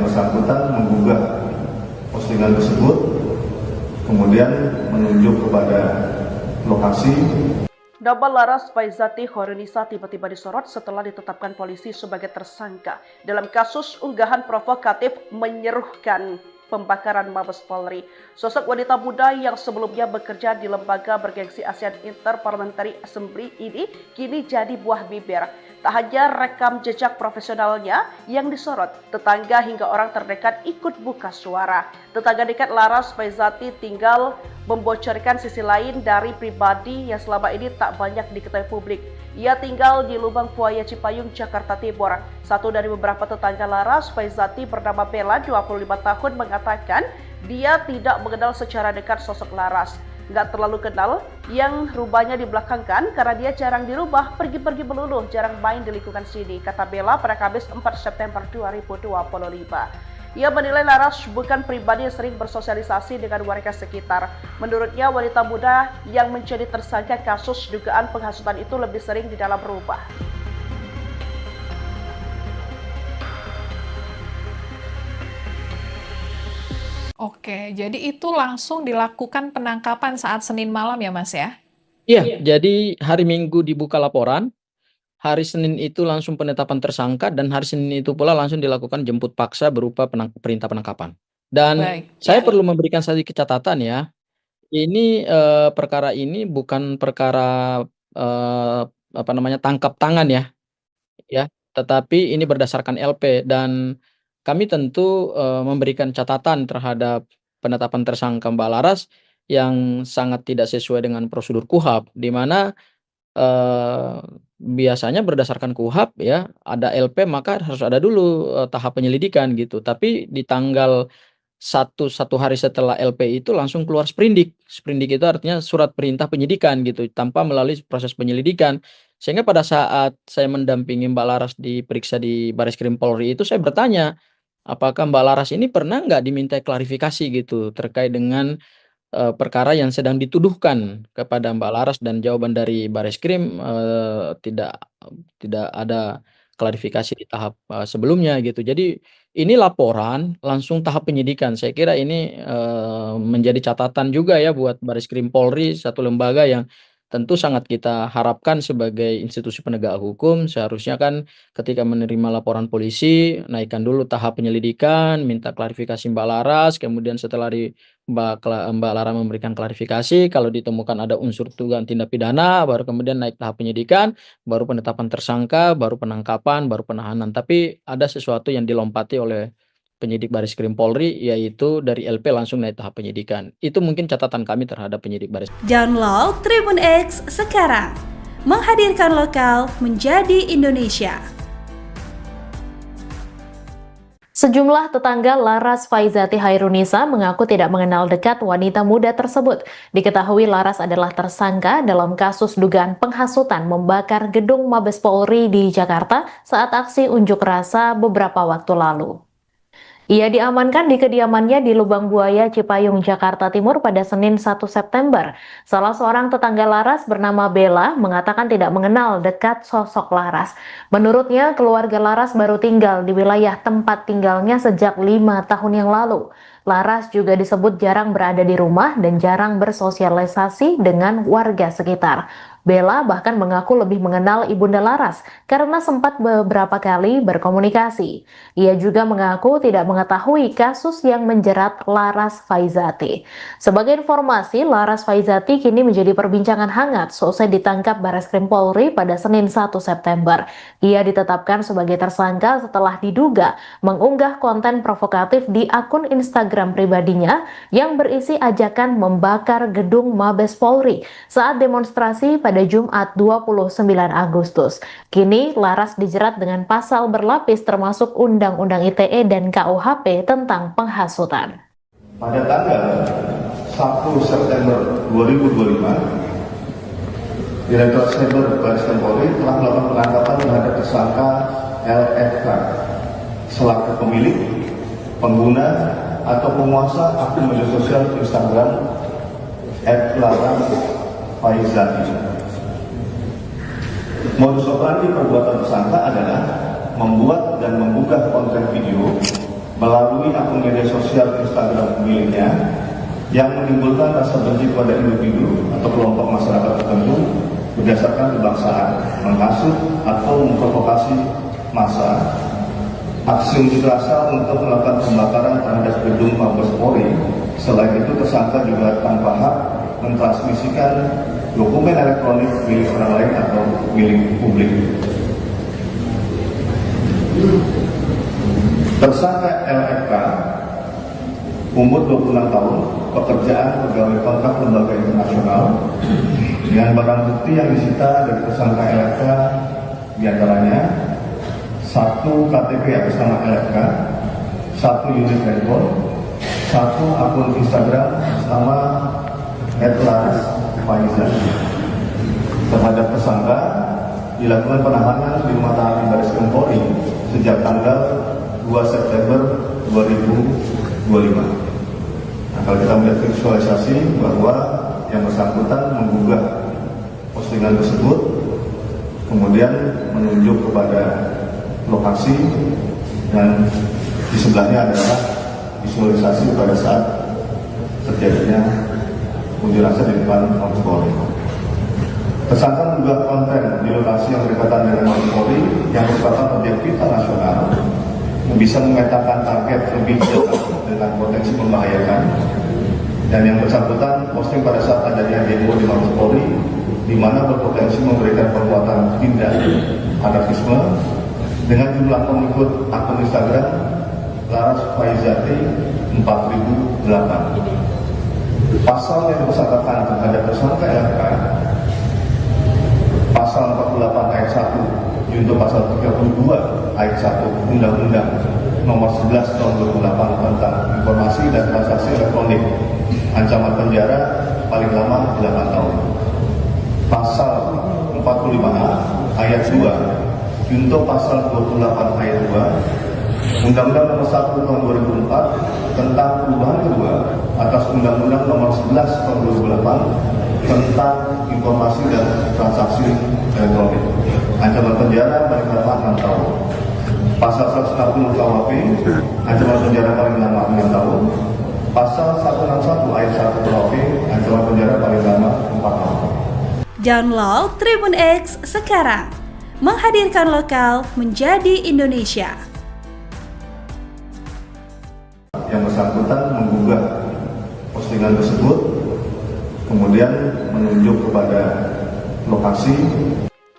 yang bersangkutan menggugah postingan tersebut, kemudian menunjuk kepada lokasi. Nama Laras Faizati Hoirunisa tiba-tiba disorot setelah ditetapkan polisi sebagai tersangka dalam kasus unggahan provokatif menyerukan pembakaran Mabes Polri. Sosok wanita muda yang sebelumnya bekerja di lembaga bergengsi ASEAN Interparliamentary Assembly ini kini jadi buah bibir. Tak hanya rekam jejak profesionalnya yang disorot, tetangga hingga orang terdekat ikut buka suara. Tetangga dekat Laras Faizati tinggal membocorkan sisi lain dari pribadi yang selama ini tak banyak diketahui publik. Ia tinggal di Lubang Buaya Cipayung, Jakarta Timur. Satu dari beberapa tetangga Laras Faizati bernama Bella, 25 tahun, mengatakan dia tidak mengenal secara dekat sosok Laras. Nggak terlalu kenal, yang rubahnya dibelakangkan karena dia jarang di rumah, pergi-pergi melulu, jarang main di lingkungan sini, kata Bella pada Kamis 4 September 2025. Ia menilai Laras bukan pribadi yang sering bersosialisasi dengan warga sekitar. Menurutnya, wanita muda yang menjadi tersangka kasus dugaan penghasutan itu lebih sering di dalam rumah. Oke, jadi itu langsung dilakukan penangkapan saat Senin malam ya Mas ya? Iya, jadi hari Minggu dibuka laporan, hari Senin itu langsung penetapan tersangka, dan hari Senin itu pula langsung dilakukan jemput paksa berupa perintah penangkapan. Dan Baik, saya ya. perlu memberikan sedikit catatan ya, ini perkara ini bukan perkara tangkap tangan ya, tetapi ini berdasarkan LP, dan kami tentu memberikan catatan terhadap penetapan tersangka Mbak Laras yang sangat tidak sesuai dengan prosedur KUHAP, di mana biasanya berdasarkan KUHAP ya, ada LP maka harus ada dulu tahap penyelidikan gitu. Tapi di tanggal satu hari setelah LP itu langsung keluar sprindik. Sprindik itu artinya surat perintah penyidikan gitu, tanpa melalui proses penyelidikan. Sehingga pada saat saya mendampingi Mbak Laras diperiksa di Bareskrim Polri itu, saya bertanya, apakah Mbak Laras ini pernah nggak diminta klarifikasi gitu terkait dengan perkara yang sedang dituduhkan kepada Mbak Laras, dan jawaban dari Bareskrim tidak ada klarifikasi di tahap sebelumnya gitu. Jadi ini laporan langsung tahap penyidikan. Saya kira ini menjadi catatan juga ya buat Bareskrim Polri, satu lembaga yang tentu sangat kita harapkan sebagai institusi penegak hukum. Seharusnya kan ketika menerima laporan polisi, naikkan dulu tahap penyelidikan, minta klarifikasi Mbak Laras, kemudian setelah Mbak Lara memberikan klarifikasi, kalau ditemukan ada unsur dugaan tindak pidana, baru kemudian naik tahap penyidikan, baru penetapan tersangka, baru penangkapan, baru penahanan. Tapi ada sesuatu yang dilompati oleh penyidik Bareskrim Polri, yaitu dari LP langsung naik tahap penyidikan. Itu mungkin catatan kami terhadap penyidik Bareskrim. Download Tribun X sekarang, menghadirkan lokal menjadi Indonesia. Sejumlah tetangga Laras Faizati Hoirunisa mengaku tidak mengenal dekat wanita muda tersebut. Diketahui Laras adalah tersangka dalam kasus dugaan penghasutan membakar gedung Mabes Polri di Jakarta saat aksi unjuk rasa beberapa waktu lalu. Ia diamankan di kediamannya di Lubang Buaya Cipayung, Jakarta Timur pada Senin 1 September. Salah seorang tetangga Laras bernama Bella mengatakan tidak mengenal dekat sosok Laras. Menurutnya, keluarga Laras baru tinggal di wilayah tempat tinggalnya sejak 5 tahun yang lalu. Laras juga disebut jarang berada di rumah dan jarang bersosialisasi dengan warga sekitar. Bella bahkan mengaku lebih mengenal Ibunda Laras karena sempat beberapa kali berkomunikasi. Ia juga mengaku tidak mengetahui kasus yang menjerat Laras Faizati. Sebagai informasi, Laras Faizati kini menjadi perbincangan hangat seusai ditangkap Bareskrim Polri pada Senin 1 September. Ia ditetapkan sebagai tersangka setelah diduga mengunggah konten provokatif di akun Instagram pribadinya yang berisi ajakan membakar gedung Mabes Polri saat demonstrasi pada Jumat 29 Agustus. Kini Laras dijerat dengan pasal berlapis termasuk Undang-Undang ITE dan KUHP tentang penghasutan. Pada tanggal 1 September 2025, Direktur Cyber Bareskrim Polri telah melakukan penangkapan terhadap tersangka LFK selaku pemilik, pengguna, atau penguasa akun media sosial Instagram @laras_faizati. Modus operandi perbuatan tersangka adalah membuat dan mengunggah konten video melalui akun media sosial Instagram miliknya yang menimbulkan rasa benci kepada individu atau kelompok masyarakat tertentu berdasarkan kebangsaan, menghasut atau memprovokasi massa, aksi unjuk rasa untuk melakukan pembakaran terhadap gedung Mabes Polri. Selain itu, tersangka juga tanpa hak mentransmisikan dokumen elektronik milik orang lain atau milik publik. Tersangka LFK, umur 26 tahun, pekerjaan pegawai kontrak lembaga internasional. Dengan barang bukti yang disita dari tersangka LFK diantaranya 1 KTP atas nama LFK, 1 unit handphone, 1 akun Instagram atas nama @laras_faiza. Terhadap tersangka dilakukan penahanan di rumah tahanan Barreskrim Polri sejak tanggal 2 September 2025. Nah, kalau kita melihat visualisasi bahwa yang bersangkutan menggugah postingan tersebut, kemudian menunjuk kepada lokasi, dan di sebelahnya adalah visualisasi pada saat terjadinya unjuk rasa di depan Mabes Polri. Tersangka mengunggah konten di lokasi yang berdekatan dengan Mabes Polri yang merupakan objek vital nasional yang bisa memetakan target lebih jauh dengan potensi membahayakan, dan yang bersangkutan posting pada saat adanya demo di Mabes Polri di mana berpotensi memberikan perbuatan tindak anarkisme dengan jumlah pengikut akun Instagram Laras Faizati 4008. Pasal yang disangkakan terhadap tersangka LFK pasal 48 ayat 1 junto pasal 32 ayat 1 Undang-Undang Nomor 11 Tahun 2008 tentang Informasi dan Transaksi Elektronik, ancaman penjara paling lama 8 tahun. Pasal 45A ayat 2 junto pasal 28 ayat 2 Undang-Undang Nomor 1 Tahun 2004 tentang perubahan kedua atas Undang-Undang Nomor 11 Tahun 2008 tentang Informasi dan Transaksi Elektronik, ancaman penjara paling lama 6 tahun. Pasal 160 KUHP, ancaman penjara paling lama 6 tahun. Pasal 161 ayat 1 KUHP, ancaman penjara paling lama 4 tahun. Download Tribun X sekarang, menghadirkan lokal menjadi Indonesia. Yang bersangkutan menggugah postingan tersebut, kemudian menunjuk kepada lokasi.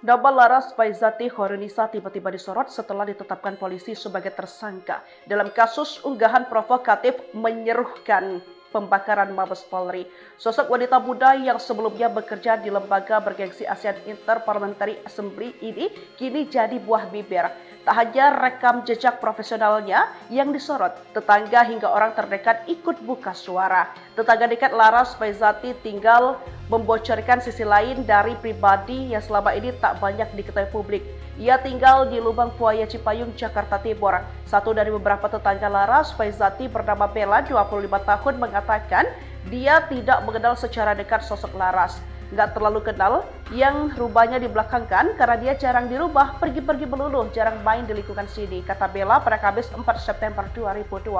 Nama Laras Faizati Khairunnisa tiba-tiba disorot setelah ditetapkan polisi sebagai tersangka dalam kasus unggahan provokatif menyerukan pembakaran Mabes Polri. Sosok wanita muda yang sebelumnya bekerja di lembaga bergengsi ASEAN Interparliamentary Assembly ini kini jadi buah bibir. Tak hanya rekam jejak profesionalnya yang disorot, tetangga hingga orang terdekat ikut buka suara. Tetangga dekat Laras Faizati tinggal membocorkan sisi lain dari pribadi yang selama ini tak banyak diketahui publik. Ia tinggal di Lubang Buaya Cipayung, Jakarta Timur. Satu dari beberapa tetangga Laras Faizati bernama Bella, 25 tahun, mengatakan dia tidak mengenal secara dekat sosok Laras. Nggak terlalu kenal, yang rubahnya dibelakangkan karena dia jarang di rumah, pergi-pergi melulu, jarang main di lingkungan sini, kata Bella pada Kamis 4 September 2025.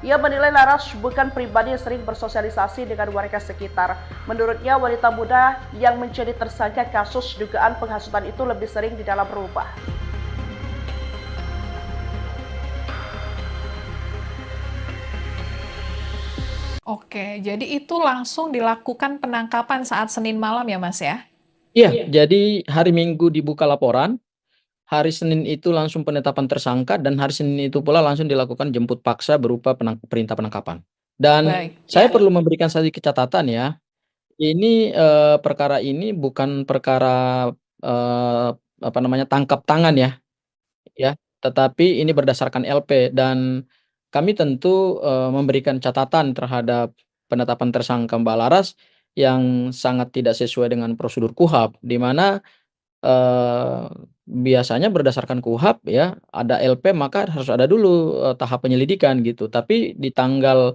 Ia menilai Laras bukan pribadi yang sering bersosialisasi dengan warga sekitar. Menurutnya, wanita muda yang menjadi tersangka kasus dugaan penghasutan itu lebih sering di dalam rumah. Oke, jadi itu langsung dilakukan penangkapan saat Senin malam ya Mas ya? Iya, jadi hari Minggu dibuka laporan, hari Senin itu langsung penetapan tersangka, dan hari Senin itu pula langsung dilakukan jemput paksa berupa perintah penangkapan. Dan Baik. saya perlu memberikan sedikit catatan ya, ini perkara ini bukan perkara tangkap tangan ya, tetapi ini berdasarkan LP, dan kami tentu memberikan catatan terhadap penetapan tersangka Mbak Laras yang sangat tidak sesuai dengan prosedur KUHP, di mana biasanya berdasarkan KUHP ya, ada LP maka harus ada dulu tahap penyelidikan gitu. Tapi di tanggal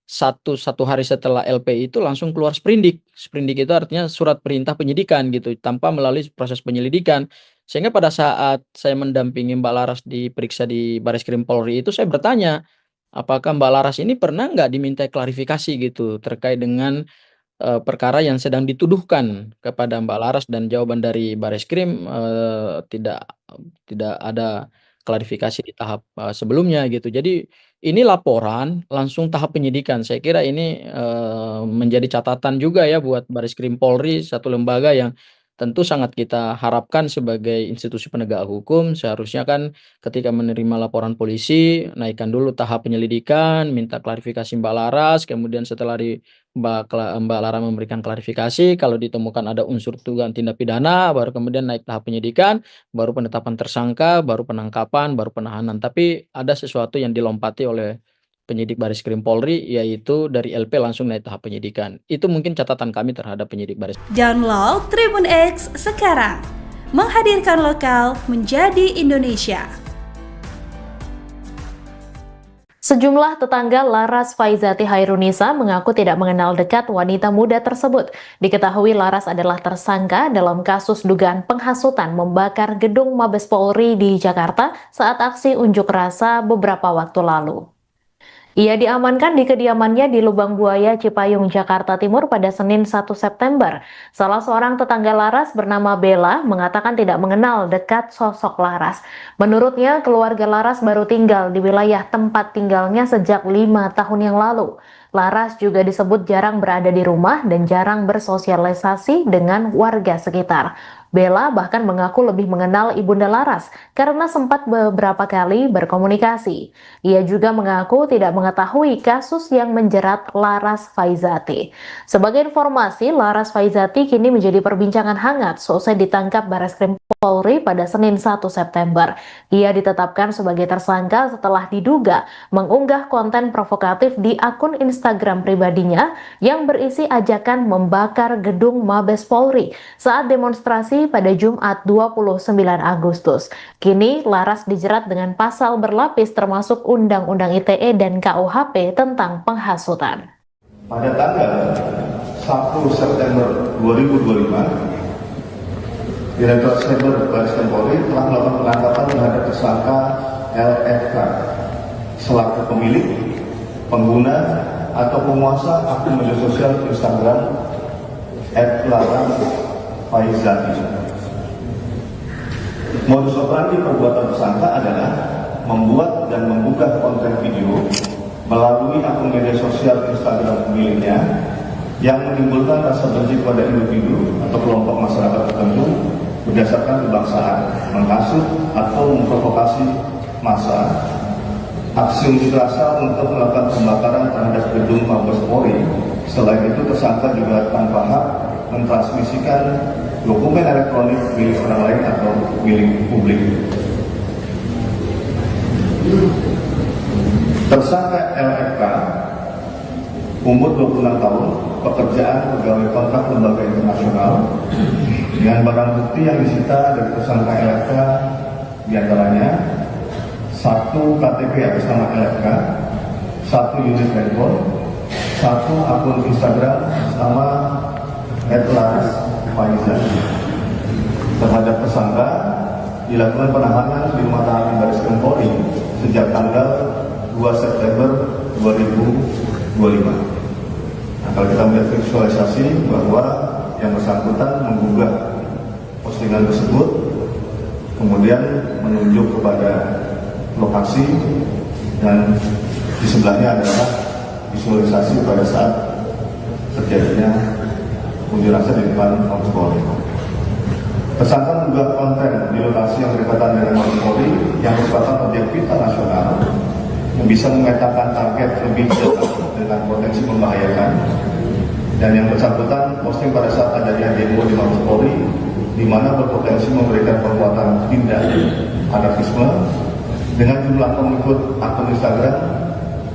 satu hari setelah LP itu langsung keluar sprindik. Sprindik itu artinya surat perintah penyidikan gitu, tanpa melalui proses penyelidikan. Sehingga pada saat saya mendampingi Mbak Laras diperiksa di Bareskrim Polri itu saya bertanya, apakah Mbak Laras ini pernah nggak dimintai klarifikasi gitu terkait dengan perkara yang sedang dituduhkan kepada Mbak Laras, dan jawaban dari Bareskrim, tidak ada klarifikasi di tahap, sebelumnya gitu. Jadi ini laporan langsung tahap penyidikan. Saya kira ini, menjadi catatan juga ya buat Bareskrim Polri, satu lembaga yang tentu sangat kita harapkan sebagai institusi penegak hukum. Seharusnya kan ketika menerima laporan polisi, naikkan dulu tahap penyelidikan, minta klarifikasi Mbak Laras, kemudian setelah Mbak Lara memberikan klarifikasi, kalau ditemukan ada unsur dugaan tindak pidana, baru kemudian naik tahap penyidikan, baru penetapan tersangka, baru penangkapan, baru penahanan. Tapi ada sesuatu yang dilompati oleh penyidik Bareskrim Polri, yaitu dari LP langsung naik tahap penyidikan. Itu mungkin catatan kami terhadap penyidik Bareskrim. Download Tribun X sekarang, menghadirkan lokal menjadi Indonesia. Sejumlah tetangga Laras Faizati Hairunisa mengaku tidak mengenal dekat wanita muda tersebut. Diketahui Laras adalah tersangka dalam kasus dugaan penghasutan membakar gedung Mabes Polri di Jakarta saat aksi unjuk rasa beberapa waktu lalu. Ia diamankan di kediamannya di Lubang Buaya, Cipayung, Jakarta Timur pada Senin 1 September. Salah seorang tetangga Laras bernama Bella mengatakan tidak mengenal dekat sosok Laras. Menurutnya, keluarga Laras baru tinggal di wilayah tempat tinggalnya sejak 5 tahun yang lalu. Laras juga disebut jarang berada di rumah dan jarang bersosialisasi dengan warga sekitar. Bella bahkan mengaku lebih mengenal Ibunda Laras karena sempat beberapa kali berkomunikasi. Ia juga mengaku tidak mengetahui kasus yang menjerat Laras Faizati. Sebagai informasi, Laras Faizati kini menjadi perbincangan hangat seusai ditangkap Bareskrim Polri pada Senin 1 September. Ia ditetapkan sebagai tersangka setelah diduga mengunggah konten provokatif di akun Instagram pribadinya yang berisi ajakan membakar gedung Mabes Polri saat demonstrasi pada Jumat 29 Agustus. Kini Laras dijerat dengan pasal berlapis termasuk Undang-Undang ITE dan KUHP tentang penghasutan. Pada tanggal 1 September 2025, Direktur Cyber Bareskrim Polri telah melakukan penangkapan terhadap tersangka LFK selaku pemilik, pengguna, atau penguasa akun media sosial Instagram @laras_faizati. Modus operandi perbuatan tersangka adalah membuat dan mengunggah konten video melalui akun media sosial Instagram pemiliknya yang menimbulkan rasa benci kepada individu atau kelompok masyarakat tertentu berdasarkan kebangsaan, menghasut atau memprovokasi massa, aksi unjuk rasa untuk melakukan pembakaran terhadap gedung Mabes Polri. Selain itu, tersangka juga tanpa hak mentransmisikan dokumen elektronik milik orang lain atau milik publik. Tersangka LFK, umur 26 tahun, pekerjaan pegawai kontrak lembaga internasional, dengan barang bukti yang disita dari tersangka LFK diantaranya 1 KTP atas nama LFK, 1 unit handphone, 1 akun Instagram atas nama @laras_faizati. Terhadap tersangka dilakukan penahanan di rumah tahanan Bareskrim Polri sejak tanggal 2 September 2025. Nah, kalau kita melihat visualisasi bahwa yang bersangkutan menggugah postingan tersebut, kemudian menunjuk kepada lokasi, dan di sebelahnya adalah visualisasi pada saat terjadinya unjuk rasa di depan Mabes Polri. Tersangka mengunggah konten di lokasi yang berdekatan dengan Mabes Polri yang merupakan objek vital nasional yang bisa memetakan target lebih jauh dengan potensi membahayakan, dan yang bersangkutan posting pada saat adanya demo di Mabes Polri di mana berpotensi memberikan perbuatan tindak anarkisme dengan jumlah pengikut akun Instagram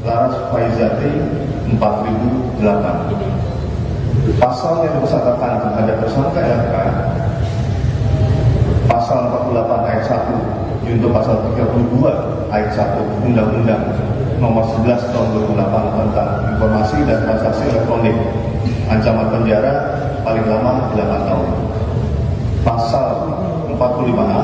Laras Faizati 4008. Pasal yang disangkakan terhadap tersangka LFK pasal 48 ayat 1 junto pasal 32 ayat 1 Undang-Undang Nomor 11 Tahun 2008 tentang Informasi dan Transaksi Elektronik, ancaman penjara paling lama 8 tahun. Pasal 48 45A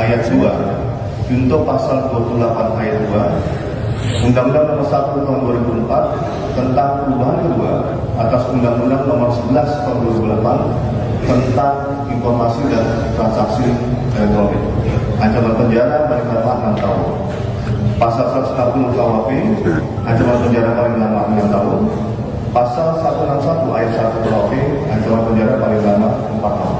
ayat 2, junto pasal 28 ayat 2, Undang-Undang Nomor 1 Tahun 2004 tentang perubahan kedua atas Undang-Undang Nomor 11 Tahun 2008 tentang informasi dan transaksi elektronik. Ancaman penjara paling lama 6 tahun. Pasal 160 KUHP, ancaman penjara paling lama 6 tahun. Pasal 161 ayat 1 KUHP, ancaman penjara paling lama 4 tahun.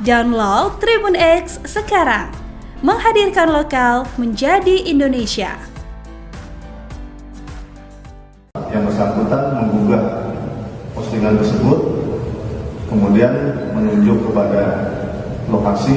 Download Tribun X sekarang. Menghadirkan lokal menjadi Indonesia. Yang bersangkutan menggugah postingan tersebut, kemudian menunjuk kepada lokasi.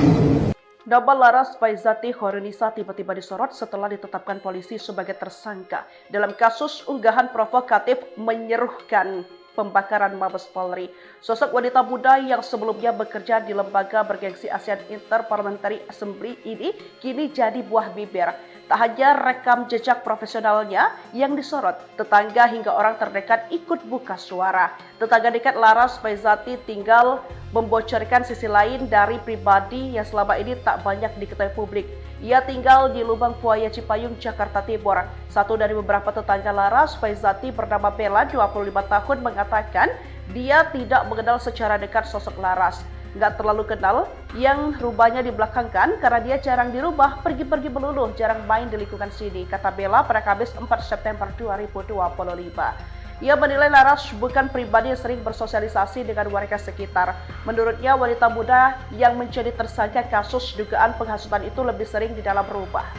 Nama Laras Faizati Hoirunisa tiba-tiba disorot setelah ditetapkan polisi sebagai tersangka dalam kasus unggahan provokatif menyerukan pembakaran Mabes Polri. Sosok wanita muda yang sebelumnya bekerja di lembaga bergengsi ASEAN Interparliamentary Assembly ini kini jadi buah bibir. Tak hanya rekam jejak profesionalnya yang disorot, tetangga hingga orang terdekat ikut buka suara. Tetangga dekat Laras Faizati tinggal membocorkan sisi lain dari pribadi yang selama ini tak banyak diketahui publik. Ia tinggal di Lubang Buaya Cipayung, Jakarta Timur. Satu dari beberapa tetangga Laras Faizati bernama Bella, 25 tahun, mengatakan dia tidak mengenal secara dekat sosok Laras. Nggak terlalu kenal, yang rubahnya dibelakangkan karena dia jarang dirubah, pergi-pergi melulu, jarang main di lingkungan sini, kata Bella pada Kamis 4 September 2025. Ia menilai Laras bukan pribadi yang sering bersosialisasi dengan warga sekitar. Menurutnya, wanita muda yang menjadi tersangka kasus dugaan penghasutan itu lebih sering di dalam rumah.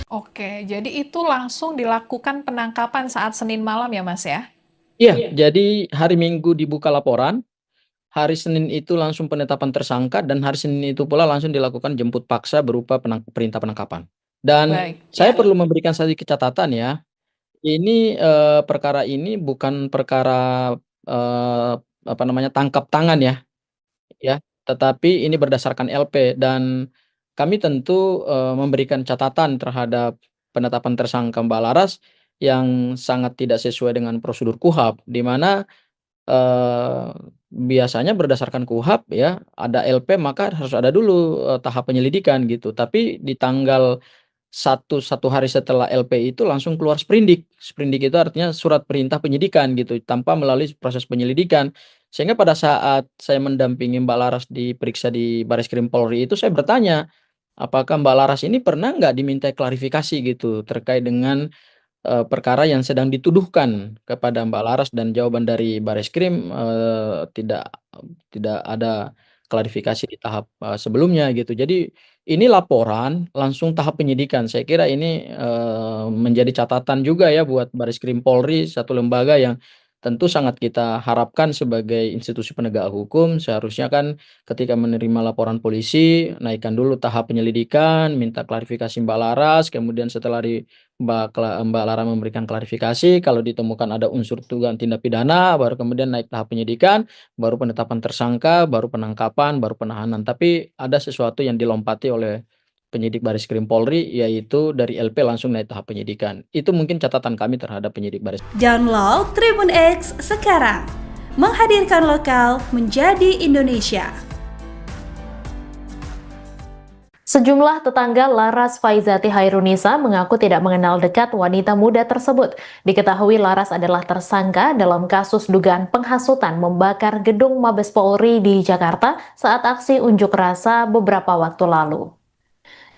Oke, jadi itu langsung dilakukan penangkapan saat Senin malam ya Mas ya? Iya, jadi hari Minggu dibuka laporan, hari Senin itu langsung penetapan tersangka, dan hari Senin itu pula langsung dilakukan jemput paksa berupa perintah penangkapan. Dan Baik, saya ya. perlu memberikan sedikit catatan ya, ini perkara ini bukan perkara tangkap tangan ya, tetapi ini berdasarkan LP, dan kami tentu memberikan catatan terhadap penetapan tersangka Mbak Laras yang sangat tidak sesuai dengan prosedur KUHP, di mana biasanya berdasarkan KUHP ya, ada LP maka harus ada dulu tahap penyelidikan gitu. Tapi di tanggal satu hari setelah LP itu langsung keluar sprindik. Sprindik itu artinya surat perintah penyidikan gitu, tanpa melalui proses penyelidikan. Sehingga pada saat saya mendampingi Mbak Laras diperiksa di Bareskrim Polri itu, saya bertanya, apakah Mbak Laras ini pernah nggak diminta klarifikasi gitu terkait dengan perkara yang sedang dituduhkan kepada Mbak Laras, dan jawaban dari Bareskrim tidak ada klarifikasi di tahap sebelumnya gitu. Jadi ini laporan langsung tahap penyidikan. Saya kira ini menjadi catatan juga ya buat Bareskrim Polri, satu lembaga yang tentu sangat kita harapkan sebagai institusi penegak hukum. Seharusnya kan ketika menerima laporan polisi, naikkan dulu tahap penyelidikan, minta klarifikasi Mbak Laras, kemudian setelah Mbak Laras memberikan klarifikasi, kalau ditemukan ada unsur dugaan tindak pidana, baru kemudian naik tahap penyidikan, baru penetapan tersangka, baru penangkapan, baru penahanan. Tapi ada sesuatu yang dilompati oleh penyidik Bareskrim Polri, yaitu dari LP langsung naik tahap penyidikan. Itu mungkin catatan kami terhadap penyidik Bareskrim. Download Tribun X sekarang. Menghadirkan lokal menjadi Indonesia. Sejumlah tetangga Laras Faizati Hairunisa mengaku tidak mengenal dekat wanita muda tersebut. Diketahui Laras adalah tersangka dalam kasus dugaan penghasutan membakar gedung Mabes Polri di Jakarta saat aksi unjuk rasa beberapa waktu lalu.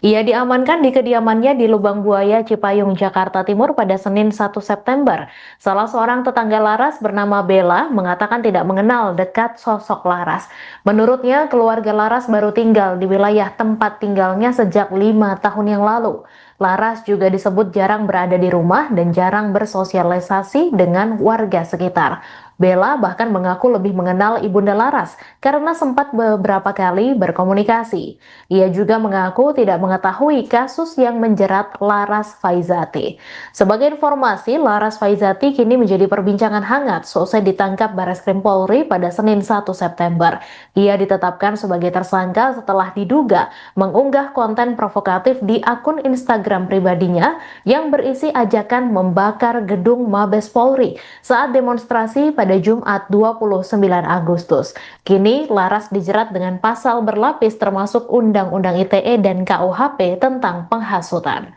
Ia diamankan di kediamannya di Lubang Buaya, Cipayung, Jakarta Timur pada Senin 1 September. Salah seorang tetangga Laras bernama Bella mengatakan tidak mengenal dekat sosok Laras. Menurutnya, keluarga Laras baru tinggal di wilayah tempat tinggalnya sejak 5 tahun yang lalu. Laras juga disebut jarang berada di rumah dan jarang bersosialisasi dengan warga sekitar. Bella bahkan mengaku lebih mengenal Ibunda Laras karena sempat beberapa kali berkomunikasi. Ia juga mengaku tidak mengetahui kasus yang menjerat Laras Faizati. Sebagai informasi, Laras Faizati kini menjadi perbincangan hangat seusai ditangkap Bareskrim Polri pada Senin 1 September. Ia ditetapkan sebagai tersangka setelah diduga mengunggah konten provokatif di akun Instagram pribadinya yang berisi ajakan membakar gedung Mabes Polri saat demonstrasi pada Jumat 29 Agustus. Kini Laras dijerat dengan pasal berlapis termasuk Undang-Undang ITE dan KUHP tentang penghasutan.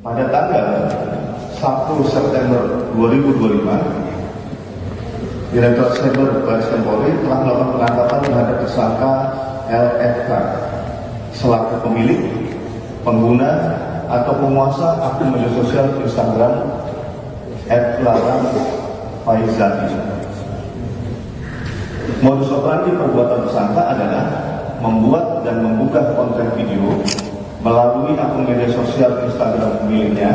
Pada tanggal 1 September 2025, Direktorat Cyber Bareskrim Polri telah melakukan penangkapan terhadap tersangka LFK selaku pemilik, pengguna, atau penguasa akun media sosial Instagram @larasfaizati. Modus operandi perbuatan tersangka adalah membuat dan mengunggah konten video melalui akun media sosial Instagram miliknya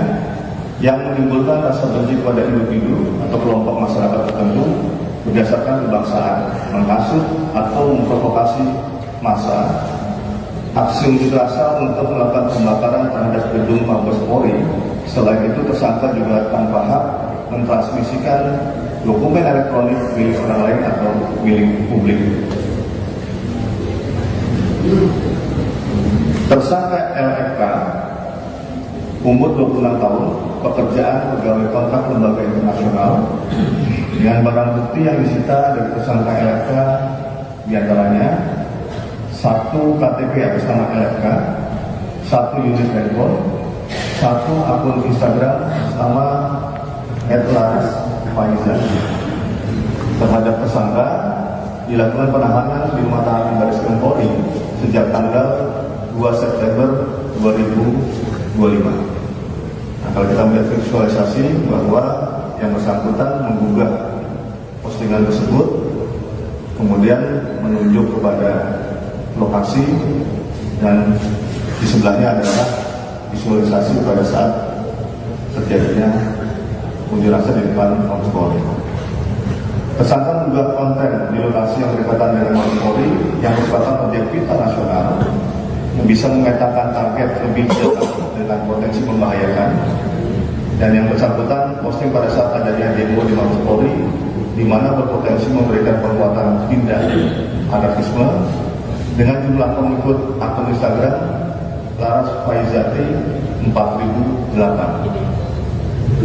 yang menimbulkan rasa benci kepada individu atau kelompok masyarakat tertentu berdasarkan kebangsaan, menghasut atau memprovokasi massa, aksi unjuk rasa untuk melakukan pembakaran terhadap gedung Mabes Polri. Selain itu, tersangka juga tanpa hak mentransmisikan dokumen elektronik milik orang lain atau milik publik. Tersangka LFK, umur 26 tahun, pekerjaan pegawai kontrak lembaga internasional, dengan barang bukti yang disita dari tersangka LFK diantaranya 1 KTP atas nama LFK, 1 unit handphone, 1 akun Instagram nama @larasfaizati. Terhadap tersangka dilakukan penahanan di rumah tahanan Bareskrim Polri sejak tanggal 2 September 2025. Nah, kalau kita melihat visualisasi bahwa yang bersangkutan menggugah postingan tersebut, kemudian menunjuk kepada lokasi, dan di sebelahnya adalah visualisasi pada saat terjadinya unjuk rasa di depan Mabes Polri. Tersangka mengunggah konten di lokasi yang berdekatan dengan Mabes Polri yang merupakan objek vital nasional yang bisa memetakan target lebih jauh dengan potensi membahayakan, dan yang bersangkutan posting pada saat adanya demo di Mabes Polri di mana berpotensi memberikan perbuatan tindak anarkisme dengan jumlah pengikut akun Instagram Laras Faizati 4008.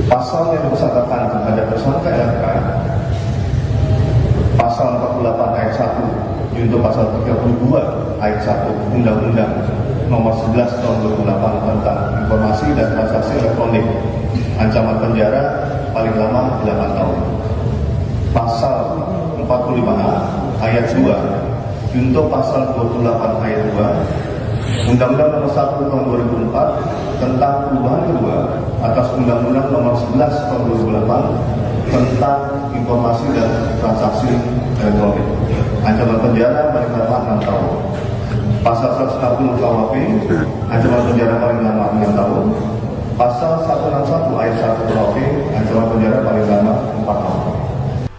Pasal yang disangkakan terhadap tersangka LFK pasal 48 ayat 1 junto pasal 32 ayat 1 Undang-Undang Nomor 11 Tahun 2008 tentang Informasi dan Transaksi Elektronik, ancaman penjara paling lama 8 tahun. Pasal 45A ayat 2 junto pasal 28 ayat 2 Undang-Undang Nomor 1 Tahun 2004 tentang perubahan kedua atas Undang-Undang Nomor 11 Tahun 2008 tentang Informasi dan Transaksi Elektronik, ancaman penjara paling lama 6 tahun. Pasal 160 KUHP, ancaman penjara paling lama 6 tahun. Pasal 161 ayat 1 KUHP, ancaman penjara paling lama 4 tahun.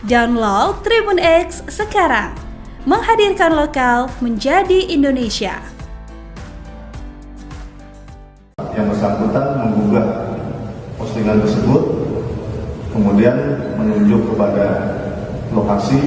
Download Tribun X sekarang, menghadirkan lokal menjadi Indonesia. Yang bersangkutan menggugah postingan tersebut, kemudian menunjuk kepada lokasi.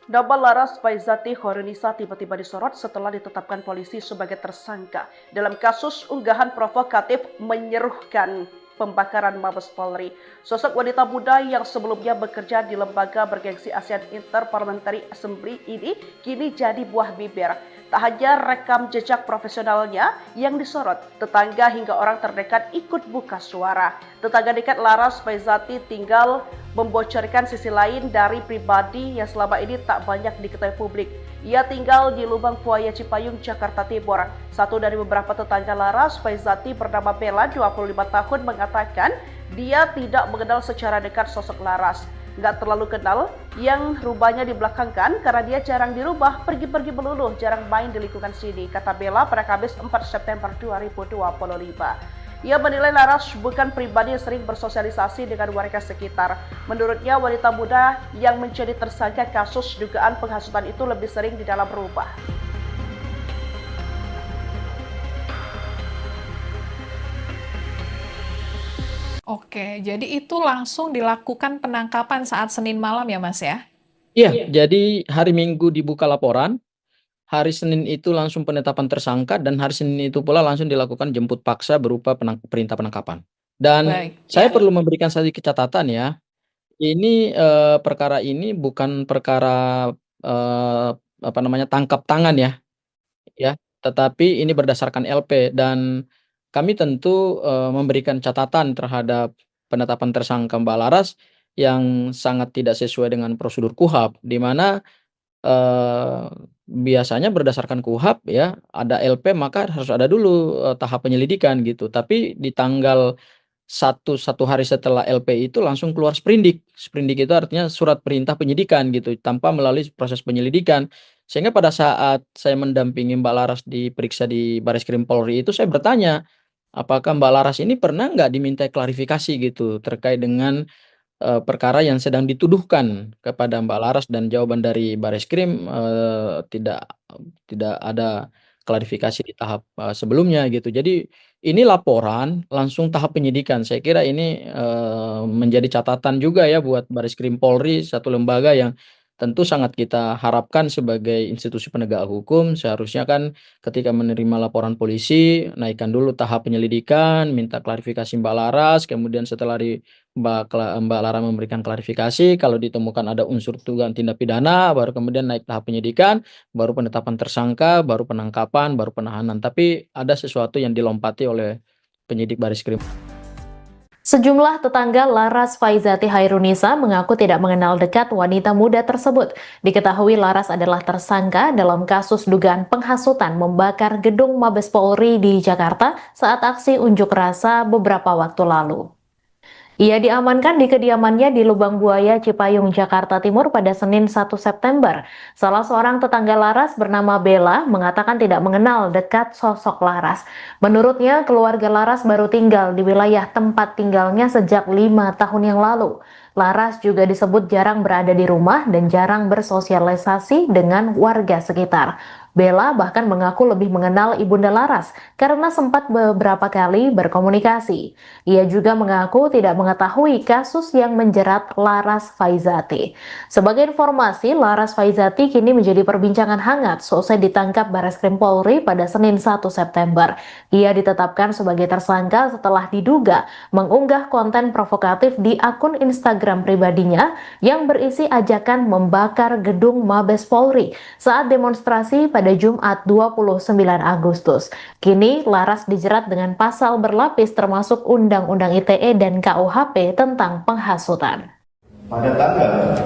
Nama Laras Faizati Khairunnisa tiba-tiba disorot setelah ditetapkan polisi sebagai tersangka dalam kasus unggahan provokatif menyerukan pembakaran Mabes Polri. Sosok wanita muda yang sebelumnya bekerja di lembaga bergengsi ASEAN Interparliamentary Assembly ini kini jadi buah bibir. Tak hanya rekam jejak profesionalnya yang disorot, tetangga hingga orang terdekat ikut buka suara. Tetangga dekat Laras Faizati tinggal membocorkan sisi lain dari pribadi yang selama ini tak banyak diketahui publik. Ia tinggal di Lubang Buaya Cipayung, Jakarta Timur. Satu dari beberapa tetangga Laras Faizati bernama Bella, 25 tahun, mengatakan dia tidak mengenal secara dekat sosok Laras. Nggak terlalu kenal, yang rubahnya dibelakangkan karena dia jarang dirubah, pergi-pergi melulu, jarang main di lingkungan sini, kata Bella pada Kamis 4 September 2025. Ia menilai Laras bukan pribadi yang sering bersosialisasi dengan warga sekitar. Menurutnya, wanita muda yang menjadi tersangka kasus dugaan penghasutan itu lebih sering di dalam rumah. Oke, jadi itu langsung dilakukan penangkapan saat Senin malam ya Mas ya? Iya, jadi hari Minggu dibuka laporan, hari Senin itu langsung penetapan tersangka, dan hari Senin itu pula langsung dilakukan jemput paksa berupa perintah penangkapan. Dan Baik, saya ya. perlu memberikan sedikit catatan ya, ini perkara ini bukan perkara tangkap tangan ya, tetapi ini berdasarkan LP, dan kami tentu memberikan catatan terhadap penetapan tersangka Mbak Laras yang sangat tidak sesuai dengan prosedur KUHP, di mana biasanya berdasarkan KUHP ya, ada LP maka harus ada dulu tahap penyelidikan gitu. Tapi di tanggal satu hari setelah LP itu langsung keluar sprindik. Sprindik itu artinya surat perintah penyidikan gitu, tanpa melalui proses penyelidikan. Sehingga pada saat saya mendampingi Mbak Laras diperiksa di Bareskrim Polri itu, saya bertanya, apakah Mbak Laras ini pernah nggak diminta klarifikasi gitu terkait dengan perkara yang sedang dituduhkan kepada Mbak Laras, dan jawaban dari Bareskrim tidak ada klarifikasi di tahap sebelumnya gitu. Jadi ini laporan langsung tahap penyidikan. Saya kira ini menjadi catatan juga ya buat Bareskrim Polri, satu lembaga yang tentu sangat kita harapkan sebagai institusi penegak hukum. Seharusnya kan ketika menerima laporan polisi, naikkan dulu tahap penyelidikan, minta klarifikasi Mbak Laras, kemudian setelah Mbak Lara memberikan klarifikasi, kalau ditemukan ada unsur dugaan tindak pidana, baru kemudian naik tahap penyidikan, baru penetapan tersangka, baru penangkapan, baru penahanan. Tapi ada sesuatu yang dilompati oleh penyidik Bareskrim. Sejumlah tetangga Laras Faizati Hairunisa mengaku tidak mengenal dekat wanita muda tersebut. Diketahui Laras adalah tersangka dalam kasus dugaan penghasutan membakar gedung Mabes Polri di Jakarta saat aksi unjuk rasa beberapa waktu lalu. Ia diamankan di kediamannya di Lubang Buaya, Cipayung, Jakarta Timur pada Senin 1 September. Salah seorang tetangga Laras bernama Bella mengatakan tidak mengenal dekat sosok Laras. Menurutnya, keluarga Laras baru tinggal di wilayah tempat tinggalnya sejak 5 tahun yang lalu. Laras juga disebut jarang berada di rumah dan jarang bersosialisasi dengan warga sekitar. Bella bahkan mengaku lebih mengenal Ibunda Laras karena sempat beberapa kali berkomunikasi. Ia juga mengaku tidak mengetahui kasus yang menjerat Laras Faizati. Sebagai informasi, Laras Faizati kini menjadi perbincangan hangat seusai ditangkap Bareskrim Polri pada Senin 1 September. Ia ditetapkan sebagai tersangka setelah diduga mengunggah konten provokatif di akun Instagram pribadinya yang berisi ajakan membakar gedung Mabes Polri saat demonstrasi pada Jumat 29 Agustus. Kini Laras dijerat dengan pasal berlapis termasuk Undang-Undang ITE dan KUHP tentang penghasutan. Pada tanggal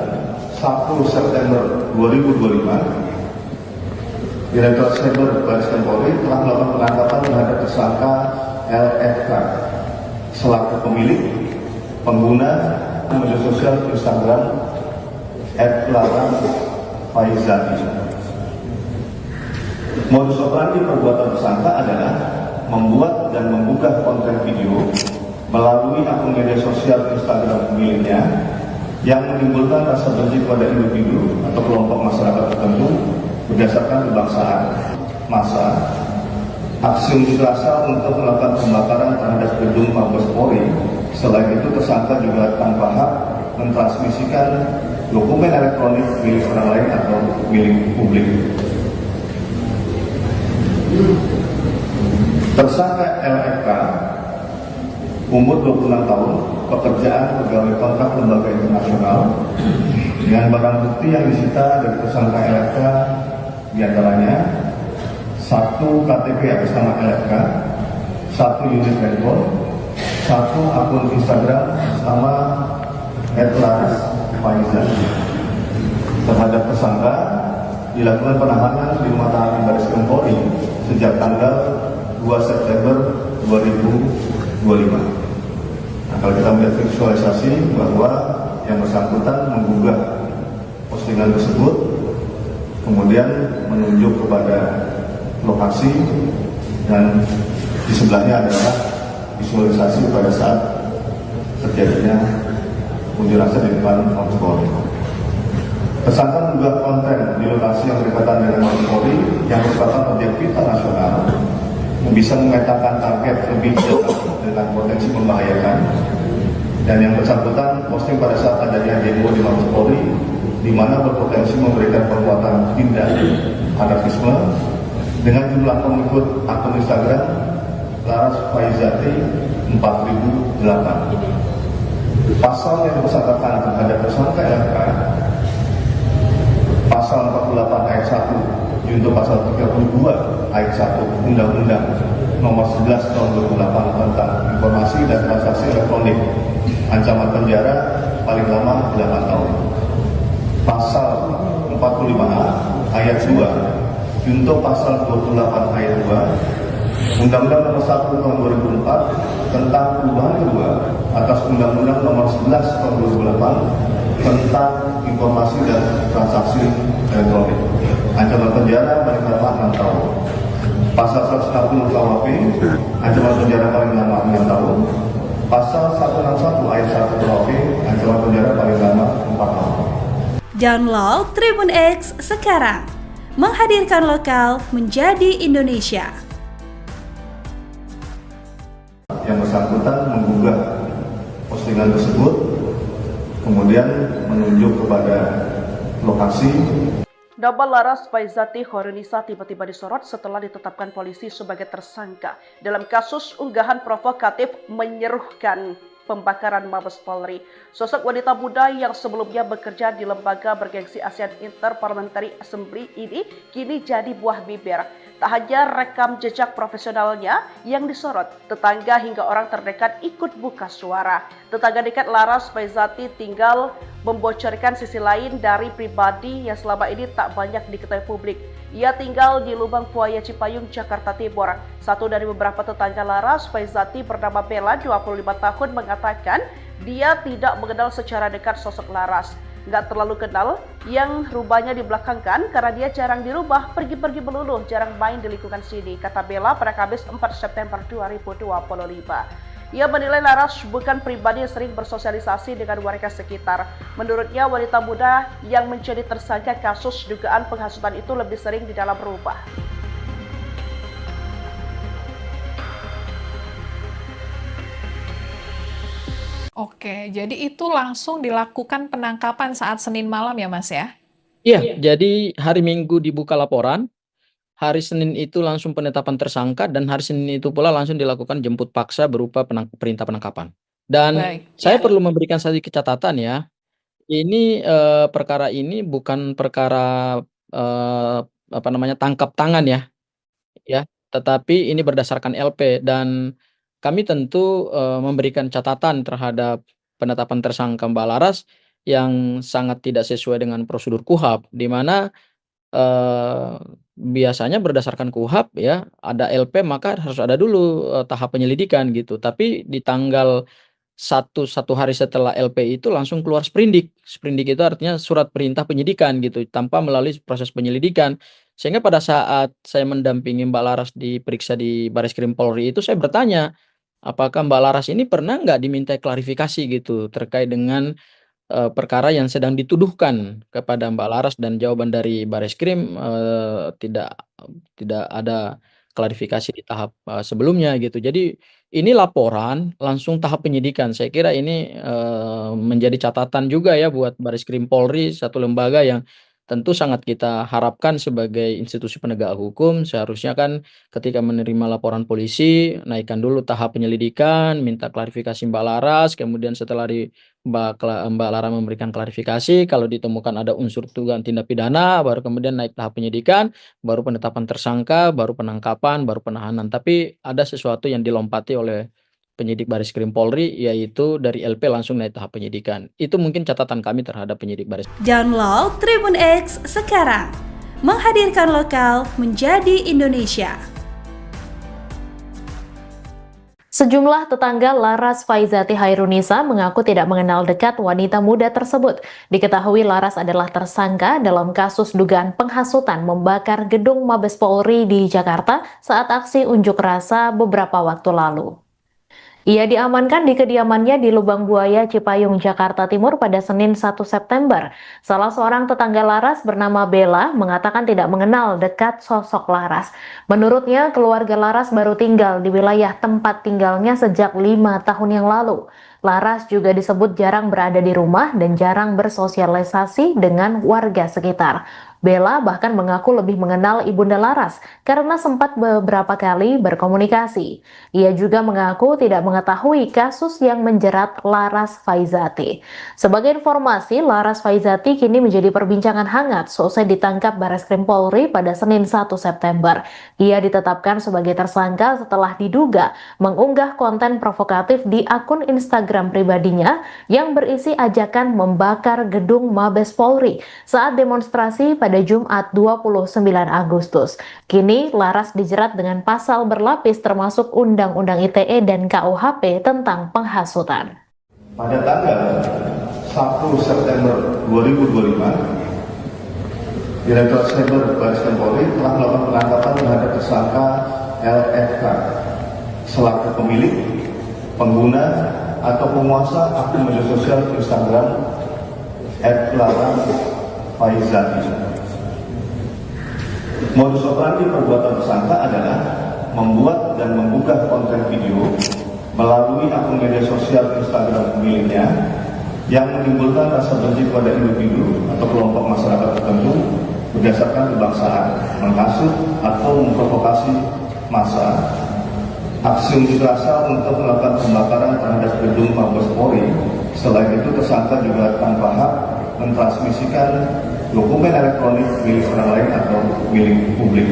1 September 2025, Direktorat Cyber Bareskrim Polri telah melakukan penangkapan terhadap tersangka LFK selaku pemilik, pengguna media sosial Instagram @laras_faizati. Modus operandi perbuatan tersangka adalah membuat dan membuka konten video melalui akun media sosial Instagram miliknya yang menimbulkan rasa benci kepada individu atau kelompok masyarakat tertentu berdasarkan kebangsaan, massa, aksi unjuk rasa untuk melakukan pembakaran terhadap gedung Mabes Polri. Selain itu, tersangka juga tanpa hak mentransmisikan dokumen elektronik milik orang lain atau milik publik. Tersangka LFK, umur 26 tahun, pekerjaan pegawai kontrak lembaga internasional. Dengan barang bukti yang disita dari tersangka LFK diantaranya 1 KTP atas nama LFK, 1 unit handphone, 1 akun Instagram nama @laras_faizati. Terhadap tersangka dilakukan penahanan di rumah tahanan Bareskrim Polri sejak tanggal 2 September 2025. Nah, kalau kita melihat visualisasi bahwa yang bersangkutan menggugah postingan tersebut, kemudian menunjuk kepada lokasi, dan di sebelahnya adalah visualisasi pada saat terjadinya unjuk rasa di depan Mabes Polri. Tersangka mengunggah konten di lokasi yang berdekatan dengan Mabes Polri yang merupakan objek vital nasional yang bisa memetakan target lebih jauh dengan potensi membahayakan, dan yang bersangkutan posting pada saat adanya demo di Mabes Polri di mana berpotensi memberikan perbuatan tindak anarkisme dengan jumlah pengikut akun Instagram Laras Faizati 4008. Pasal yang dipersangkakan terhadap tersangka LK pasal 48 ayat 1 junto pasal 32 ayat 1 Undang-Undang Nomor 11 Tahun 2008 tentang Informasi dan Transaksi Elektronik, ancaman penjara paling lama 8 tahun. Pasal 45A ayat 2 junto pasal 28 ayat 2 Undang-Undang Nomor 1 Tahun 2004 tentang perubahan kedua atas Undang-Undang Nomor 11 Tahun 2008 tentang Informasi dan Transaksi Elektronik, ancaman penjara paling lama 6 tahun. Pasal 160 KUHP, ancaman penjara paling lama 6 tahun. Pasal 161 ayat 1 KUHP, ancaman penjara paling lama 4 tahun. Download Tribun X sekarang, menghadirkan lokal menjadi Indonesia. Yang bersangkutan menggugah postingan tersebut, kemudian menunjuk kepada lokasi. Nama Laras Faizati Khairunnisa tiba-tiba disorot setelah ditetapkan polisi sebagai tersangka dalam kasus unggahan provokatif menyerukan pembakaran Mabes Polri. Sosok wanita muda yang sebelumnya bekerja di lembaga bergengsi ASEAN Interparliamentary Assembly ini kini jadi buah bibir. Tak hanya rekam jejak profesionalnya yang disorot, tetangga hingga orang terdekat ikut buka suara. Tetangga dekat Laras Faizati tinggal membocorkan sisi lain dari pribadi yang selama ini tak banyak diketahui publik. Ia tinggal di Lubang Buaya Cipayung, Jakarta Timur. Satu dari beberapa tetangga Laras Faizati bernama Bella, 25 tahun, mengatakan dia tidak mengenal secara dekat sosok Laras. Nggak terlalu kenal, yang rubahnya dibelakangkan karena dia jarang di rumah, pergi-pergi melulu, jarang main di lingkungan sini, kata Bella pada Kamis 4 September 2025. Ia menilai Laras bukan pribadi yang sering bersosialisasi dengan warga sekitar. Menurutnya, wanita muda yang menjadi tersangka kasus dugaan penghasutan itu lebih sering di dalam rumah. Oke, jadi itu langsung dilakukan penangkapan saat Senin malam ya Mas ya? Iya, jadi hari Minggu dibuka laporan, hari Senin itu langsung penetapan tersangka, dan hari Senin itu pula langsung dilakukan jemput paksa berupa perintah penangkapan. Dan Baik. saya perlu memberikan sedikit catatan ya, ini perkara ini bukan perkara tangkap tangan ya, tetapi ini berdasarkan LP, dan kami tentu memberikan catatan terhadap penetapan tersangka Mbak Laras yang sangat tidak sesuai dengan prosedur KUHP, di mana biasanya berdasarkan KUHP ya, ada LP maka harus ada dulu tahap penyelidikan gitu. Tapi di tanggal satu hari setelah LP itu langsung keluar sprindik. Sprindik itu artinya surat perintah penyidikan gitu, tanpa melalui proses penyelidikan. Sehingga pada saat saya mendampingi Mbak Laras diperiksa di Bareskrim Polri itu, saya bertanya, apakah Mbak Laras ini pernah nggak diminta klarifikasi gitu terkait dengan perkara yang sedang dituduhkan kepada Mbak Laras, dan jawaban dari Bareskrim tidak ada klarifikasi di tahap sebelumnya gitu. Jadi ini laporan langsung tahap penyidikan. Saya kira ini menjadi catatan juga ya buat Bareskrim Polri, satu lembaga yang tentu sangat kita harapkan sebagai institusi penegak hukum. Seharusnya kan ketika menerima laporan polisi, naikkan dulu tahap penyelidikan, minta klarifikasi Mbak Laras, kemudian setelah Mbak Laras memberikan klarifikasi, kalau ditemukan ada unsur dugaan tindak pidana, baru kemudian naik tahap penyidikan, baru penetapan tersangka, baru penangkapan, baru penahanan. Tapi ada sesuatu yang dilompati oleh penyidik Bareskrim Polri, yaitu dari LP langsung naik tahap penyidikan. Itu mungkin catatan kami terhadap penyidik Bareskrim. Download Tribun X sekarang, menghadirkan lokal menjadi Indonesia. Sejumlah tetangga Laras Faizati Khairunnisa mengaku tidak mengenal dekat wanita muda tersebut. Diketahui Laras adalah tersangka dalam kasus dugaan penghasutan membakar gedung Mabes Polri di Jakarta saat aksi unjuk rasa beberapa waktu lalu. Ia diamankan di kediamannya di Lubang Buaya, Cipayung, Jakarta Timur pada Senin 1 September. Salah seorang tetangga Laras bernama Bella mengatakan tidak mengenal dekat sosok Laras. Menurutnya, keluarga Laras baru tinggal di wilayah tempat tinggalnya sejak 5 tahun yang lalu. Laras juga disebut jarang berada di rumah dan jarang bersosialisasi dengan warga sekitar. Bella bahkan mengaku lebih mengenal Ibunda Laras karena sempat beberapa kali berkomunikasi. Ia juga mengaku tidak mengetahui kasus yang menjerat Laras Faizati. Sebagai informasi, Laras Faizati kini menjadi perbincangan hangat seusai ditangkap Barreskrim Polri pada Senin 1 September. Ia ditetapkan sebagai tersangka setelah diduga mengunggah konten provokatif di akun Instagram pribadinya yang berisi ajakan membakar gedung Mabes Polri saat demonstrasi pada Jumat 29 Agustus. Kini Laras dijerat dengan pasal berlapis termasuk Undang-Undang ITE dan KUHP tentang penghasutan. Pada tanggal 1 September 2025, Direktur Cyber Barreskrim Polri telah melakukan penangkapan terhadap tersangka LFK selaku pemilik, pengguna, atau penguasa akun media sosial Instagram @larasfaizati. Modus operandi perbuatan tersangka adalah membuat dan mengunggah konten video melalui akun media sosial Instagram miliknya yang menimbulkan rasa benci kepada individu atau kelompok masyarakat tertentu berdasarkan kebangsaan, menghasut atau memprovokasi massa, aksi unjuk rasa untuk melakukan pembakaran terhadap gedung Mabes Polri. Selain itu, tersangka juga tanpa hak mentransmisikan dokumen elektronik milik orang lain atau milik publik.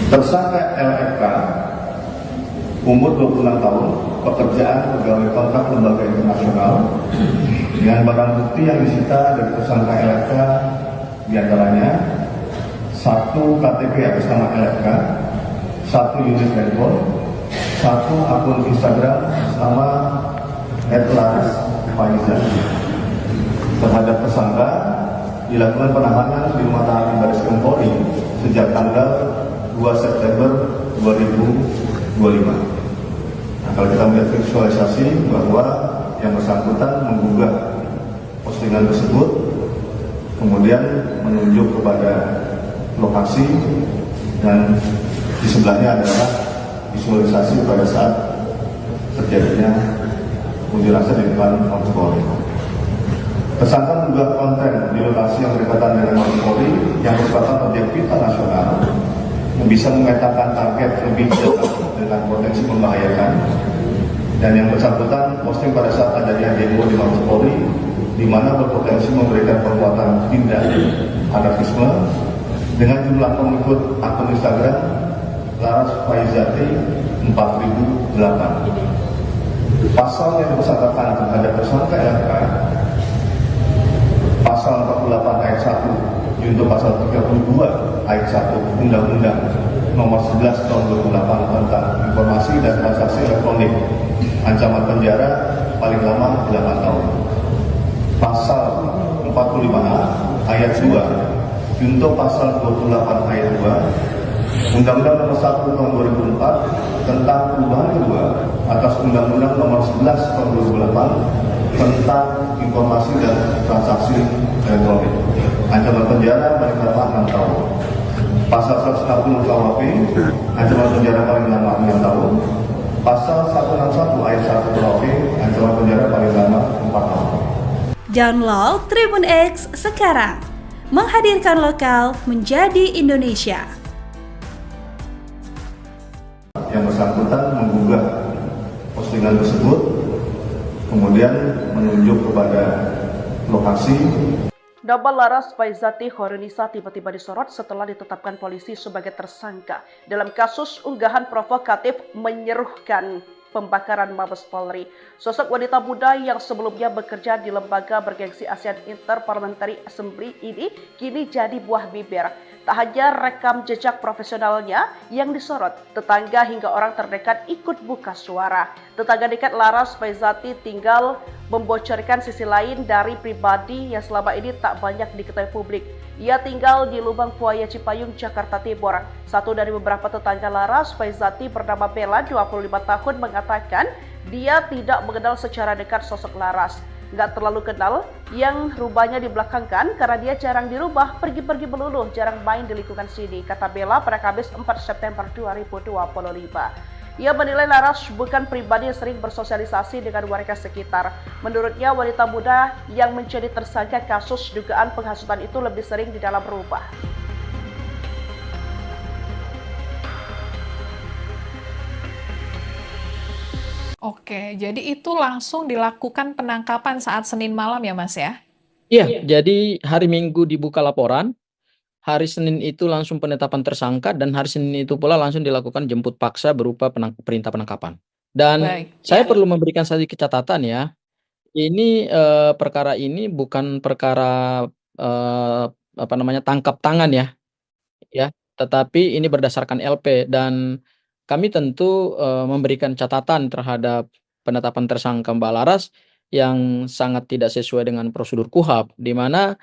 Tersangka LFK, umur 26 tahun, pekerjaan pegawai kontrak lembaga internasional, dengan barang bukti yang disita dari tersangka LFK diantaranya 1 KTP atas nama LFK, 1 unit handphone, 1 akun Instagram atas nama @larasfaizati. Terhadap tersangka dilakukan penahanan di rumah tahanan Barreskrim Polri sejak tanggal 2 September 2025. Nah, kalau kita melihat visualisasi bahwa yang bersangkutan menggugah postingan tersebut, kemudian menunjuk kepada lokasi, dan di sebelahnya adalah visualisasi pada saat terjadinya unjuk rasa di depan Mabes Polri. Tersangka mengunggah konten di lokasi yang berdekatan dengan Mabes Polri yang merupakan objek vital nasional yang bisa memetakan target lebih jauh dengan potensi membahayakan, dan yang bersangkutan posting pada saat adanya demo di Mabes Polri di mana berpotensi memberikan perbuatan tindak anarkisme dengan jumlah pengikut akun Instagram larasfaizati 4008. Pasal yang disangkakan terhadap tersangka LFK, pasal 48 ayat 1 junto pasal 32 ayat 1 Undang-Undang Nomor 11 Tahun 2008 tentang Informasi dan Transaksi Elektronik, ancaman penjara paling lama 8 tahun. Pasal 45A ayat 2 junto pasal 28 ayat 2 Undang-Undang Nomor 1 Tahun 2004 tentang perubahan kedua atas Undang-Undang Nomor 11 Tahun 2008 tentang Informasi dan Transaksi Elektronik, ancaman penjara paling lama 6 tahun. Pasal 160 KUHP, ancaman penjara paling lama 6 tahun. Pasal 161 ayat 1 KUHP, ancaman penjara paling lama 4 tahun. Download Tribun X sekarang, menghadirkan lokal menjadi Indonesia. Yang bersangkutan menggugah postingan tersebut, kemudian menunjuk kepada lokasi. Nama Laras Faizati Hoirunisa tiba-tiba disorot setelah ditetapkan polisi sebagai tersangka dalam kasus unggahan provokatif menyerukan pembakaran Mabes Polri. Sosok wanita muda yang sebelumnya bekerja di lembaga bergengsi ASEAN Interparliamentary Assembly ini kini jadi buah bibir. Tak hanya rekam jejak profesionalnya yang disorot, tetangga hingga orang terdekat ikut buka suara. Tetangga dekat Laras Faizati tinggal membocorkan sisi lain dari pribadi yang selama ini tak banyak diketahui publik. Ia tinggal di Lubang Buaya Cipayung, Jakarta Timur. Satu dari beberapa tetangga Laras, Faizati bernama Bella, 25 tahun, mengatakan dia tidak mengenal secara dekat sosok Laras. Nggak terlalu kenal, yang rubahnya dibelakangkan karena dia jarang dirubah, pergi-pergi melulu, jarang main di lingkungan sini, kata Bella pada Kamis 4 September 2025. Ia menilai Laras bukan pribadi yang sering bersosialisasi dengan warga sekitar. Menurutnya, wanita muda yang menjadi tersangka kasus dugaan penghasutan itu lebih sering di dalam rumah. Oke, jadi itu langsung dilakukan penangkapan saat Senin malam ya, Mas ya? Iya, jadi hari Minggu dibuka laporan, hari Senin itu langsung penetapan tersangka, dan hari Senin itu pula langsung dilakukan jemput paksa berupa perintah penangkapan. Dan Baik, saya ya. perlu memberikan sedikit catatan ya, ini perkara ini bukan perkara tangkap tangan ya, tetapi ini berdasarkan LP, dan kami tentu memberikan catatan terhadap penetapan tersangka Mbak Laras yang sangat tidak sesuai dengan prosedur KUHP, di mana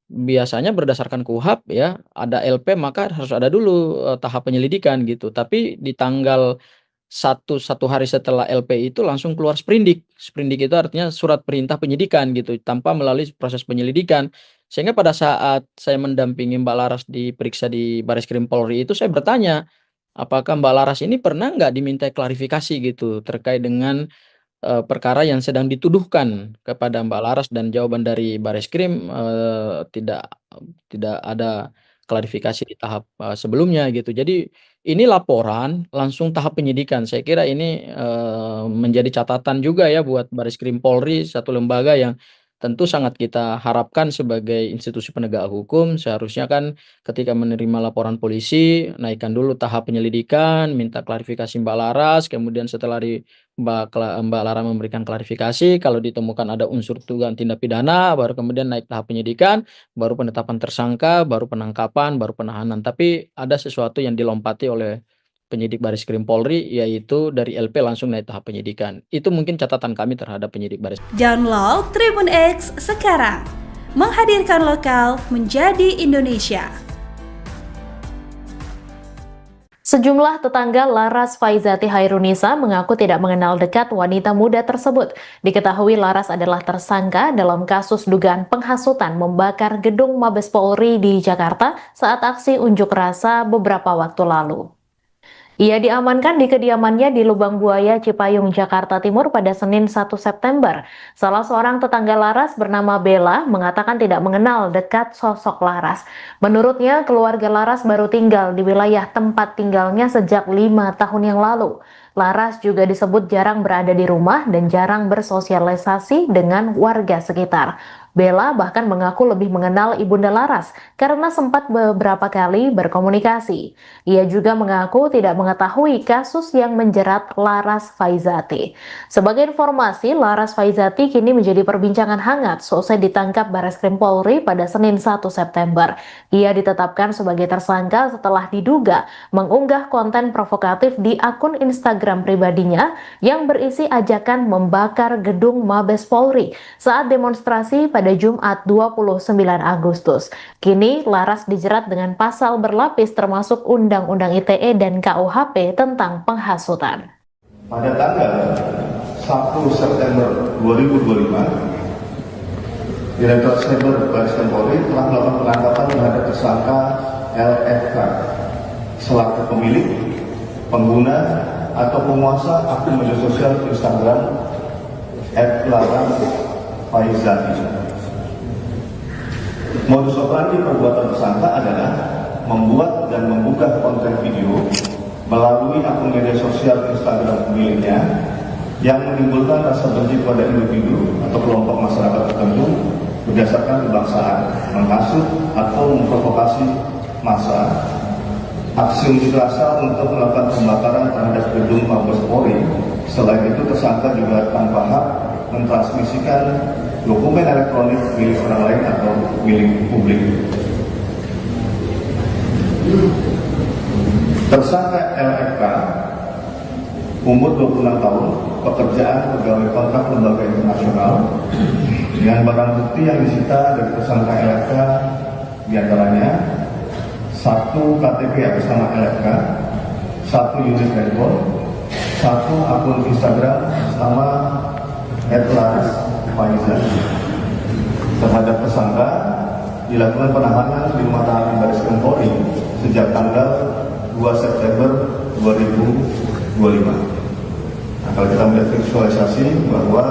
biasanya berdasarkan KUHP ya, ada LP maka harus ada dulu tahap penyelidikan gitu. Tapi di tanggal satu hari setelah LP itu langsung keluar sprindik. Sprindik itu artinya surat perintah penyidikan gitu, tanpa melalui proses penyelidikan. Sehingga pada saat saya mendampingi Mbak Laras diperiksa di Bareskrim Polri itu, saya bertanya, apakah Mbak Laras ini pernah nggak diminta klarifikasi gitu terkait dengan perkara yang sedang dituduhkan kepada Mbak Laras, dan jawaban dari Bareskrim tidak ada klarifikasi di tahap sebelumnya gitu. Jadi ini laporan langsung tahap penyidikan. Saya kira ini menjadi catatan juga ya buat Bareskrim Polri, satu lembaga yang tentu sangat kita harapkan sebagai institusi penegak hukum. Seharusnya kan ketika menerima laporan polisi, naikkan dulu tahap penyelidikan, minta klarifikasi Mbak Laras, kemudian setelah Mbak Laras memberikan klarifikasi, kalau ditemukan ada unsur dugaan tindak pidana, baru kemudian naik tahap penyidikan, baru penetapan tersangka, baru penangkapan, baru penahanan. Tapi ada sesuatu yang dilompati oleh penyidik Bareskrim Polri, yaitu dari LP langsung naik tahap penyidikan. Itu mungkin catatan kami terhadap penyidik Bareskrim. Download Tribun X sekarang, menghadirkan lokal menjadi Indonesia. Sejumlah tetangga Laras Faizati Hairunisa mengaku tidak mengenal dekat wanita muda tersebut. Diketahui Laras adalah tersangka dalam kasus dugaan penghasutan membakar gedung Mabes Polri di Jakarta saat aksi unjuk rasa beberapa waktu lalu. Ia diamankan di kediamannya di Lubang Buaya, Cipayung, Jakarta Timur pada Senin 1 September. Salah seorang tetangga Laras bernama Bella mengatakan tidak mengenal dekat sosok Laras. Menurutnya, keluarga Laras baru tinggal di wilayah tempat tinggalnya sejak 5 tahun yang lalu. Laras juga disebut jarang berada di rumah dan jarang bersosialisasi dengan warga sekitar. Bella bahkan mengaku lebih mengenal Ibunda Laras karena sempat beberapa kali berkomunikasi. Ia juga mengaku tidak mengetahui kasus yang menjerat Laras Faizati. Sebagai informasi, Laras Faizati kini menjadi perbincangan hangat seusai ditangkap Bareskrim Polri pada Senin 1 September. Ia ditetapkan sebagai tersangka setelah diduga mengunggah konten provokatif di akun Instagram pribadinya yang berisi ajakan membakar gedung Mabes Polri saat demonstrasi pada Jumat 29 Agustus. Kini Laras dijerat dengan pasal berlapis termasuk Undang-Undang ITE dan KUHP tentang penghasutan. Pada tanggal 1 September 2025, Direktur Cyber Bareskrim Polri telah melakukan penangkapan terhadap tersangka LFK selaku pemilik, pengguna, atau penguasa akun media sosial Instagram @laras_faizati. Modus operandi perbuatan tersangka adalah membuat dan mengunggah konten video melalui akun media sosial Instagram miliknya yang menimbulkan rasa benci kepada individu atau kelompok masyarakat tertentu berdasarkan kebangsaan, menghasut atau memprovokasi massa, aksi unjuk rasa untuk melakukan pembakaran terhadap gedung Mabes Polri. Selain itu, tersangka juga tanpa hak mentransmisikan dokumen elektronik milik orang lain atau milik publik. Tersangka LFK umur 26 tahun, pekerjaan pegawai kontrak lembaga internasional, dengan barang bukti yang disita dari tersangka LFK diantaranya 1 KTP atas nama LFK, 1 unit handphone, 1 akun Instagram nama @laras_faiza. Terhadap tersangka dilakukan penahanan di rumah tahanan Baris Krim Polri sejak tanggal 2 September 2025. Nah, kalau kita melihat visualisasi bahwa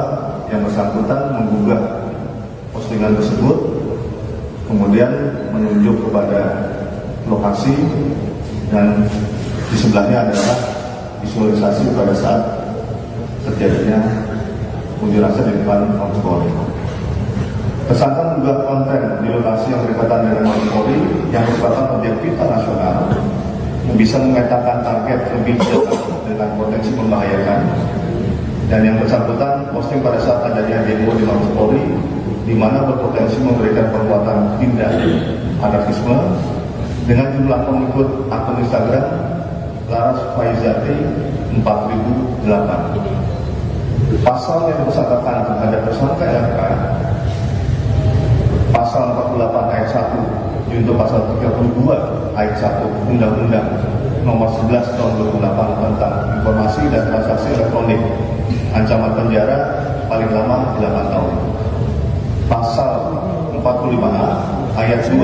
yang bersangkutan menggugah postingan tersebut, kemudian menunjuk kepada lokasi, dan di sebelahnya adalah visualisasi pada saat terjadinya unjuk rasa di depan Mabes Polri. Tersangka mengunggah konten di lokasi yang berdekatan dengan Mabes Polri yang merupakan objek vital nasional yang bisa memetakan target lebih jauh dengan potensi membahayakan, dan yang bersangkutan posting pada saat adanya demo di Mabes Polri di mana berpotensi memberikan perbuatan tindak anarkisme dengan jumlah pengikut akun Instagram Laras Faizati 4008. Pasal yang disangkakan terhadap tersangka LFK pasal 48 ayat 1 junto pasal 32 ayat 1 Undang-Undang Nomor 11 Tahun 2008 tentang Informasi dan Transaksi Elektronik, ancaman penjara paling lama 8 tahun. Pasal 45A ayat 2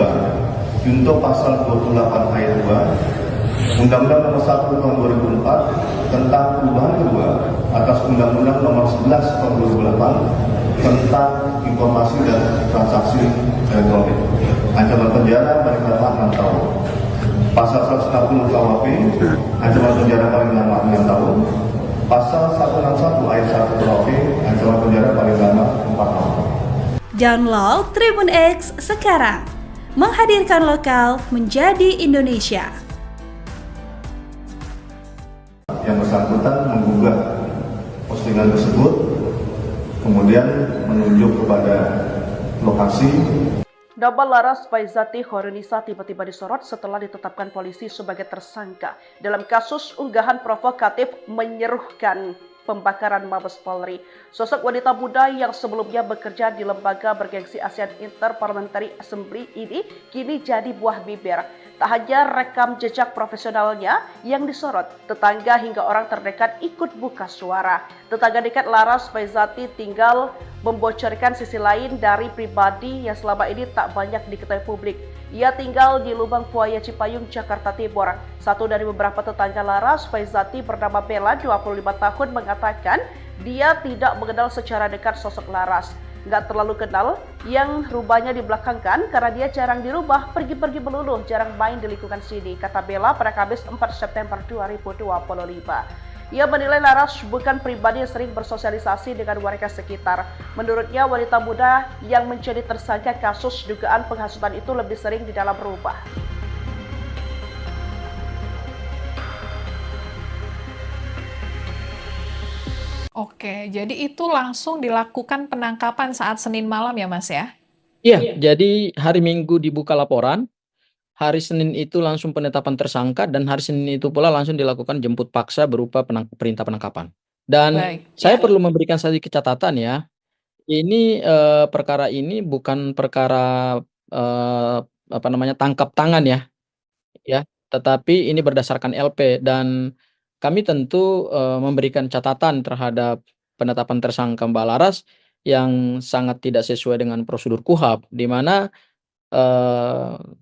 junto pasal 28 ayat 2 Undang-Undang Nomor 1 Tahun 2004 tentang perubahan kedua atas Undang-Undang Nomor 11 Tahun 2008 tentang Informasi dan Transaksi Elektronik, ancaman penjara paling lama 6 tahun. Pasal 160 KUHP, ancaman penjara paling lama 6 tahun. Pasal 161 ayat 1 KUHP, ancaman penjara paling lama 4 tahun. Download Tribun X sekarang, menghadirkan lokal menjadi Indonesia. Yang bersangkutan menggugah postingan tersebut, kemudian menunjuk kepada lokasi. Nama Laras Faizati Hoirunisa tiba-tiba disorot setelah ditetapkan polisi sebagai tersangka dalam kasus unggahan provokatif menyerukan pembakaran Mabes Polri. Sosok wanita muda yang sebelumnya bekerja di lembaga bergengsi ASEAN Interparliamentary Assembly ini kini jadi buah bibir. Tak hanya rekam jejak profesionalnya yang disorot, tetangga hingga orang terdekat ikut buka suara. Tetangga dekat Laras Faizati tinggal membocorkan sisi lain dari pribadi yang selama ini tak banyak diketahui publik. Ia tinggal di Lubang Buaya Cipayung, Jakarta Timur. Satu dari beberapa tetangga Laras Faizati bernama Bella, 25 tahun, mengatakan dia tidak mengenal secara dekat sosok Laras. Nggak terlalu kenal, yang rubahnya dibelakangkan karena dia jarang dirubah, pergi-pergi melulu, jarang main di lingkungan sini, kata Bella pada Kamis 4 September 2025. Ia menilai Laras bukan pribadi yang sering bersosialisasi dengan warga sekitar. Menurutnya, wanita muda yang menjadi tersangka kasus dugaan penghasutan itu lebih sering di dalam rumah. Oke, jadi itu langsung dilakukan penangkapan saat Senin malam ya Mas ya? Iya, jadi hari Minggu dibuka laporan, hari Senin itu langsung penetapan tersangka, dan hari Senin itu pula langsung dilakukan jemput paksa berupa perintah penangkapan. Dan Baik, saya ya. perlu memberikan sedikit catatan ya, ini perkara ini bukan perkara tangkap tangan ya, tetapi ini berdasarkan LP, dan kami tentu memberikan catatan terhadap penetapan tersangka Mbak Laras yang sangat tidak sesuai dengan prosedur KUHP, di mana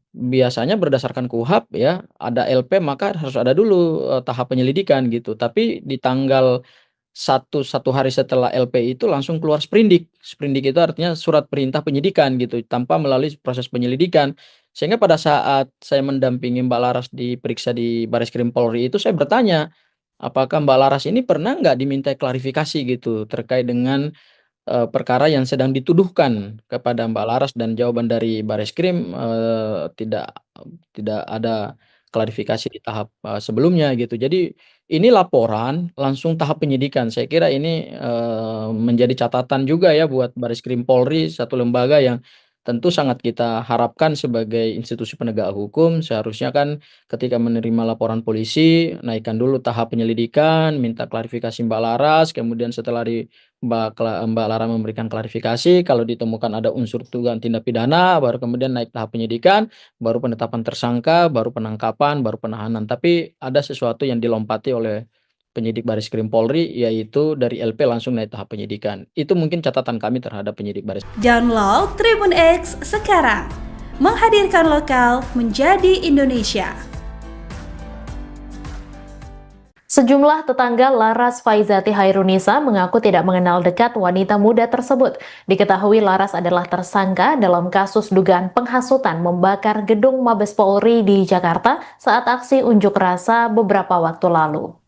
biasanya berdasarkan KUHP ya, ada LP maka harus ada dulu tahap penyelidikan gitu. Tapi di tanggal satu hari setelah LP itu langsung keluar sprindik. Sprindik itu artinya surat perintah penyidikan gitu, tanpa melalui proses penyelidikan. Sehingga pada saat saya mendampingi Mbak Laras diperiksa di Baris Krim Polri itu, saya bertanya, apakah Mbak Laras ini pernah nggak diminta klarifikasi gitu terkait dengan perkara yang sedang dituduhkan kepada Mbak Laras, dan jawaban dari Bareskrim tidak ada klarifikasi di tahap sebelumnya gitu. Jadi ini laporan langsung tahap penyidikan. Saya kira ini menjadi catatan juga ya buat Bareskrim Polri, satu lembaga yang tentu sangat kita harapkan sebagai institusi penegak hukum seharusnya kan ketika menerima laporan polisi, naikkan dulu tahap penyelidikan, minta klarifikasi Mbak Laras, kemudian setelah Mbak Laras memberikan klarifikasi, kalau ditemukan ada unsur dugaan tindak pidana, baru kemudian naik tahap penyidikan, baru penetapan tersangka, baru penangkapan, baru penahanan. Tapi ada sesuatu yang dilompati oleh penyidik Bareskrim Polri, yaitu dari LP langsung naik tahap penyidikan. Itu mungkin catatan kami terhadap penyidik Baris. Download Tribun X sekarang, menghadirkan lokal menjadi Indonesia. Sejumlah tetangga Laras Faizati Hairunisa mengaku tidak mengenal dekat wanita muda tersebut. Diketahui Laras adalah tersangka dalam kasus dugaan penghasutan membakar gedung Mabes Polri di Jakarta saat aksi unjuk rasa beberapa waktu lalu.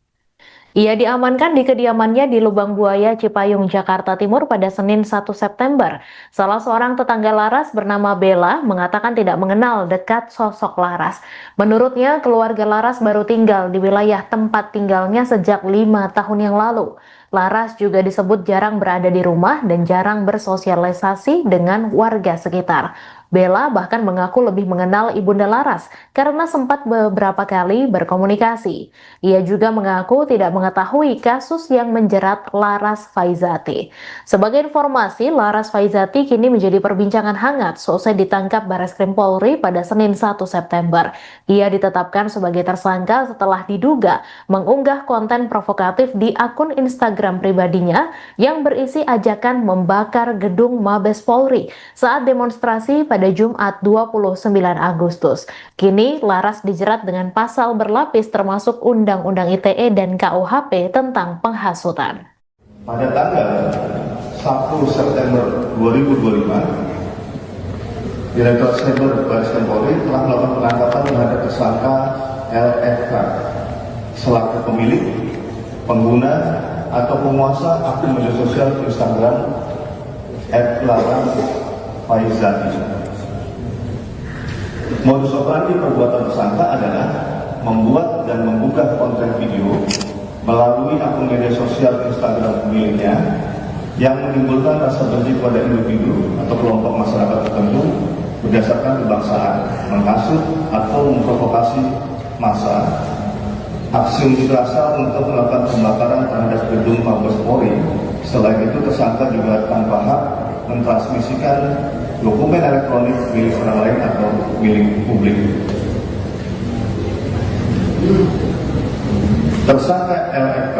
Ia diamankan di kediamannya di Lubang Buaya, Cipayung, Jakarta Timur pada Senin 1 September. Salah seorang tetangga Laras bernama Bella mengatakan tidak mengenal dekat sosok Laras. Menurutnya, keluarga Laras baru tinggal di wilayah tempat tinggalnya sejak 5 tahun yang lalu. Laras juga disebut jarang berada di rumah dan jarang bersosialisasi dengan warga sekitar. Bella bahkan mengaku lebih mengenal Ibunda Laras karena sempat beberapa kali berkomunikasi. Ia juga mengaku tidak mengetahui kasus yang menjerat Laras Faizati. Sebagai informasi, Laras Faizati kini menjadi perbincangan hangat seusai ditangkap Bareskrim Polri pada Senin 1 September. Ia ditetapkan sebagai tersangka setelah diduga mengunggah konten provokatif di akun Instagram pribadinya yang berisi ajakan membakar gedung Mabes Polri saat demonstrasi pada Jumat 29 Agustus. Kini Laras dijerat dengan pasal berlapis termasuk Undang-Undang ITE dan KUHP tentang penghasutan. Pada tanggal 1 September 2025, Direktorat Cyber Bareskrim Polri telah melakukan penangkapan terhadap tersangka LFK selaku pemilik, pengguna, atau penguasa akun media sosial Instagram @laras_faizati. Modus operandi perbuatan tersangka adalah membuat dan mengunggah konten video melalui akun media sosial Instagram miliknya yang menimbulkan rasa benci kepada individu atau kelompok masyarakat tertentu berdasarkan kebangsaan, menghasut atau memprovokasi massa, aksi unjuk rasa untuk melakukan pembakaran terhadap gedung Mabes Polri. Selain itu, tersangka juga tanpa hak mentransmisikan dokumen elektronik milik orang lain atau milik publik. Tersangka LFK,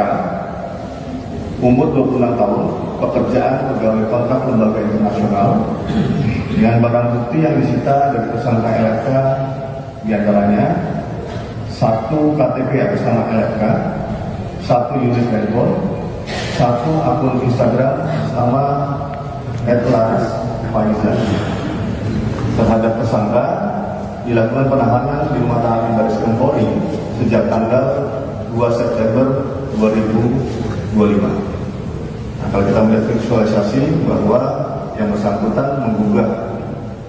umur 26 tahun, pekerjaan pegawai kontrak lembaga internasional, dengan barang bukti yang disita dari tersangka LFK diantaranya 1 KTP atas nama LFK, 1 unit handphone, 1 akun Instagram nama @laras_faizati. Terhadap tersangka dilakukan penahanan di rumah tahanan Bareskrim Polri sejak tanggal 2 September 2025. Nah, kalau kita melihat visualisasi bahwa yang bersangkutan menggugah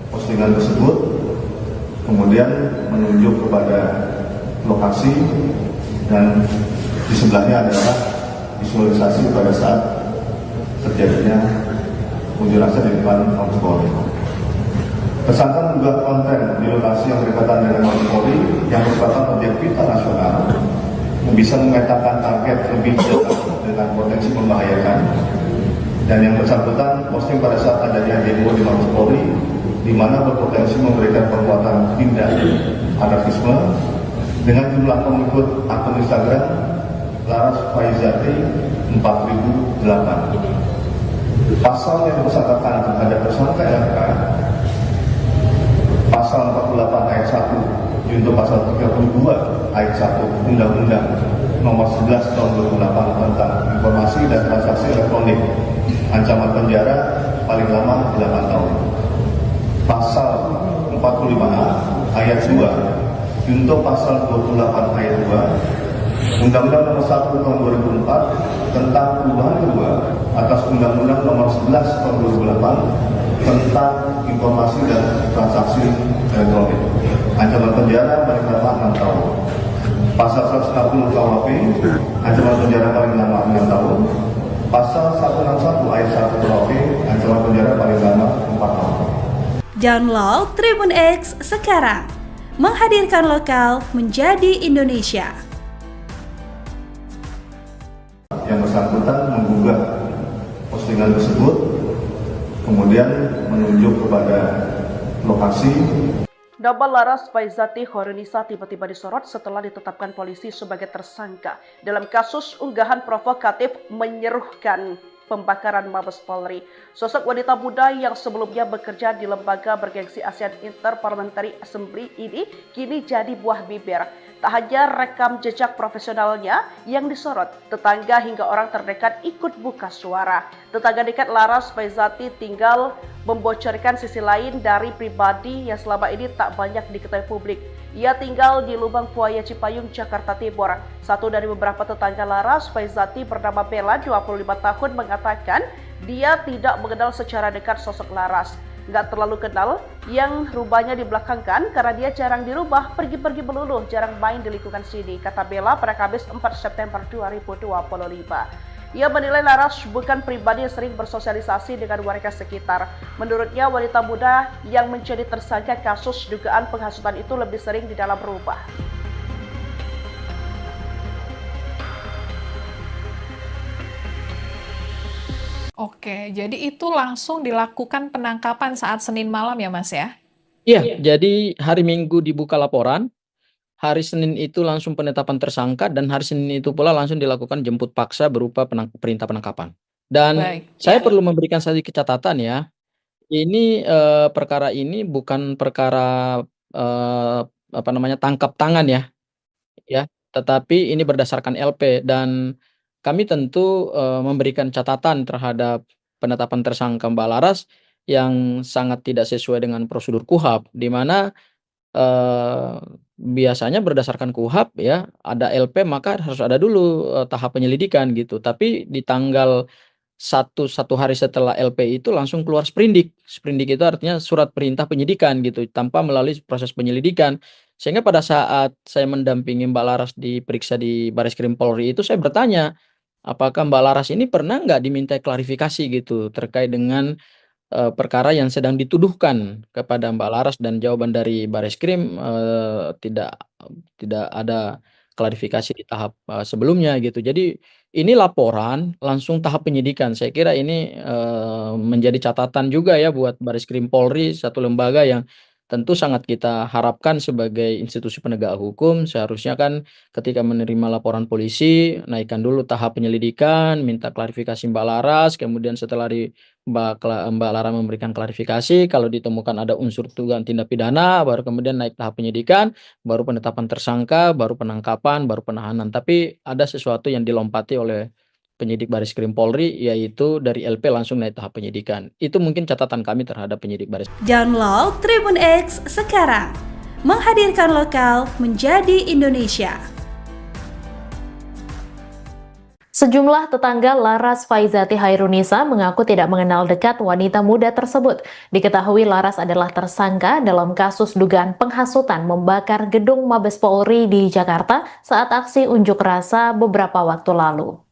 postingan tersebut, kemudian menunjuk kepada lokasi, dan di sebelahnya adalah visualisasi pada saat terjadinya unjuk rasa di depan Mabes Polri. Tersangka mengunggah konten di lokasi yang berdekatan dengan Mabes Polri yang merupakan objek vital nasional yang bisa memetakan target lebih dekat dengan potensi membahayakan, dan yang bersangkutan posting pada saat adanya demo di Mabes Polri di mana berpotensi memberikan perbuatan tindak anarkisme dengan jumlah pengikut akun Instagram Laras Faizati 4008. Pasal yang bersangkutan terhadap tersangka LFK, pasal 48 ayat 1 junto pasal 32 ayat 1 Undang-Undang Nomor 11 Tahun 2008 tentang Informasi dan Transaksi Elektronik, ancaman penjara paling lama 8 tahun. Pasal 45A ayat 2 junto pasal 28 ayat 2 Undang-Undang Nomor 1 Tahun 2004 tentang perubahan kedua atas Undang-Undang Nomor 11 Tahun 2008 tentang Informasi dan Transaksi Elektronik, ancaman penjara paling lama 6 tahun. Pasal 160 KUHP, ancaman penjara paling lama 6 tahun. Pasal 161 ayat 1 KUHP, ancaman penjara paling lama 4 tahun. Download Tribun X sekarang, menghadirkan lokal menjadi Indonesia. Yang bersangkutan menggugah postingan tersebut, kemudian menunjuk kepada lokasi. Nama Laras Faizati Hoirunisa tiba-tiba disorot setelah ditetapkan polisi sebagai tersangka dalam kasus unggahan provokatif menyerukan pembakaran Mabes Polri. Sosok wanita muda yang sebelumnya bekerja di lembaga bergengsi ASEAN Interparliamentary Assembly ini kini jadi buah bibir. Tak hanya rekam jejak profesionalnya yang disorot, tetangga hingga orang terdekat ikut buka suara. Tetangga dekat Laras Faizati tinggal membocorkan sisi lain dari pribadi yang selama ini tak banyak diketahui publik. Ia tinggal di Lubang Buaya Cipayung, Jakarta Timur. Satu dari beberapa tetangga Laras Faizati bernama Bella, 25 tahun, mengatakan dia tidak mengenal secara dekat sosok Laras. Nggak terlalu kenal, yang rubahnya dibelakangkan karena dia jarang di rumah, pergi-pergi melulu, jarang main di lingkungan sini, kata Bella pada Kamis 4 September 2025. Ia menilai Laras bukan pribadi yang sering bersosialisasi dengan warga sekitar. Menurutnya, wanita muda yang menjadi tersangka kasus dugaan penghasutan itu lebih sering di dalam rumah. Oke, jadi itu langsung dilakukan penangkapan saat Senin malam ya Mas ya? Iya, jadi hari Minggu dibuka laporan, hari Senin itu langsung penetapan tersangka, dan hari Senin itu pula langsung dilakukan jemput paksa berupa perintah penangkapan. Dan Baik, saya ya. perlu memberikan sedikit catatan ya, ini perkara ini bukan perkara tangkap tangan ya, tetapi ini berdasarkan LP, dan kami tentu memberikan catatan terhadap penetapan tersangka Mbak Laras yang sangat tidak sesuai dengan prosedur KUHP, di mana biasanya berdasarkan KUHP ya, ada LP maka harus ada dulu tahap penyelidikan gitu. Tapi di tanggal satu hari setelah LP itu langsung keluar sprindik. Sprindik itu artinya surat perintah penyidikan gitu, tanpa melalui proses penyelidikan. Sehingga pada saat saya mendampingi Mbak Laras diperiksa di Bareskrim Polri itu, saya bertanya, apakah Mbak Laras ini pernah nggak diminta klarifikasi gitu terkait dengan perkara yang sedang dituduhkan kepada Mbak Laras, dan jawaban dari Bareskrim tidak ada klarifikasi di tahap sebelumnya gitu. Jadi ini laporan langsung tahap penyidikan. Saya kira ini menjadi catatan juga ya buat Bareskrim Polri, satu lembaga yang tentu sangat kita harapkan sebagai institusi penegak hukum. Seharusnya kan ketika menerima laporan polisi, naikkan dulu tahap penyelidikan, minta klarifikasi Mbak Laras, kemudian setelah Mbak Laras memberikan klarifikasi, kalau ditemukan ada unsur dugaan tindak pidana, baru kemudian naik tahap penyidikan, baru penetapan tersangka, baru penangkapan, baru penahanan. Tapi ada sesuatu yang dilompati oleh penyidik Bareskrim Polri, yaitu dari LP langsung naik tahap penyidikan. Itu mungkin catatan kami terhadap penyidik Bareskrim. Download Tribun X sekarang, menghadirkan lokal menjadi Indonesia. Sejumlah tetangga Laras Faizati Hairunisa mengaku tidak mengenal dekat wanita muda tersebut. Diketahui Laras adalah tersangka dalam kasus dugaan penghasutan membakar gedung Mabes Polri di Jakarta saat aksi unjuk rasa beberapa waktu lalu.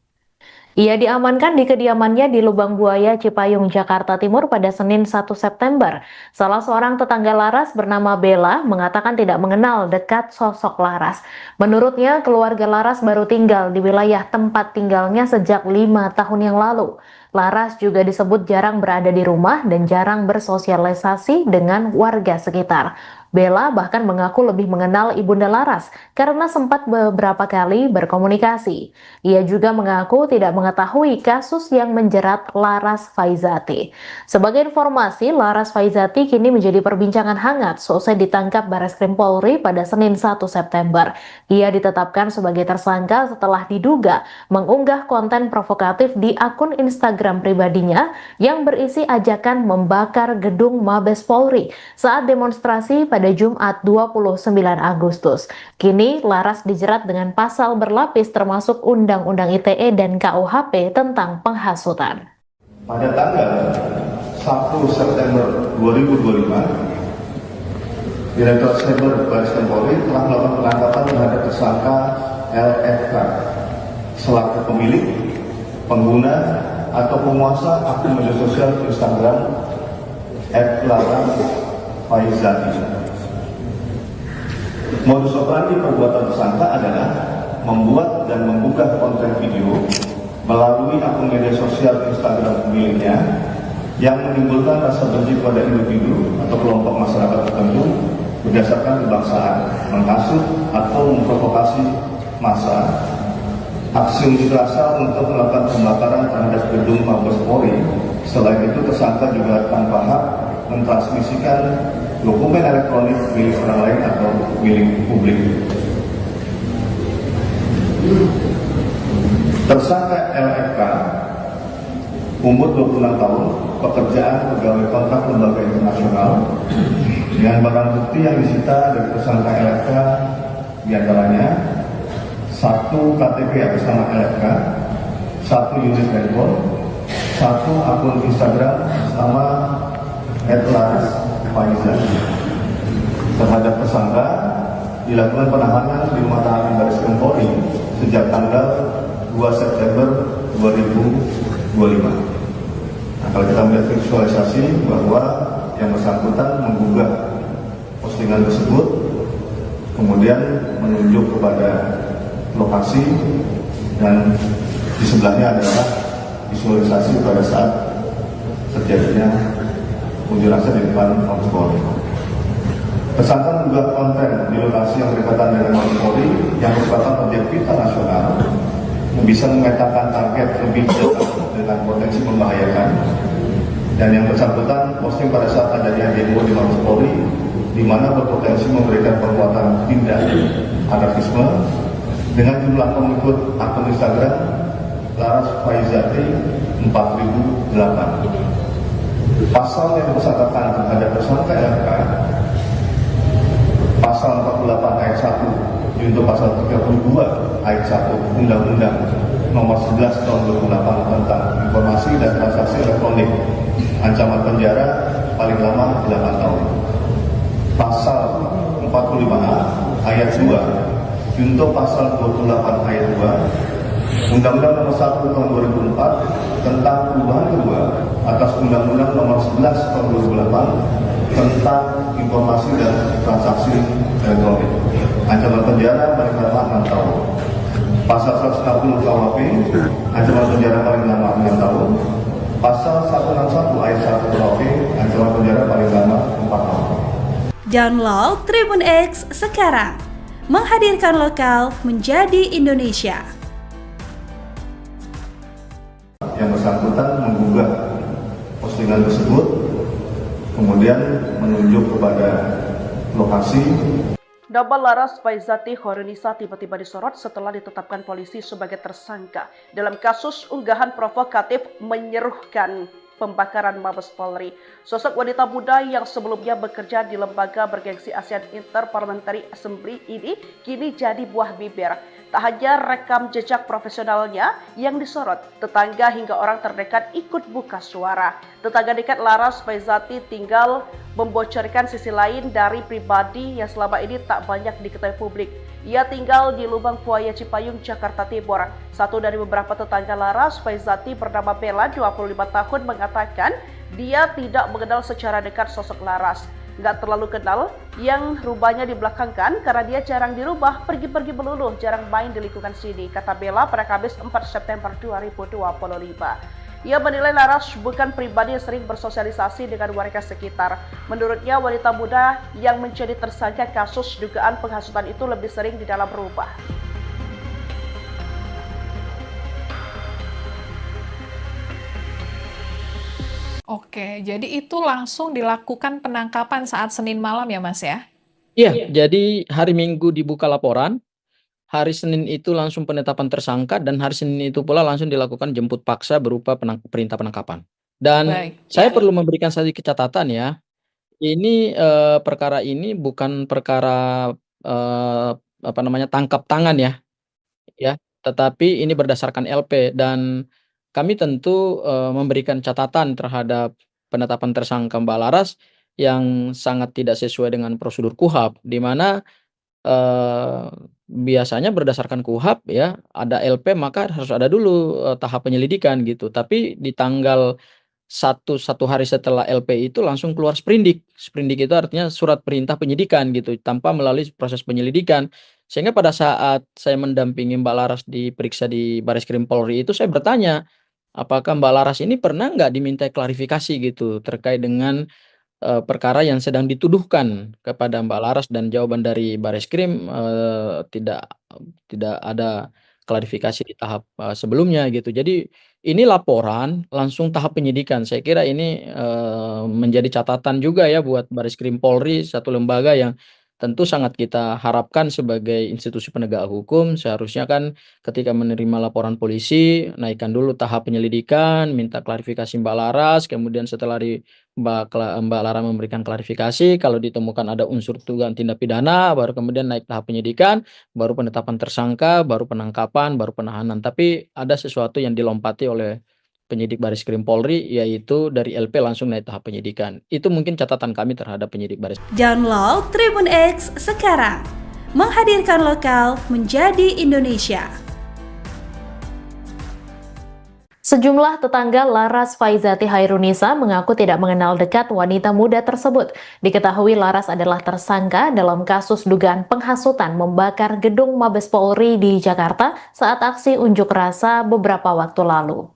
Ia diamankan di kediamannya di Lubang Buaya Cipayung, Jakarta Timur pada Senin 1 September. Salah seorang tetangga Laras bernama Bella mengatakan tidak mengenal dekat sosok Laras. Menurutnya, keluarga Laras baru tinggal di wilayah tempat tinggalnya sejak 5 tahun yang lalu. Laras juga disebut jarang berada di rumah dan jarang bersosialisasi dengan warga sekitar. Bella bahkan mengaku lebih mengenal Ibunda Laras karena sempat beberapa kali berkomunikasi. Ia juga mengaku tidak mengetahui kasus yang menjerat Laras Faizati. Sebagai informasi, Laras Faizati kini menjadi perbincangan hangat seusai ditangkap Bareskrim Polri pada Senin 1 September. Ia ditetapkan sebagai tersangka setelah diduga mengunggah konten provokatif di akun Instagram pribadinya yang berisi ajakan membakar gedung Mabes Polri saat demonstrasi pada Jumat 29 Agustus. Kini Laras dijerat dengan pasal berlapis termasuk Undang-Undang ITE dan KUHP tentang penghasutan. Pada tanggal 1 September 2025, Direktorat Cyber Bareskrim Polri telah melakukan penangkapan terhadap tersangka LFK selaku pemilik, pengguna, atau penguasa akun media sosial Instagram @laras Faizati. Modus operandi perbuatan tersangka adalah membuat dan mengunggah konten video melalui akun media sosial Instagram miliknya yang menimbulkan rasa benci kepada individu atau kelompok masyarakat tertentu berdasarkan kebangsaan, menghasut atau memprovokasi massa, aksi unjuk rasa untuk melakukan pembakaran terhadap gedung Mabes Polri. Selain itu, tersangka juga tanpa hak mentransmisikan dokumen elektronik milik orang lain atau milik publik. Tersangka LFK, umur 26 tahun, pekerjaan pegawai kontrak lembaga internasional, dengan barang bukti yang disita dari tersangka LFK diantaranya 1 KTP atas nama LFK, 1 unit handphone, 1 akun Instagram nama @laras_faizati. Terhadap tersangka dilakukan penahanan di rumah tahanan Barreskrim Polri sejak tanggal 2 September 2025. Nah, kalau kita melihat visualisasi bahwa yang bersangkutan menggugah postingan tersebut, kemudian menunjuk kepada lokasi, dan di sebelahnya adalah visualisasi pada saat terjadinya unjuk rasa di depan Mabes Polri. Tersangka mengunggah konten di lokasi yang berdekatan dengan Mabes Polri yang merupakan objek vital nasional yang bisa memetakan target lebih dekat dengan potensi membahayakan, dan yang bersangkutan posting pada saat adanya demo di Mabes Polri di mana berpotensi memberikan perbuatan tindak anarkisme dengan jumlah pengikut akun Instagram Laras Faizati 4008. Pasal yang bersangkutan terhadap tersangka LFK pasal 48 ayat 1 junto pasal 32 ayat 1 Undang-Undang Nomor 11 Tahun 2008 tentang Informasi dan Transaksi Elektronik, ancaman penjara paling lama 8 tahun. Pasal 45A ayat 2 junto pasal 28 ayat 2 Undang-Undang Nomor 1 Tahun 2004 tentang perubahan kedua atas Undang-Undang Nomor 11 Tahun 2008 tentang Informasi dan Transaksi Elektronik, ancaman penjara paling lama 6 tahun. Pasal 160 KUHP, ancaman penjara paling lama 6 tahun. Pasal 161 ayat 1 KUHP, ancaman penjara paling lama 4 tahun. Download Tribun X sekarang, menghadirkan lokal menjadi Indonesia. Yang bersangkutan menggugah postingan tersebut, kemudian menunjuk kepada lokasi. Nama Laras Faizati Horonisa tiba-tiba disorot setelah ditetapkan polisi sebagai tersangka dalam kasus unggahan provokatif menyerukan pembakaran Mabes Polri. Sosok wanita muda yang sebelumnya bekerja di lembaga bergengsi ASEAN Interparliamentary Assembly ini kini jadi buah bibir. Tak hanya rekam jejak profesionalnya yang disorot, tetangga hingga orang terdekat ikut buka suara. Tetangga dekat Laras Faizati tinggal membocorkan sisi lain dari pribadi yang selama ini tak banyak diketahui publik. Ia tinggal di Lubang Buaya Cipayung, Jakarta Timur. Satu dari beberapa tetangga Laras Faizati bernama Bella, 25 tahun, mengatakan dia tidak mengenal secara dekat sosok Laras. Nggak terlalu kenal, yang rubahnya dibelakangkan karena dia jarang dirubah, pergi-pergi melulu, jarang main di lingkungan sini, kata Bella pada Kamis 4 September 2025. Ia menilai Laras bukan pribadi yang sering bersosialisasi dengan warga sekitar. Menurutnya, wanita muda yang menjadi tersangka kasus dugaan penghasutan itu lebih sering di dalam rumah. Oke, jadi itu langsung dilakukan penangkapan saat Senin malam ya Mas ya? Iya, jadi hari Minggu dibuka laporan, hari Senin itu langsung penetapan tersangka, dan hari Senin itu pula langsung dilakukan jemput paksa berupa perintah penangkapan. Dan Baik, saya ya. perlu memberikan sedikit catatan ya, ini perkara ini bukan perkara tangkap tangan ya, tetapi ini berdasarkan LP, dan kami tentu memberikan catatan terhadap penetapan tersangka Mbak Laras yang sangat tidak sesuai dengan prosedur KUHP, di mana biasanya berdasarkan KUHP ya, ada LP maka harus ada dulu tahap penyelidikan gitu. Tapi di tanggal satu hari setelah LP itu langsung keluar sprindik. Sprindik itu artinya surat perintah penyidikan gitu, tanpa melalui proses penyelidikan. Sehingga pada saat saya mendampingi Mbak Laras diperiksa di Bareskrim Polri itu saya bertanya, apakah Mbak Laras ini pernah nggak diminta klarifikasi gitu terkait dengan perkara yang sedang dituduhkan kepada Mbak Laras, dan jawaban dari Bareskrim tidak ada klarifikasi di tahap sebelumnya gitu. Jadi ini laporan langsung tahap penyidikan. Saya kira ini menjadi catatan juga ya buat Bareskrim Polri, satu lembaga yang tentu sangat kita harapkan sebagai institusi penegak hukum. Seharusnya kan ketika menerima laporan polisi, naikkan dulu tahap penyelidikan, minta klarifikasi Mbak Laras, kemudian setelah Mbak Laras memberikan klarifikasi, kalau ditemukan ada unsur dugaan tindak pidana, baru kemudian naik tahap penyidikan, baru penetapan tersangka, baru penangkapan, baru penahanan. Tapi ada sesuatu yang dilompati oleh penyidik Bareskrim Polri, yaitu dari LP langsung naik tahap penyidikan. Itu mungkin catatan kami terhadap penyidik Bareskrim. Download Tribun X sekarang, menghadirkan lokal menjadi Indonesia. Sejumlah tetangga Laras Faizati Hairunisa mengaku tidak mengenal dekat wanita muda tersebut. Diketahui Laras adalah tersangka dalam kasus dugaan penghasutan membakar gedung Mabes Polri di Jakarta saat aksi unjuk rasa beberapa waktu lalu.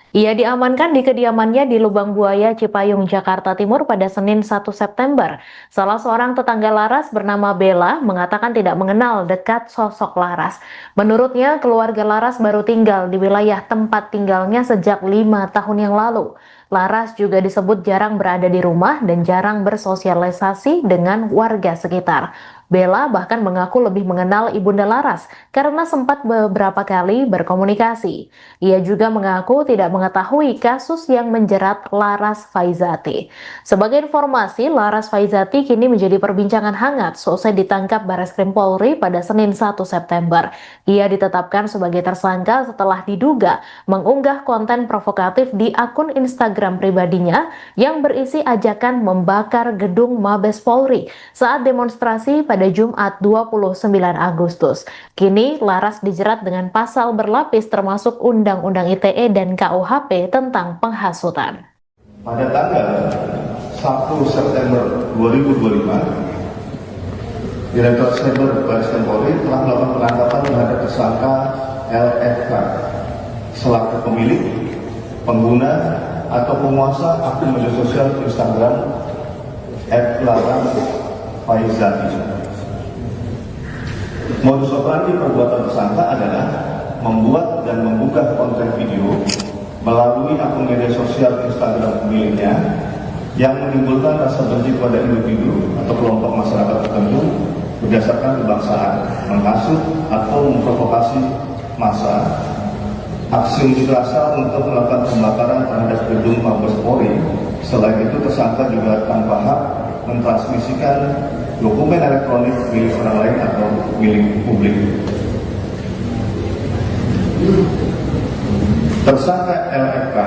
Ia diamankan di kediamannya di Lubang Buaya, Cipayung, Jakarta Timur pada Senin 1 September. Salah seorang tetangga Laras bernama Bella mengatakan tidak mengenal dekat sosok Laras. Menurutnya, keluarga Laras baru tinggal di wilayah tempat tinggalnya sejak 5 tahun yang lalu. Laras juga disebut jarang berada di rumah dan jarang bersosialisasi dengan warga sekitar. Bella bahkan mengaku lebih mengenal Ibunda Laras karena sempat beberapa kali berkomunikasi. Ia juga mengaku tidak mengetahui kasus yang menjerat Laras Faizati. Sebagai informasi, Laras Faizati kini menjadi perbincangan hangat seusai ditangkap Bareskrim Polri pada Senin 1 September. Ia ditetapkan sebagai tersangka setelah diduga mengunggah konten provokatif di akun Instagram pribadinya yang berisi ajakan membakar gedung Mabes Polri saat demonstrasi pada Jumat 29 Agustus. Kini Laras dijerat dengan pasal berlapis termasuk Undang-Undang ITE dan KUHP tentang penghasutan. Pada tanggal 1 September 2025, Direktur Cyber Bareskrim Polri telah melakukan penangkapan terhadap tersangka LFK selaku pemilik, pengguna, atau penguasa akun media sosial Instagram @laras Faizati. Modus operandi perbuatan tersangka adalah membuat dan mengunggah konten video melalui akun media sosial Instagram miliknya yang menimbulkan rasa benci kepada individu atau kelompok masyarakat tertentu berdasarkan kebangsaan, menghasut atau memprovokasi massa, aksi unjuk rasa untuk melakukan pembakaran terhadap gedung Mabes Polri. Selain itu, tersangka juga tanpa hak mentransmisikan dokumen elektronik milik orang lain atau milik publik. Tersangka LFK,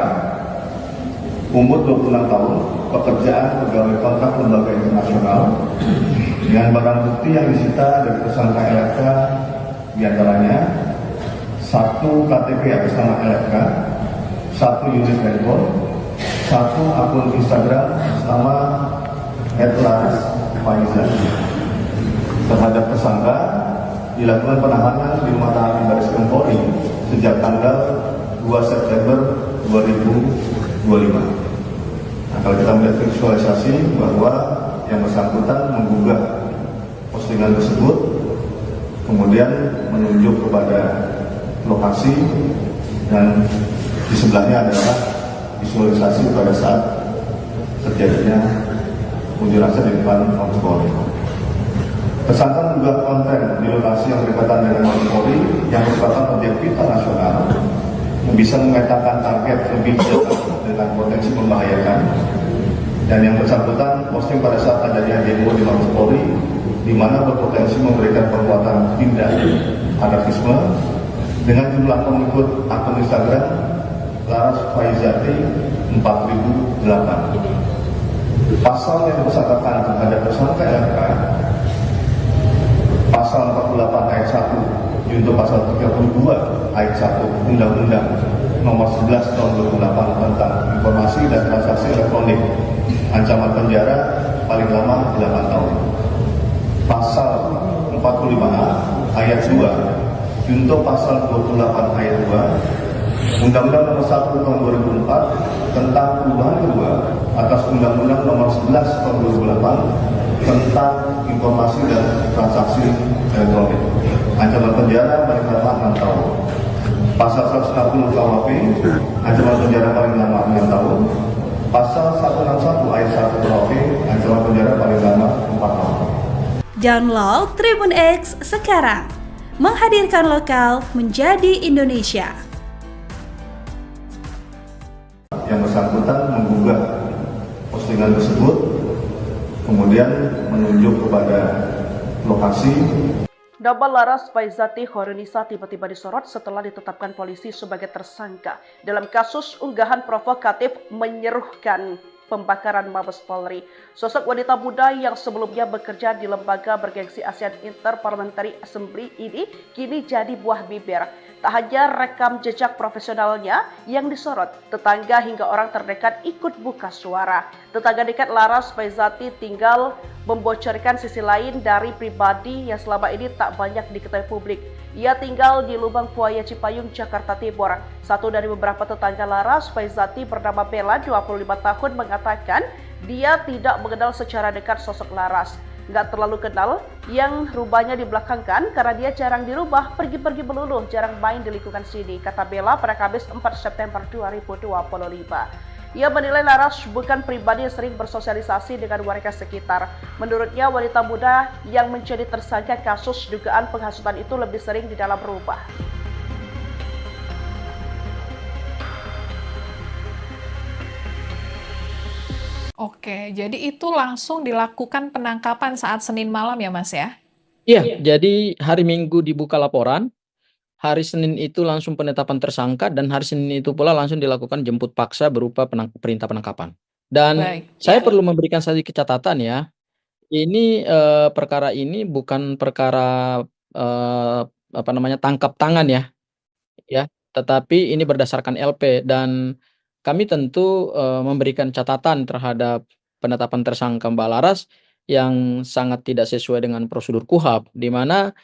umur 26 tahun, pekerjaan pegawai kontrak lembaga internasional. Dengan barang bukti yang disita dari tersangka LFK diantaranya 1 KTP atas nama LFK, 1 unit handphone, 1 akun Instagram nama @laras Faizati. Terhadap tersangka dilakukan penahanan di rumah tahanan Bareskrim Polri sejak tanggal 2 September 2025. Nah, kalau kita melihat visualisasi bahwa yang bersangkutan menggugah postingan tersebut, kemudian menunjuk kepada lokasi, dan di sebelahnya adalah visualisasi pada saat terjadinya unjuk rasa di depan Mabes Polri. Tersangka mengunggah konten di lokasi yang berdekatan dengan Mabes Polri yang merupakan objek vital nasional yang bisa memetakan target lebih jauh dengan potensi membahayakan, dan yang bersangkutan posting pada saat adanya demo di Mabes Polri di mana berpotensi memberikan perbuatan tindak anarkisme dengan jumlah pengikut akun Instagram Laras Faizati 4008. Pasal yang disangkakan terhadap tersangka LFK, pasal 48 ayat 1 junto pasal 32 ayat 1 Undang-Undang nomor 11 tahun 2008 tentang informasi dan transaksi elektronik. Ancaman penjara paling lama 8 tahun. Pasal 45A ayat 2 junto pasal 28 ayat 2 Undang-Undang nomor 1 tahun 2004 tentang perubahan kedua atas Undang-Undang nomor 11 tahun 2008 tentang informasi dan transaksi elektronik. Ancaman penjara paling lama 6 tahun. Pasal 160 KUHP, ancaman penjara paling lama 6 tahun. Pasal 161 ayat 1 KUHP, ancaman penjara paling lama 4 tahun. Download Tribun X sekarang, menghadirkan lokal menjadi Indonesia. Yang bersangkutan menggugah postingan tersebut, kemudian menunjuk kepada lokasi. Nama Laras Faizati Khairunnisa tiba-tiba disorot setelah ditetapkan polisi sebagai tersangka dalam kasus unggahan provokatif menyerukan pembakaran Mabes Polri. Sosok wanita muda yang sebelumnya bekerja di lembaga bergengsi ASEAN Interparliamentary Assembly ini kini jadi buah bibir. Tak hanya rekam jejak profesionalnya yang disorot, tetangga hingga orang terdekat ikut buka suara. Tetangga dekat Laras Faizati tinggal membocorkan sisi lain dari pribadi yang selama ini tak banyak diketahui publik. Ia tinggal di Lubang Buaya Cipayung, Jakarta Timur. Satu dari beberapa tetangga Laras Faizati bernama Bella, 25 tahun, mengatakan dia tidak mengenal secara dekat sosok Laras. Nggak terlalu kenal, yang rubahnya dibelakangkan karena dia jarang dirubah, pergi-pergi melulu, jarang main di lingkungan sini, kata Bella pada Kamis 4 September 2025. Ia menilai Laras bukan pribadi yang sering bersosialisasi dengan warga sekitar. Menurutnya, wanita muda yang menjadi tersangka kasus dugaan penghasutan itu lebih sering di dalam rumah. Oke, jadi itu langsung dilakukan penangkapan saat Senin malam ya Mas ya? Iya, jadi hari Minggu dibuka laporan, hari Senin itu langsung penetapan tersangka, dan hari Senin itu pula langsung dilakukan jemput paksa berupa perintah penangkapan. Dan Baik, saya ya. perlu memberikan sedikit catatan ya, ini perkara ini bukan perkara tangkap tangan ya, tetapi ini berdasarkan LP, dan kami tentu memberikan catatan terhadap penetapan tersangka Mbak Laras yang sangat tidak sesuai dengan prosedur KUHP, di mana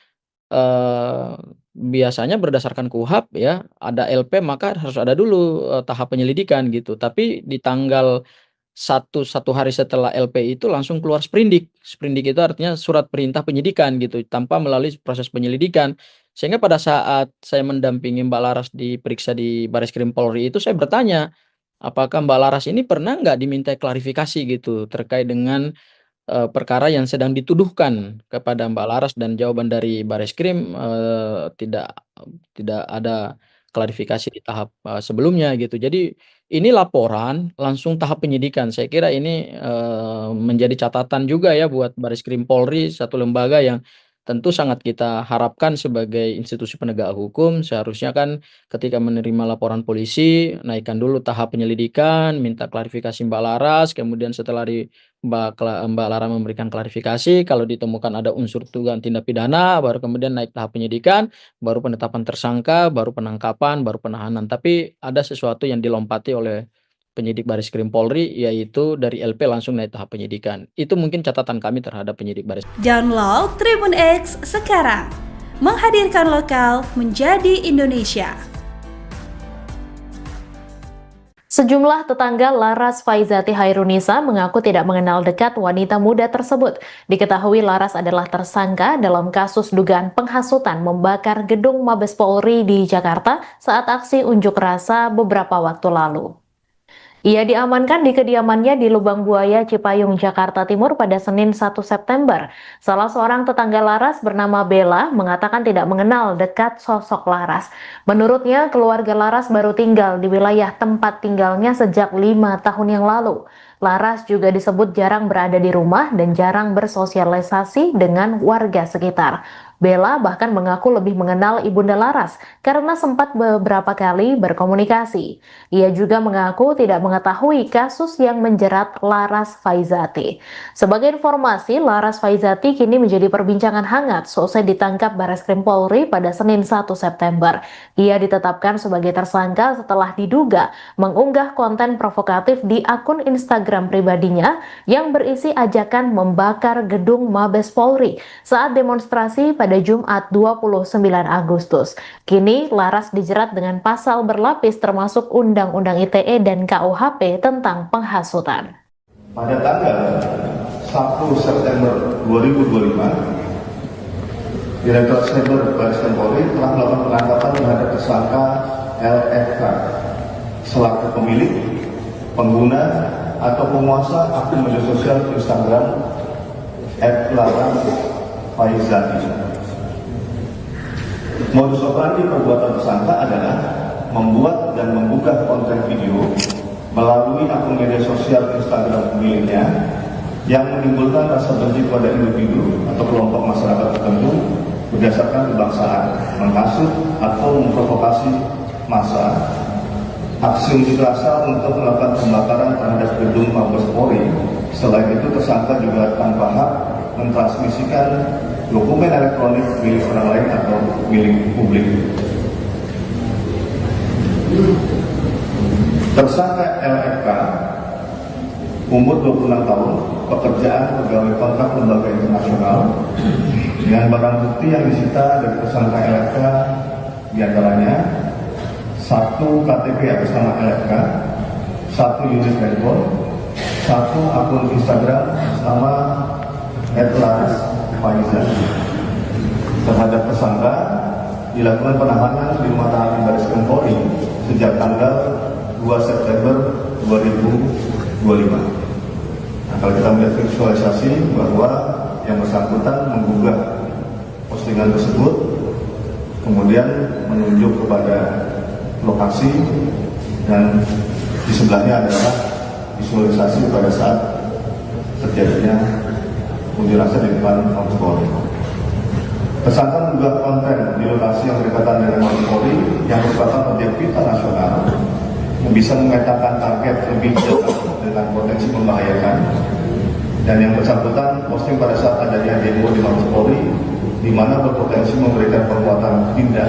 biasanya berdasarkan KUHP ya, ada LP maka harus ada dulu tahap penyelidikan gitu. Tapi di tanggal satu hari setelah LP itu langsung keluar sprindik. Sprindik itu artinya surat perintah penyidikan gitu, tanpa melalui proses penyelidikan. Sehingga pada saat saya mendampingi Mbak Laras diperiksa di Bareskrim Polri itu, saya bertanya, apakah Mbak Laras ini pernah nggak diminta klarifikasi gitu terkait dengan perkara yang sedang dituduhkan kepada Mbak Laras, dan jawaban dari Bareskrim tidak ada klarifikasi di tahap sebelumnya gitu. Jadi ini laporan langsung tahap penyidikan. Saya kira ini menjadi catatan juga ya buat Bareskrim Polri, satu lembaga yang tentu sangat kita harapkan sebagai institusi penegak hukum. Seharusnya kan ketika menerima laporan polisi, naikkan dulu tahap penyelidikan, minta klarifikasi Mbak Laras, kemudian setelah Mbak Laras memberikan klarifikasi, kalau ditemukan ada unsur dugaan tindak pidana, baru kemudian naik tahap penyidikan, baru penetapan tersangka, baru penangkapan, baru penahanan. Tapi ada sesuatu yang dilompati oleh penyidik Bareskrim Polri, yaitu dari LP langsung naik tahap penyidikan. Itu mungkin catatan kami terhadap penyidik Bareskrim. Download Tribun X sekarang, menghadirkan lokal menjadi Indonesia. Sejumlah tetangga Laras Faizati Khairunnisa mengaku tidak mengenal dekat wanita muda tersebut. Diketahui Laras adalah tersangka dalam kasus dugaan penghasutan membakar gedung Mabes Polri di Jakarta saat aksi unjuk rasa beberapa waktu lalu. Ia diamankan di kediamannya di Lubang Buaya Cipayung, Jakarta Timur pada Senin 1 September. Salah seorang tetangga Laras bernama Bella mengatakan tidak mengenal dekat sosok Laras. Menurutnya, keluarga Laras baru tinggal di wilayah tempat tinggalnya sejak 5 tahun yang lalu. Laras juga disebut jarang berada di rumah dan jarang bersosialisasi dengan warga sekitar. Bella bahkan mengaku lebih mengenal Ibunda Laras karena sempat beberapa kali berkomunikasi. Ia juga mengaku tidak mengetahui kasus yang menjerat Laras Faizati. Sebagai informasi, Laras Faizati kini menjadi perbincangan hangat seusai ditangkap Barreskrim Polri pada Senin 1 September. Ia ditetapkan sebagai tersangka setelah diduga mengunggah konten provokatif di akun Instagram pribadinya yang berisi ajakan membakar gedung Mabes Polri saat demonstrasi pada Jumat 29 Agustus. Kini Laras dijerat dengan pasal berlapis termasuk Undang-Undang ITE dan KUHP tentang penghasutan. Pada tanggal 1 September 2025, Direktorat Cyber Barreskrim Polri telah melakukan penangkapan terhadap tersangka LFK selaku pemilik, pengguna, atau penguasa akun media sosial Instagram @laras_faizati. Modus operandi perbuatan tersangka adalah membuat dan mengunggah konten video melalui akun media sosial Instagram miliknya yang menimbulkan rasa benci kepada individu atau kelompok masyarakat tertentu berdasarkan kebangsaan, menghasut atau memprovokasi massa, aksi unjuk rasa untuk melakukan pembakaran terhadap gedung Mabes Polri. Selain itu, tersangka juga tanpa hak mentransmisikan dokumen elektronik milik orang lain atau milik publik. Tersangka LFK, umur 26 tahun, pekerjaan pegawai kontrak lembaga internasional. Dengan barang bukti yang disita dari tersangka LFK diantaranya 1 KTP atas nama LFK, 1 unit handphone, 1 akun Instagram atas nama @laras_faizati. Terhadap tersangka dilakukan penahanan di rumah tahanan Barreskrim Polri sejak tanggal 2 September 2025. Nah, kalau kita melihat visualisasi bahwa yang bersangkutan menggugah postingan tersebut, kemudian menunjuk kepada lokasi, dan di sebelahnya adalah visualisasi pada saat terjadinya unjuk rasa di depan Mabes Polri. Tersangka mengunggah konten di lokasi yang berdekatan dengan Mabes Polri yang merupakan objek vital nasional yang bisa memetakan target lebih jauh dengan potensi membahayakan, dan yang bersangkutan posting pada saat adanya demo di Mabes Polri di mana berpotensi memberikan perbuatan tindak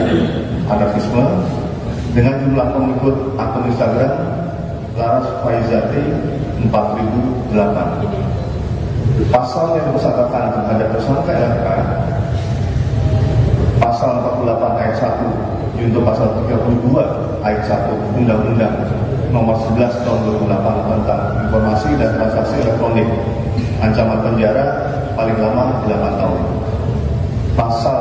anarkisme dengan jumlah pengikut akun Instagram Laras Faizati 4008. Pasal yang dipersangkakan terhadap tersangka LFK pasal 48 ayat 1 junto pasal 32 ayat 1 Undang-Undang Nomor 11 Tahun 2008 tentang Informasi dan Transaksi Elektronik, ancaman penjara paling lama 8 tahun. Pasal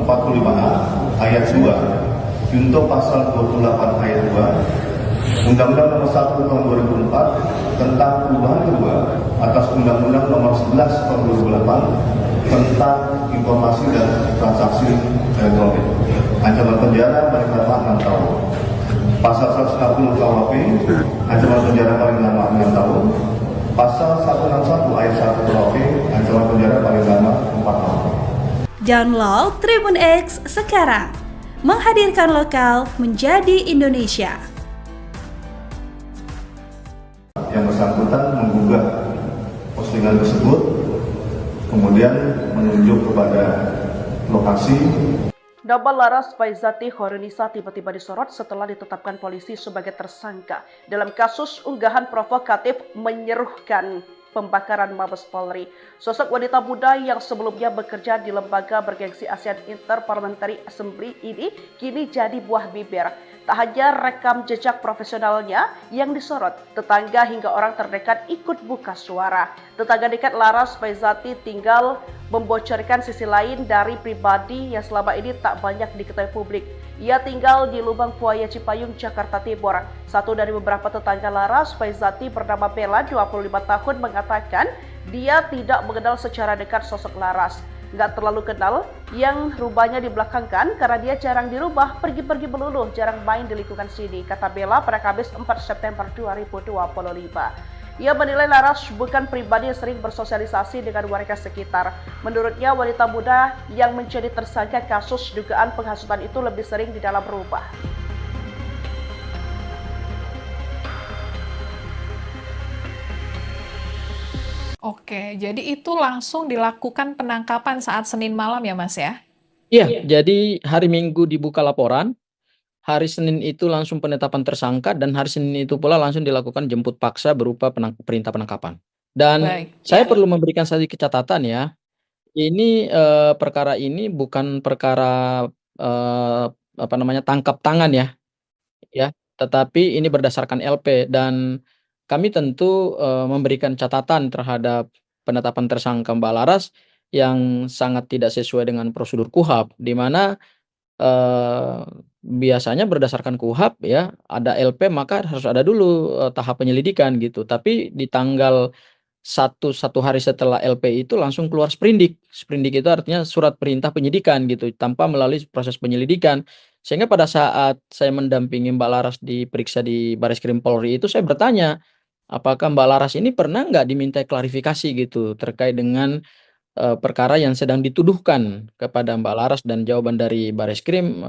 45A ayat 2 junto pasal 28 ayat 2 Undang-Undang Nomor 1 Tahun 2004 tentang perubahan kedua atas Undang-Undang Nomor 11 Tahun 2008 tentang Informasi dan Transaksi Elektronik, ancaman penjara paling lama 6 tahun. Pasal 160 KUHP, ancaman penjara paling lama 6 tahun. Pasal 161 ayat 1 KUHP, ancaman penjara paling lama 4 tahun. Download Tribun X sekarang, menghadirkan lokal menjadi Indonesia. Yang bersangkutan menggugah postingan tersebut, kemudian menunjuk kepada lokasi. Nama Laras Faizati Khairunnisa tiba-tiba disorot setelah ditetapkan polisi sebagai tersangka dalam kasus unggahan provokatif menyerukan pembakaran Mabes Polri. Sosok wanita muda yang sebelumnya bekerja di lembaga bergengsi ASEAN Interparliamentary Assembly ini kini jadi buah bibir. Tak hanya rekam jejak profesionalnya yang disorot, tetangga hingga orang terdekat ikut buka suara. Tetangga dekat Laras Faizati tinggal membocorkan sisi lain dari pribadi yang selama ini tak banyak diketahui publik. Ia tinggal di Lubang Buaya Cipayung, Jakarta Timur. Satu dari beberapa tetangga Laras Faizati bernama Bella, 25 tahun, mengatakan dia tidak mengenal secara dekat sosok Laras. Nggak terlalu kenal, yang rubahnya dibelakangkan karena dia jarang di rumah, pergi-pergi melulu, jarang main di lingkungan sini, kata Bella pada Kamis 4 September 2025. Ia menilai Laras bukan pribadi yang sering bersosialisasi dengan warga sekitar. Menurutnya, wanita muda yang menjadi tersangka kasus dugaan penghasutan itu lebih sering di dalam rumah. Oke, jadi itu langsung dilakukan penangkapan saat Senin malam ya, Mas ya? Iya, jadi hari Minggu dibuka laporan, hari Senin itu langsung penetapan tersangka, dan hari Senin itu pula langsung dilakukan jemput paksa berupa perintah penangkapan. Dan Baik, saya ya. perlu memberikan sedikit catatan ya, ini perkara ini bukan perkara tangkap tangan ya, tetapi ini berdasarkan LP, dan kami tentu memberikan catatan terhadap penetapan tersangka Mbak Laras yang sangat tidak sesuai dengan prosedur KUHP, di mana biasanya berdasarkan KUHP ya, ada LP maka harus ada dulu tahap penyelidikan gitu. Tapi di tanggal satu hari setelah LP itu langsung keluar sprindik. Sprindik itu artinya surat perintah penyidikan gitu, tanpa melalui proses penyelidikan. Sehingga pada saat saya mendampingi Mbak Laras diperiksa di Bareskrim Polri itu, saya bertanya, apakah Mbak Laras ini pernah nggak dimintai klarifikasi gitu terkait dengan perkara yang sedang dituduhkan kepada Mbak Laras, dan jawaban dari Bareskrim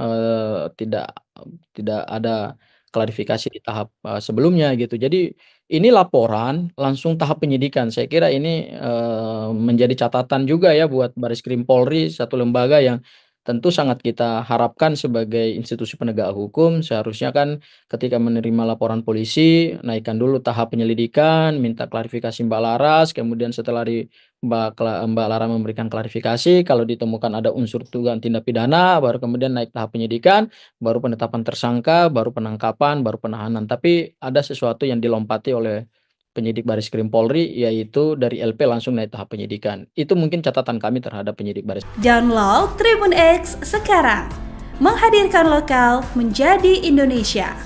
tidak ada klarifikasi di tahap sebelumnya gitu. Jadi ini laporan langsung tahap penyidikan. Saya kira ini menjadi catatan juga ya buat Bareskrim Polri, satu lembaga yang tentu sangat kita harapkan sebagai institusi penegak hukum. Seharusnya kan ketika menerima laporan polisi, naikkan dulu tahap penyelidikan, minta klarifikasi Mbak Laras, kemudian setelah Mbak Lara memberikan klarifikasi, kalau ditemukan ada unsur dugaan tindak pidana, baru kemudian naik tahap penyidikan, baru penetapan tersangka, baru penangkapan, baru penahanan. Tapi ada sesuatu yang dilompati oleh penyidik Bareskrim Polri, yaitu dari LP langsung naik tahap penyidikan. Itu mungkin catatan kami terhadap penyidik Bareskrim. Download Tribun X sekarang, menghadirkan lokal menjadi Indonesia.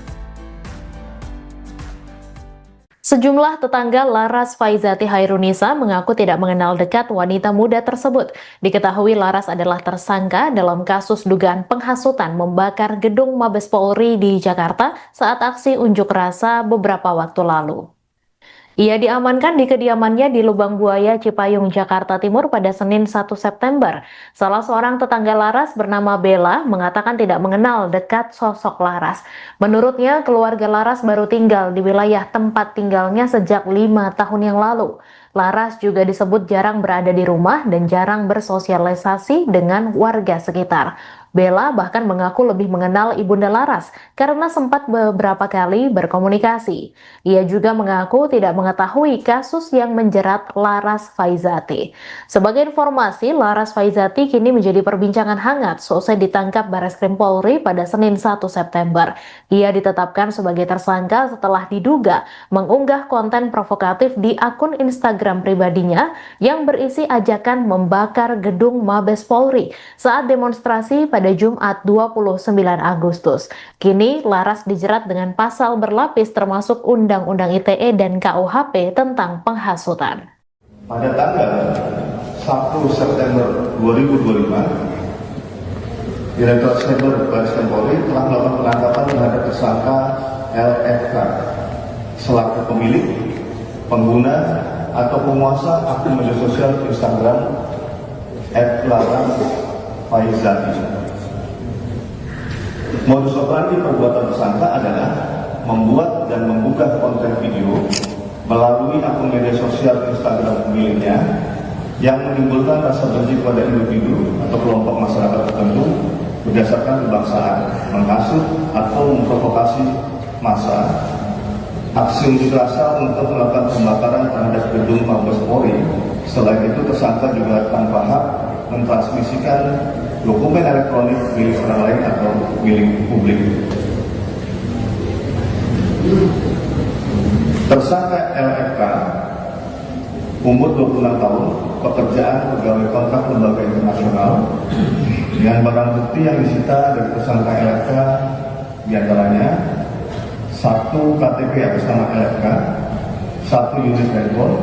Sejumlah tetangga Laras Faizati Hairunisa mengaku tidak mengenal dekat wanita muda tersebut. Diketahui Laras adalah tersangka dalam kasus dugaan penghasutan membakar gedung Mabes Polri di Jakarta saat aksi unjuk rasa beberapa waktu lalu. Ia diamankan di kediamannya di Lubang Buaya, Cipayung, Jakarta Timur pada Senin 1 September. Salah seorang tetangga Laras bernama Bella mengatakan tidak mengenal dekat sosok Laras. Menurutnya, keluarga Laras baru tinggal di wilayah tempat tinggalnya sejak 5 tahun yang lalu. Laras juga disebut jarang berada di rumah dan jarang bersosialisasi dengan warga sekitar. Bella bahkan mengaku lebih mengenal Ibunda Laras karena sempat beberapa kali berkomunikasi. Ia juga mengaku tidak mengetahui kasus yang menjerat Laras Faizati. Sebagai informasi, Laras Faizati kini menjadi perbincangan hangat seusai ditangkap Bareskrim Polri pada Senin 1 September. Ia ditetapkan sebagai tersangka setelah diduga mengunggah konten provokatif di akun Instagram pribadinya yang berisi ajakan membakar gedung Mabes Polri saat demonstrasi pada Jumat 29 Agustus. Kini Laras dijerat dengan pasal berlapis termasuk Undang-Undang ITE dan KUHP tentang penghasutan. Pada tanggal 1 September 2025, Direktur Cyber Bareskrim Polri telah melakukan penangkapan terhadap tersangka LFK selaku pemilik, pengguna, atau penguasa akun media sosial Instagram @laras_faizati. Modus operandi perbuatan tersangka adalah membuat dan mengunggah konten video melalui akun media sosial Instagram miliknya yang menimbulkan rasa benci kepada individu atau kelompok masyarakat tertentu berdasarkan kebangsaan, menghasut atau memprovokasi massa, aksi unjuk rasa untuk melakukan pembakaran terhadap gedung Mabes Polri. Selain itu, tersangka juga tanpa hak mentransmisikan dokumen elektronik milik orang lain atau milik publik. Tersangka LFK, umur 26 tahun, pekerjaan pegawai kontrak lembaga internasional. Dengan barang bukti yang disita dari tersangka LFK diantaranya 1 KTP atas nama LFK, 1 unit handphone,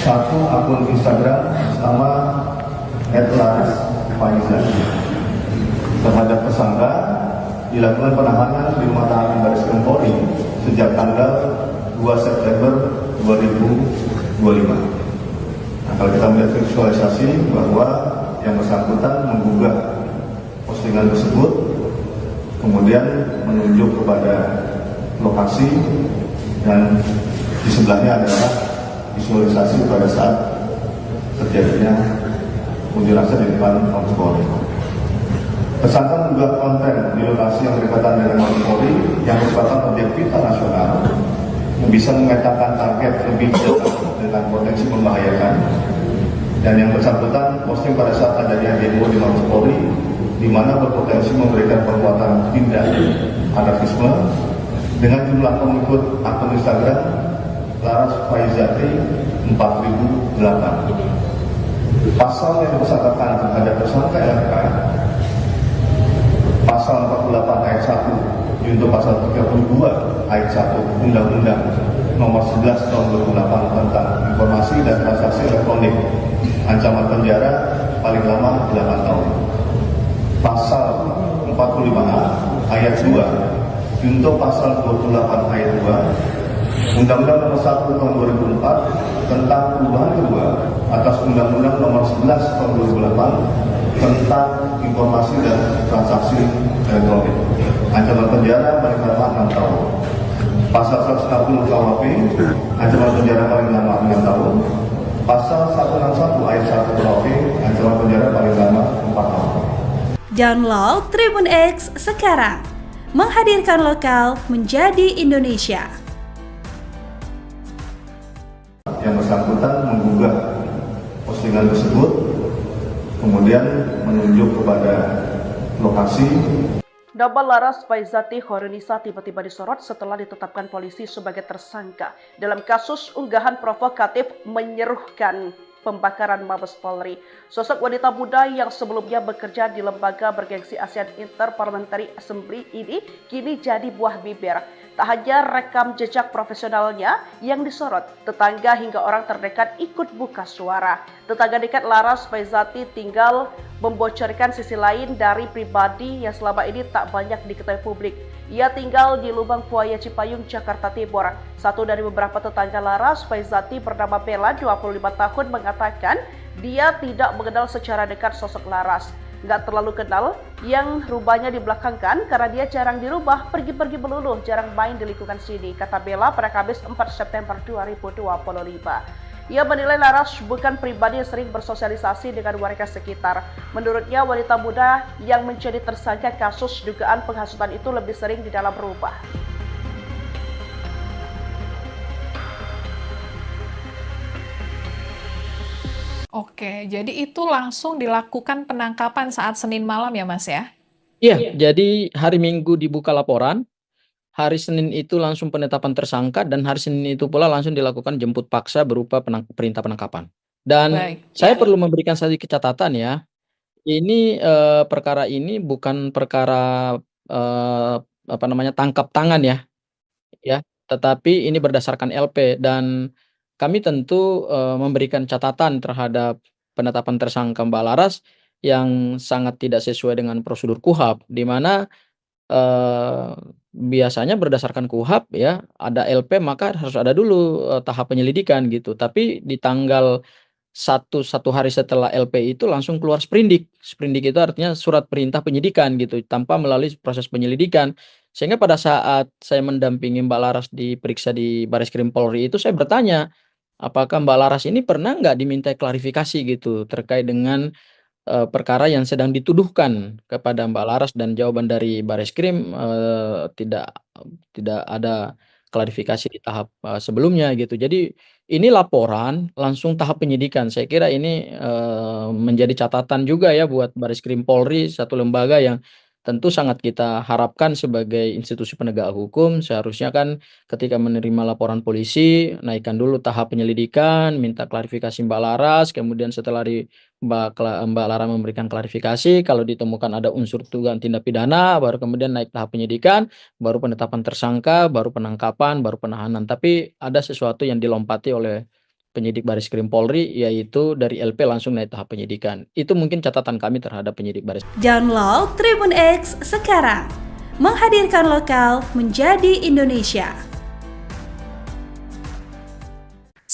1 akun Instagram atas nama @laras_faizati. Terhadap tersangka dilakukan penahanan di rumah tahanan Bareskrim Polri sejak tanggal 2 September 2025. Nah, kalau kita melihat visualisasi bahwa yang bersangkutan menggugah postingan tersebut, kemudian menunjuk kepada lokasi, dan di sebelahnya adalah visualisasi pada saat terjadinya unjuk rasa di depan Mabes Polri. Tersangka mengunggah konten di lokasi yang berdekatan dengan Mabes Polri yang merupakan objek vital nasional yang bisa memetakan target lebih jauh dengan potensi membahayakan, dan yang bersangkutan posting pada saat adanya demo di Mabes Polri di mana berpotensi memberikan perbuatan tindak anarkisme dengan jumlah pengikut akun Instagram Laras Faizati 4008. Pasal yang disangkakan terhadap tersangka LK pasal 48 ayat 1 junto pasal 32 ayat 1 Undang-Undang Nomor 11 Tahun 2008 tentang Informasi dan Transaksi Elektronik, ancaman penjara paling lama 8 tahun. Pasal 45A ayat 2 junto pasal 28 ayat 2 Undang-Undang Nomor 1 Tahun 2004 tentang perubahan kedua atas Undang-Undang Nomor 11 Tahun 2008 tentang Informasi dan Transaksi Elektronik, ancaman penjara paling lama 6 tahun. Pasal 160 KUHP, ancaman penjara paling lama 6 tahun. Pasal 161 ayat 1 KUHP, ancaman penjara paling lama 4 tahun. Download Tribun X sekarang, menghadirkan lokal menjadi Indonesia. Yang bersangkutan menggugah postingan tersebut, kemudian menunjuk kepada lokasi. Nama Laras Faizati Khairunnisa tiba-tiba disorot setelah ditetapkan polisi sebagai tersangka dalam kasus unggahan provokatif menyerukan pembakaran Mabes Polri. Sosok wanita muda yang sebelumnya bekerja di lembaga bergengsi ASEAN Interparliamentary Assembly ini kini jadi buah bibir. Tak hanya rekam jejak profesionalnya yang disorot, tetangga hingga orang terdekat ikut buka suara. Tetangga dekat Laras Faizati tinggal membocorkan sisi lain dari pribadi yang selama ini tak banyak diketahui publik. Ia tinggal di Lubang Buaya Cipayung, Jakarta Timur. Satu dari beberapa tetangga Laras Faizati bernama Bella, 25 tahun, mengatakan dia tidak mengenal secara dekat sosok Laras. Nggak terlalu kenal, yang rubahnya dibelakangkan karena dia jarang dirubah, pergi-pergi melulu, jarang main di lingkungan sini, kata Bella pada Kamis 4 September 2025. Ia menilai Laras bukan pribadi yang sering bersosialisasi dengan warga sekitar. Menurutnya, wanita muda yang menjadi tersangka kasus dugaan penghasutan itu lebih sering di dalam rumah. Oke, jadi itu langsung dilakukan penangkapan saat Senin malam ya Mas ya? Iya, jadi hari Minggu dibuka laporan, hari Senin itu langsung penetapan tersangka, dan hari Senin itu pula langsung dilakukan jemput paksa berupa perintah penangkapan. Dan Baik. saya perlu memberikan sedikit catatan ya, ini perkara ini bukan perkara tangkap tangan ya, tetapi ini berdasarkan LP, dan kami tentu memberikan catatan terhadap penetapan tersangka Mbak Laras yang sangat tidak sesuai dengan prosedur KUHP, di mana biasanya berdasarkan KUHP ya, ada LP maka harus ada dulu tahap penyelidikan gitu. Tapi di tanggal satu hari setelah LP itu langsung keluar sprindik. Sprindik itu artinya surat perintah penyidikan gitu, tanpa melalui proses penyelidikan. Sehingga pada saat saya mendampingi Mbak Laras diperiksa di Bareskrim Polri itu, saya bertanya, apakah Mbak Laras ini pernah nggak diminta klarifikasi gitu terkait dengan perkara yang sedang dituduhkan kepada Mbak Laras, dan jawaban dari Bareskrim tidak ada klarifikasi di tahap sebelumnya gitu. Jadi ini laporan langsung tahap penyidikan. Saya kira ini menjadi catatan juga ya buat Bareskrim Polri, satu lembaga yang tentu sangat kita harapkan sebagai institusi penegak hukum. Seharusnya kan ketika menerima laporan polisi, naikkan dulu tahap penyelidikan, minta klarifikasi Mbak Laras, kemudian setelah Mbak Laras memberikan klarifikasi, kalau ditemukan ada unsur dugaan tindak pidana, baru kemudian naik tahap penyidikan, baru penetapan tersangka, baru penangkapan, baru penahanan. Tapi ada sesuatu yang dilompati oleh penyidik Bareskrim Polri, yaitu dari LP langsung naik tahap penyidikan. Itu mungkin catatan kami terhadap penyidik Bareskrim. Download Tribun X sekarang, menghadirkan lokal menjadi Indonesia.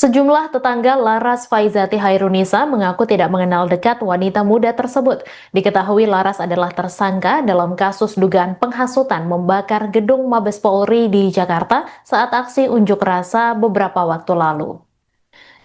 Sejumlah tetangga Laras Faizati Hairunisa mengaku tidak mengenal dekat wanita muda tersebut. Diketahui Laras adalah tersangka dalam kasus dugaan penghasutan membakar gedung Mabes Polri di Jakarta saat aksi unjuk rasa beberapa waktu lalu.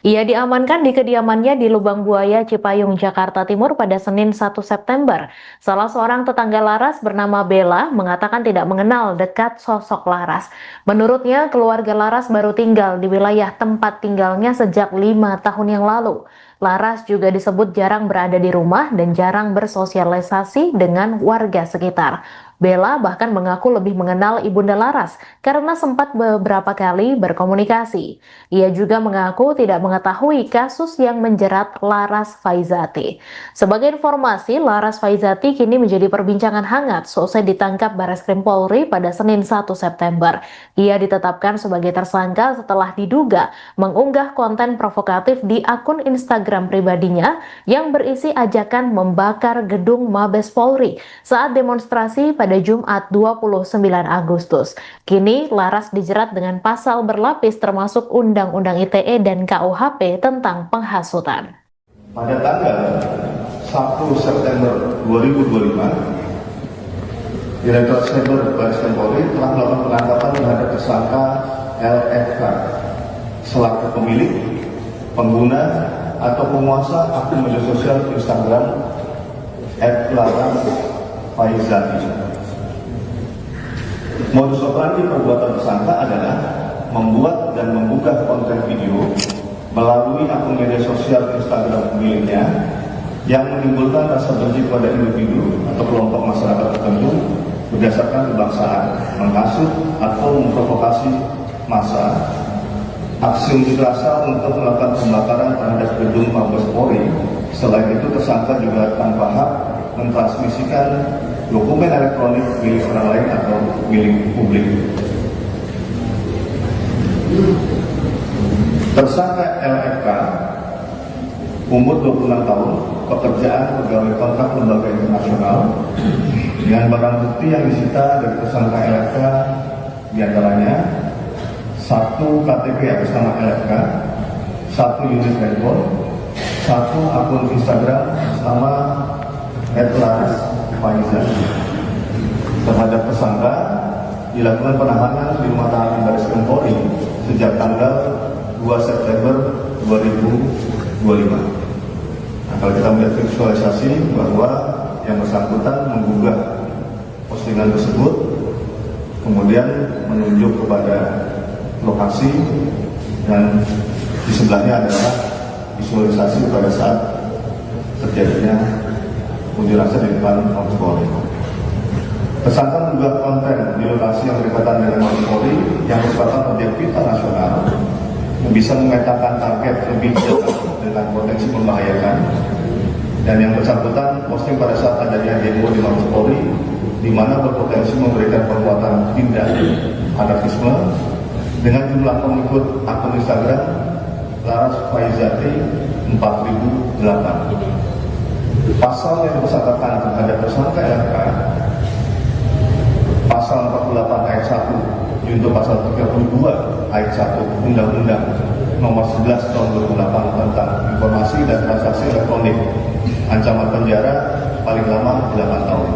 Ia diamankan di kediamannya di Lubang Buaya, Cipayung, Jakarta Timur pada Senin 1 September. Salah seorang tetangga Laras bernama Bella mengatakan tidak mengenal dekat sosok Laras. Menurutnya, keluarga Laras baru tinggal di wilayah tempat tinggalnya sejak 5 tahun yang lalu. Laras juga disebut jarang berada di rumah dan jarang bersosialisasi dengan warga sekitar. Bella bahkan mengaku lebih mengenal Ibunda Laras karena sempat beberapa kali berkomunikasi. Ia juga mengaku tidak mengetahui kasus yang menjerat Laras Faizati. Sebagai informasi, Laras Faizati kini menjadi perbincangan hangat seusai ditangkap Barreskrim Polri pada Senin 1 September. Ia ditetapkan sebagai tersangka setelah diduga mengunggah konten provokatif di akun Instagram pribadinya yang berisi ajakan membakar gedung Mabes Polri saat demonstrasi pada Jumat 29 Agustus. Kini Laras dijerat dengan pasal berlapis termasuk Undang-Undang ITE dan KUHP tentang penghasutan. Pada tanggal 1 September 2025, Direktur Cyber Barreskrim Polri telah melakukan penangkapan terhadap tersangka LFK selaku pemilik, pengguna, atau penguasa akun media sosial Instagram @laras_faizati. Modus operandi perbuatan tersangka adalah membuat dan membuka konten video melalui akun media sosial Instagram miliknya yang menimbulkan rasa benci kepada individu atau kelompok masyarakat tertentu berdasarkan kebangsaan, menghasut atau memprovokasi massa, aksi unjuk rasa untuk melakukan pembakaran terhadap gedung Mabes Polri. Selain itu, tersangka juga tanpa hak mentransmisikan dokumen elektronik milik orang lain atau milik publik. Tersangka LFK, umur 26 tahun, pekerjaan pegawai kontrak lembaga internasional, dengan barang bukti yang disita dari tersangka LFK diantaranya 1 KTP atas nama LFK, 1 unit handphone, 1 akun Instagram atas nama @laras_faizati. Terhadap tersangka dilakukan penahanan di rumah tahanan Barreskrim Polri sejak tanggal 2 September 2025. Nah, kalau kita melihat visualisasi bahwa yang bersangkutan menggugah postingan tersebut, kemudian menunjuk kepada lokasi, dan di sebelahnya adalah visualisasi pada saat terjadinya unjuk rasa di depan Mabes Polri. Tersangka mengunggah konten di lokasi yang berdekatan dengan Mabes Polri yang merupakan objek vital nasional yang bisa memetakan target lebih jauh dengan potensi membahayakan, dan yang bersangkutan posting pada saat adanya demo di Mabes Polri di mana berpotensi memberikan perbuatan tindak anarkisme dengan jumlah pengikut akun Instagram Laras Faizati 4008. Pasal yang disangkakan terhadap tersangka LFK, pasal 48 ayat 1 junto pasal 32 ayat 1 Undang-Undang Nomor 11 Tahun 2008 tentang Informasi dan Transaksi Elektronik, ancaman penjara paling lama 8 tahun.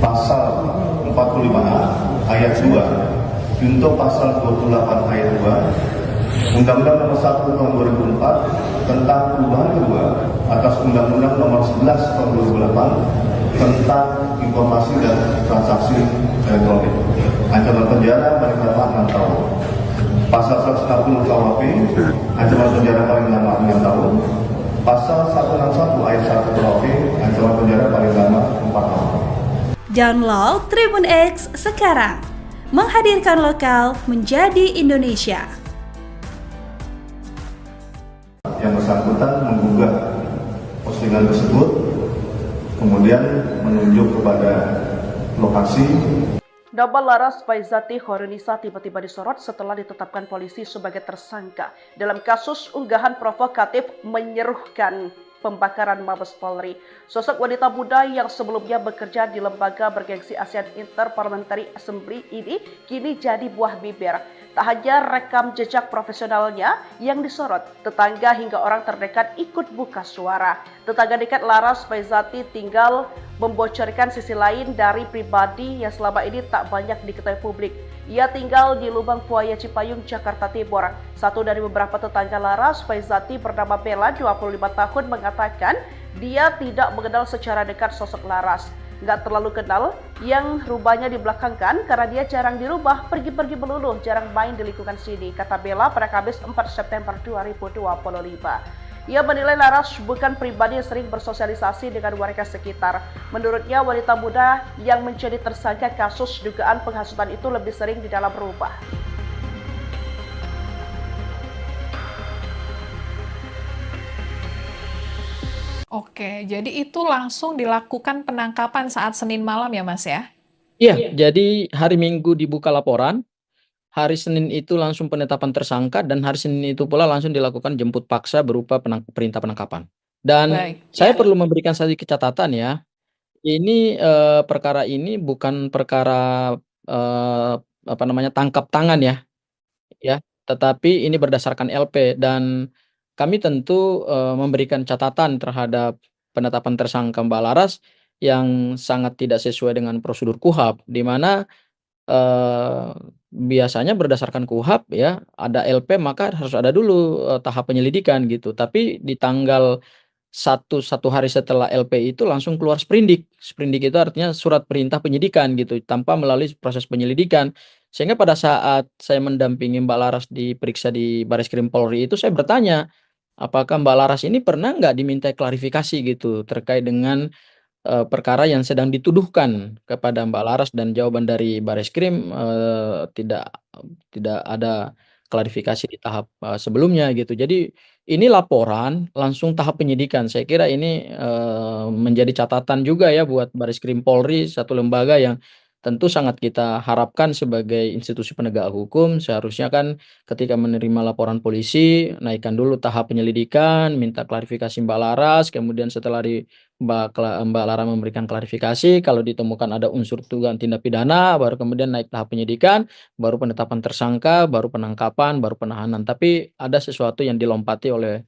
Pasal 45A ayat 2 junto pasal 28 ayat 2 Undang-Undang Nomor 1 Tahun 2004 tentang perubahan kedua atas Undang-Undang Nomor 11 Tahun 2008 tentang Informasi dan Transaksi Elektronik, ancaman penjara paling lama 6 tahun. Pasal 160 KUHP, ancaman penjara paling lama 5 tahun. Pasal 161 ayat 1 KUHP, ancaman penjara paling lama 4 tahun. Download Tribun X sekarang, menghadirkan lokal menjadi Indonesia. Yang bersangkutan menggugah postingan tersebut, kemudian menunjuk kepada lokasi. Nama Laras Faizati Hairunisa tiba-tiba disorot setelah ditetapkan polisi sebagai tersangka dalam kasus unggahan provokatif menyerukan pembakaran Mabes Polri. Sosok wanita muda yang sebelumnya bekerja di lembaga bergengsi ASEAN Interparliamentary Assembly ini kini jadi buah bibir. Tak hanya rekam jejak profesionalnya yang disorot, tetangga hingga orang terdekat ikut buka suara. Tetangga dekat Laras Faizati tinggal membocorkan sisi lain dari pribadi yang selama ini tak banyak diketahui publik. Ia tinggal di Lubang Buaya Cipayung, Jakarta Timur. Satu dari beberapa tetangga Laras, Faizati bernama Bella, 25 tahun, mengatakan dia tidak mengenal secara dekat sosok Laras. Nggak terlalu kenal, yang rubahnya dibelakangkan karena dia jarang dirubah, pergi-pergi melulu, jarang main di lingkungan sini, kata Bella pada Kamis 4 September 2025. Ia menilai Laras bukan pribadi yang sering bersosialisasi dengan warga sekitar. Menurutnya, wanita muda yang menjadi tersangka kasus dugaan penghasutan itu lebih sering di dalam rumah. Oke, jadi itu langsung dilakukan penangkapan saat Senin malam ya, Mas ya? Iya, jadi hari Minggu dibuka laporan, hari Senin itu langsung penetapan tersangka, dan hari Senin itu pula langsung dilakukan jemput paksa berupa perintah penangkapan. Dan Baik, saya ya. perlu memberikan sedikit catatan ya, ini perkara ini bukan perkara tangkap tangan ya, tetapi ini berdasarkan LP, dan kami tentu memberikan catatan terhadap penetapan tersangka Mbak Laras yang sangat tidak sesuai dengan prosedur KUHAP, di mana biasanya berdasarkan KUHAP ya, ada LP maka harus ada dulu tahap penyelidikan gitu. Tapi di tanggal satu hari setelah LP itu langsung keluar sprindik. Sprindik itu artinya surat perintah penyidikan gitu, tanpa melalui proses penyelidikan. Sehingga pada saat saya mendampingi Mbak Laras diperiksa di Bareskrim Polri itu, saya bertanya, apakah Mbak Laras ini pernah nggak diminta klarifikasi gitu terkait dengan perkara yang sedang dituduhkan kepada Mbak Laras, dan jawaban dari Bareskrim tidak ada klarifikasi di tahap sebelumnya gitu. Jadi ini laporan langsung tahap penyidikan. Saya kira ini menjadi catatan juga ya buat Bareskrim Polri, satu lembaga yang tentu sangat kita harapkan sebagai institusi penegak hukum. Seharusnya kan ketika menerima laporan polisi, naikkan dulu tahap penyelidikan, minta klarifikasi Mbak Laras, kemudian setelah Mbak Laras memberikan klarifikasi, kalau ditemukan ada unsur dugaan tindak pidana, baru kemudian naik tahap penyidikan, baru penetapan tersangka, baru penangkapan, baru penahanan. Tapi ada sesuatu yang dilompati oleh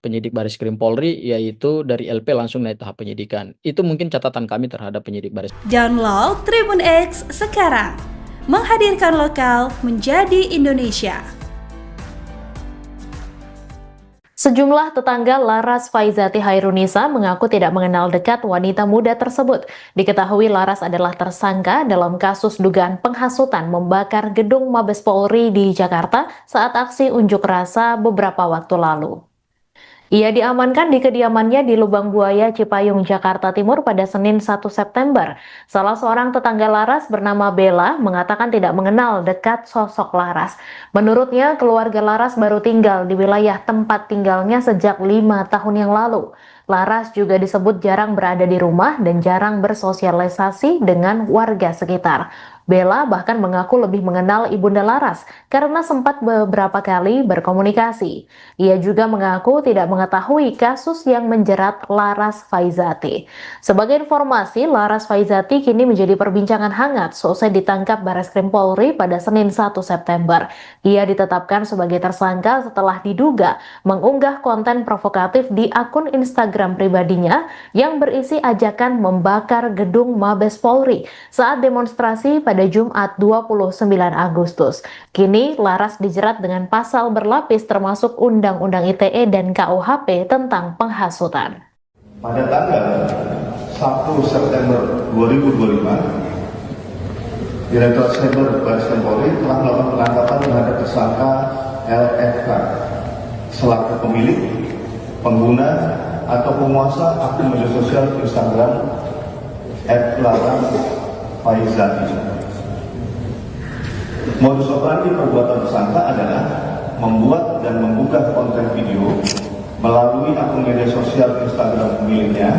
penyidik Bareskrim Polri, yaitu dari LP langsung naik tahap penyidikan. Itu mungkin catatan kami terhadap penyidik Bareskrim. Download Tribun X sekarang, menghadirkan lokal menjadi Indonesia. Sejumlah tetangga Laras Faizati Hairunisa mengaku tidak mengenal dekat wanita muda tersebut. Diketahui Laras adalah tersangka dalam kasus dugaan penghasutan membakar gedung Mabes Polri di Jakarta saat aksi unjuk rasa beberapa waktu lalu. Ia diamankan di kediamannya di Lubang Buaya, Cipayung, Jakarta Timur pada Senin 1 September. Salah seorang tetangga Laras bernama Bella mengatakan tidak mengenal dekat sosok Laras. Menurutnya, keluarga Laras baru tinggal di wilayah tempat tinggalnya sejak 5 tahun yang lalu. Laras juga disebut jarang berada di rumah dan jarang bersosialisasi dengan warga sekitar. Bella bahkan mengaku lebih mengenal Ibunda Laras karena sempat beberapa kali berkomunikasi. Ia juga mengaku tidak mengetahui kasus yang menjerat Laras Faizati. Sebagai informasi, Laras Faizati kini menjadi perbincangan hangat seusai ditangkap Bareskrim Polri pada Senin 1 September. Ia ditetapkan sebagai tersangka setelah diduga mengunggah konten provokatif di akun Instagram pribadinya yang berisi ajakan membakar gedung Mabes Polri saat demonstrasi pada Jumat 29 Agustus. Kini Laras dijerat dengan pasal berlapis termasuk Undang-Undang ITE dan KUHP tentang penghasutan. Pada tanggal 1 September 2025, Direktorat Cyber Bareskrim Polri telah melakukan penangkapan terhadap tersangka LFK selaku pemilik, pengguna, atau penguasa akun media sosial Instagram @laras_faizati. Modus operandi perbuatan tersangka adalah membuat dan membuka konten video melalui akun media sosial Instagram pemiliknya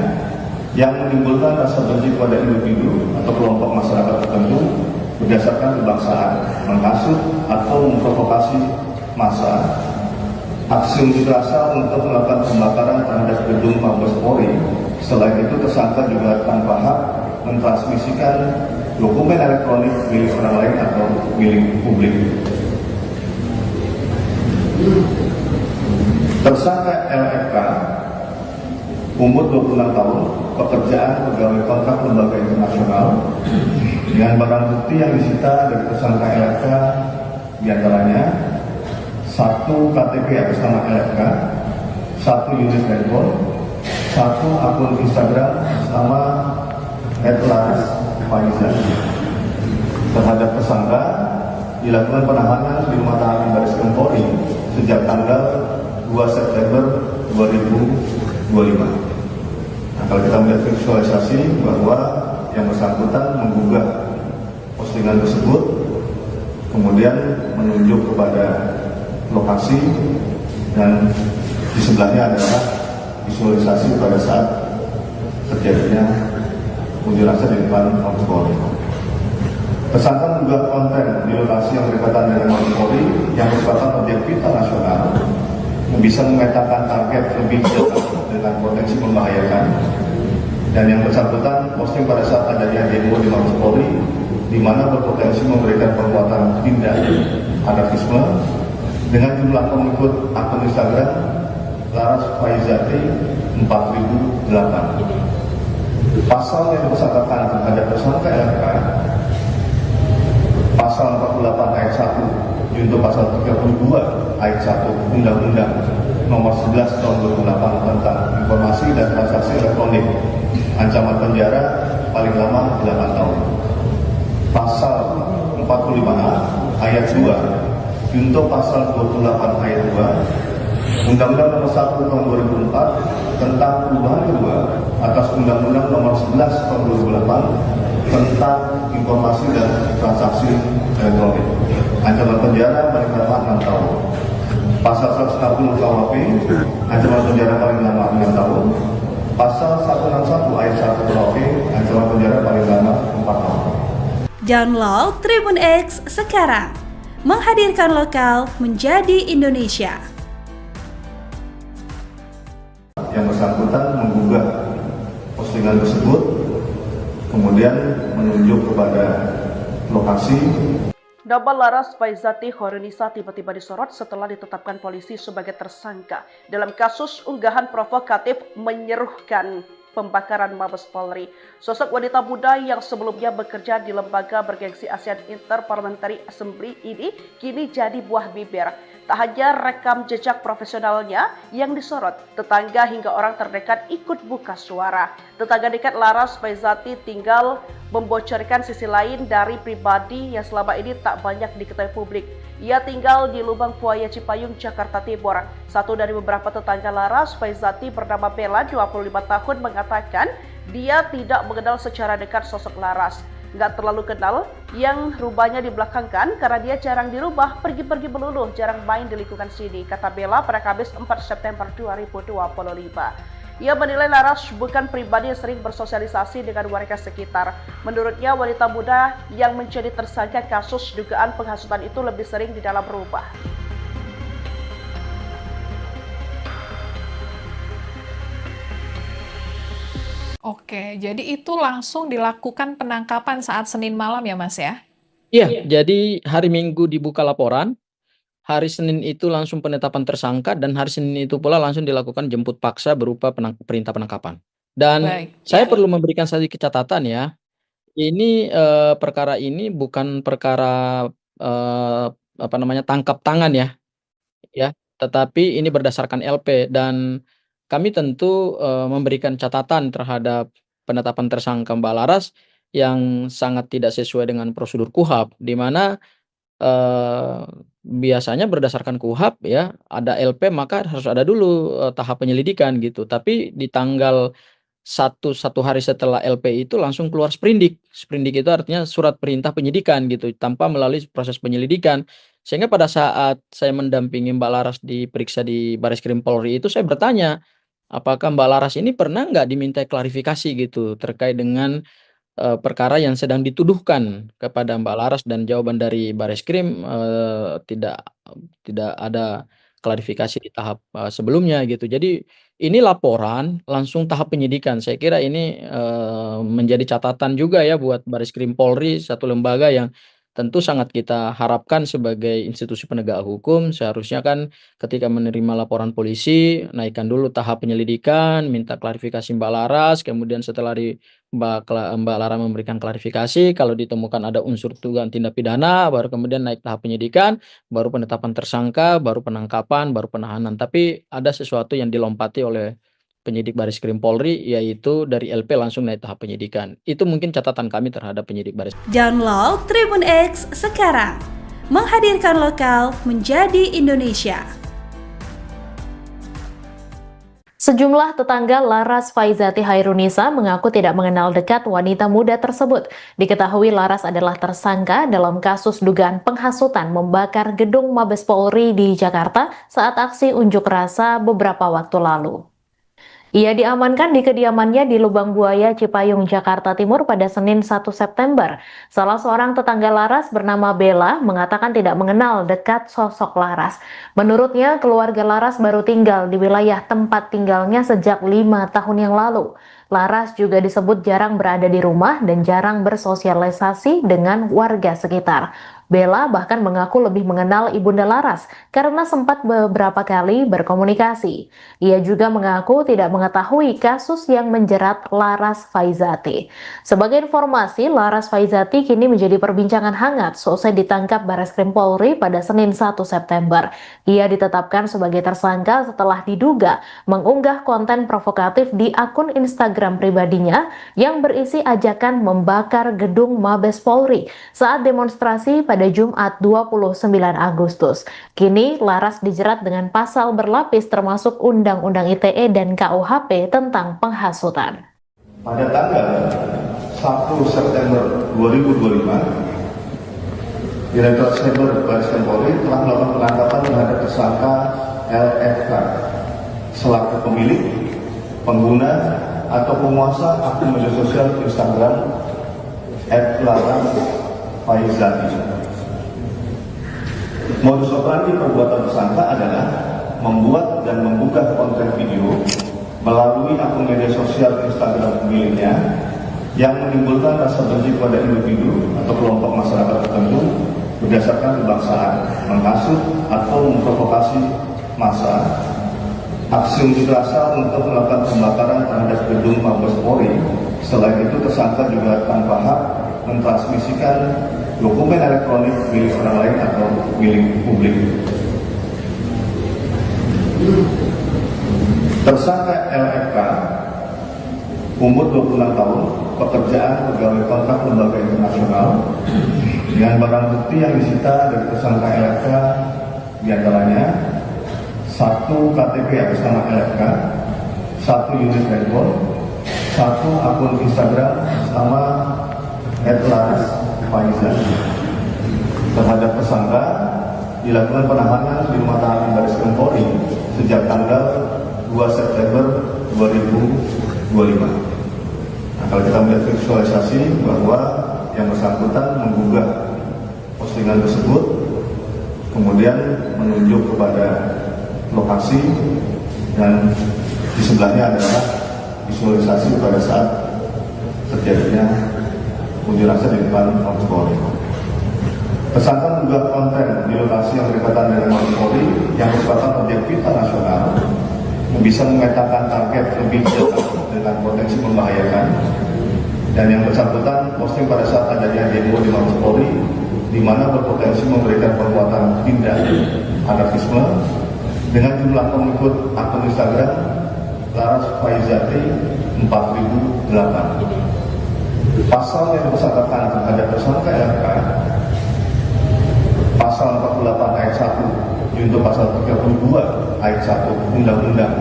yang menimbulkan rasa benci kepada individu atau kelompok masyarakat tertentu berdasarkan kebangsaan, menghasut atau memprovokasi massa, aksi unjuk rasa untuk melakukan pembakaran terhadap gedung Mabes Polri. Selain itu, tersangka juga tanpa hak mentransmisikan dokumen elektronik milik orang lain atau milik publik. Tersangka LFK, umur 26 tahun, pekerjaan pegawai kontrak lembaga internasional. Dengan barang bukti yang disita dari tersangka LFK diantaranya 1 KTP atas nama LFK, 1 unit handphone, 1 akun Instagram nama @laras_faiza. Terhadap tersangka dilakukan penahanan di rumah tahanan Bareskrim Polri sejak tanggal 2 September 2025. Nah, kalau kita melihat visualisasi bahwa yang bersangkutan menggugah postingan tersebut, kemudian menunjuk kepada lokasi, dan di sebelahnya adalah visualisasi pada saat terjadinya unjuk rasa di depan Mabes Polri. Tersangka mengunggah konten di lokasi yang berdekatan dengan Mabes Polri yang merupakan objek vital nasional yang bisa memetakan target lebih jauh dengan potensi membahayakan, dan yang bersangkutan posting pada saat adanya demo di Mabes Polri di mana berpotensi memberikan perbuatan tindak anarkisme dengan jumlah pengikut akun Instagram Laras Faizati 4008. Pasal yang disangkakan terhadap tersangka LFK pasal 48 ayat 1 junto pasal 32 ayat 1 Undang-Undang Nomor 11 Tahun 2008 tentang Informasi dan Transaksi Elektronik, ancaman penjara paling lama 8 tahun. Pasal 45A ayat 2 junto pasal 28 ayat 2 Undang-Undang Nomor 1 Tahun 2004 tentang perubahan kedua atas Undang-Undang Nomor 11 Tahun 2008 tentang Informasi dan Transaksi Elektronik, ancaman penjara paling lama 6 tahun. Pasal 160 KUHP, ancaman penjara paling lama 6 tahun. Pasal 161 ayat 1 KUHP, ancaman penjara paling lama 4 tahun. Download Tribun X sekarang, menghadirkan lokal menjadi Indonesia. Yang bersangkutan menggugah postingan tersebut, kemudian menunjuk kepada lokasi. Nama Laras Faizati Hoirunisa tiba-tiba disorot setelah ditetapkan polisi sebagai tersangka dalam kasus unggahan provokatif menyerukan pembakaran Mabes Polri. Sosok wanita muda yang sebelumnya bekerja di lembaga bergengsi ASEAN Interparliamentary Assembly ini kini jadi buah bibir. Tak hanya rekam jejak profesionalnya yang disorot, tetangga hingga orang terdekat ikut buka suara. Tetangga dekat Laras Faizati tinggal membocorkan sisi lain dari pribadi yang selama ini tak banyak diketahui publik. Ia tinggal di Lubang Buaya Cipayung, Jakarta Timur. Satu dari beberapa tetangga Laras Faizati bernama Bella, 25 tahun, mengatakan dia tidak mengenal secara dekat sosok Laras. Nggak terlalu kenal, yang rubahnya dibelakangkan karena dia jarang dirubah, pergi-pergi melulu, jarang main di lingkungan sini, kata Bella pada Kamis 4 September 2025. Ia menilai Laras bukan pribadi yang sering bersosialisasi dengan warga sekitar. Menurutnya, wanita muda yang menjadi tersangka kasus dugaan penghasutan itu lebih sering di dalam rumah. Oke, jadi itu langsung dilakukan penangkapan saat Senin malam ya Mas ya? Iya, jadi hari Minggu dibuka laporan, hari Senin itu langsung penetapan tersangka, dan hari Senin itu pula langsung dilakukan jemput paksa berupa perintah penangkapan. Dan Baik, saya ya. perlu memberikan sedikit catatan ya, ini perkara ini bukan perkara tangkap tangan ya, tetapi ini berdasarkan LP, dan kami tentu memberikan catatan terhadap penetapan tersangka Mbak Laras yang sangat tidak sesuai dengan prosedur KUHP, di mana biasanya berdasarkan KUHP ya, ada LP maka harus ada dulu tahap penyelidikan gitu. Tapi di tanggal satu hari setelah LP itu langsung keluar sprindik. Sprindik itu artinya surat perintah penyidikan gitu, tanpa melalui proses penyelidikan. Sehingga pada saat saya mendampingi Mbak Laras diperiksa di Bareskrim Polri itu, saya bertanya, apakah Mbak Laras ini pernah nggak diminta klarifikasi gitu terkait dengan perkara yang sedang dituduhkan kepada Mbak Laras, dan jawaban dari Bareskrim tidak ada klarifikasi di tahap sebelumnya gitu. Jadi ini laporan langsung tahap penyidikan. Saya kira ini menjadi catatan juga ya buat Bareskrim Polri, satu lembaga yang tentu sangat kita harapkan sebagai institusi penegak hukum. Seharusnya kan ketika menerima laporan polisi, naikkan dulu tahap penyelidikan, minta klarifikasi Mbak Laras, kemudian setelah Mbak Laras memberikan klarifikasi, kalau ditemukan ada unsur dugaan tindak pidana, baru kemudian naik tahap penyidikan, baru penetapan tersangka, baru penangkapan, baru penahanan. Tapi ada sesuatu yang dilompati oleh penyidik Bareskrim Polri, yaitu dari LP langsung naik tahap penyidikan. Itu mungkin catatan kami terhadap penyidik Bareskrim. Download Tribun X sekarang, menghadirkan lokal menjadi Indonesia. Sejumlah tetangga Laras Faizati Hairunisa mengaku tidak mengenal dekat wanita muda tersebut. Diketahui Laras adalah tersangka dalam kasus dugaan penghasutan membakar gedung Mabes Polri di Jakarta saat aksi unjuk rasa beberapa waktu lalu. Ia diamankan di kediamannya di Lubang Buaya, Cipayung, Jakarta Timur pada Senin 1 September. Salah seorang tetangga Laras bernama Bella mengatakan tidak mengenal dekat sosok Laras. Menurutnya, keluarga Laras baru tinggal di wilayah tempat tinggalnya sejak 5 tahun yang lalu. Laras juga disebut jarang berada di rumah dan jarang bersosialisasi dengan warga sekitar. Bella bahkan mengaku lebih mengenal Ibunda Laras karena sempat beberapa kali berkomunikasi. Ia juga mengaku tidak mengetahui kasus yang menjerat Laras Faizati. Sebagai informasi, Laras Faizati kini menjadi perbincangan hangat seusai ditangkap Bareskrim Polri pada Senin 1 September. Ia ditetapkan sebagai tersangka setelah diduga mengunggah konten provokatif di akun Instagram pribadinya yang berisi ajakan membakar gedung Mabes Polri saat demonstrasi pada Jumat 29 Agustus. Kini Laras dijerat dengan pasal berlapis termasuk Undang-Undang ITE dan KUHP tentang penghasutan. Pada tanggal 1 September 2025, Direktorat Cyber Bareskrim Polri telah melakukan penangkapan terhadap tersangka LFK selaku pemilik, pengguna, atau penguasa akun media sosial Instagram @laras_faizati. Modus operandi perbuatan tersangka adalah membuat dan mengunggah konten video melalui akun media sosial Instagram pemiliknya yang menimbulkan rasa benci kepada individu atau kelompok masyarakat tertentu berdasarkan kebangsaan, menghasut atau memprovokasi massa, aksi unjuk rasa untuk melakukan pembakaran terhadap gedung Mabes Polri. Selain itu, tersangka juga tanpa hak mentransmisikan dokumen elektronik milik orang lain atau milik publik. Tersangka LFK, umur 26 tahun, pekerjaan pegawai kontrak lembaga internasional, dengan barang bukti yang disita dari tersangka LFK diantaranya 1 KTP atas nama LFK, 1 unit handphone, 1 akun Instagram nama @laras_faizati. Terhadap tersangka dilakukan penahanan di rumah tahanan Bareskrim Polri sejak tanggal 2 September 2025. Nah, kalau kita melihat visualisasi bahwa yang bersangkutan menggugah postingan tersebut, kemudian menunjuk kepada lokasi, dan di sebelahnya adalah visualisasi pada saat terjadinya unjuk rasa di depan Mabes Polri. Tersangka mengunggah konten di lokasi yang berdekatan dengan Mabes Polri yang merupakan objek vital nasional yang bisa memetakan target lebih jauh dengan potensi membahayakan, dan yang bersangkutan posting pada saat adanya demo di Mabes Polri di mana berpotensi memberikan perbuatan tindak anarkisme dengan jumlah pengikut akun Instagram Laras Faizati 4008. Pasal yang disangkakan terhadap tersangka LFK, pasal 48 ayat 1 junto pasal 32 ayat 1 Undang-Undang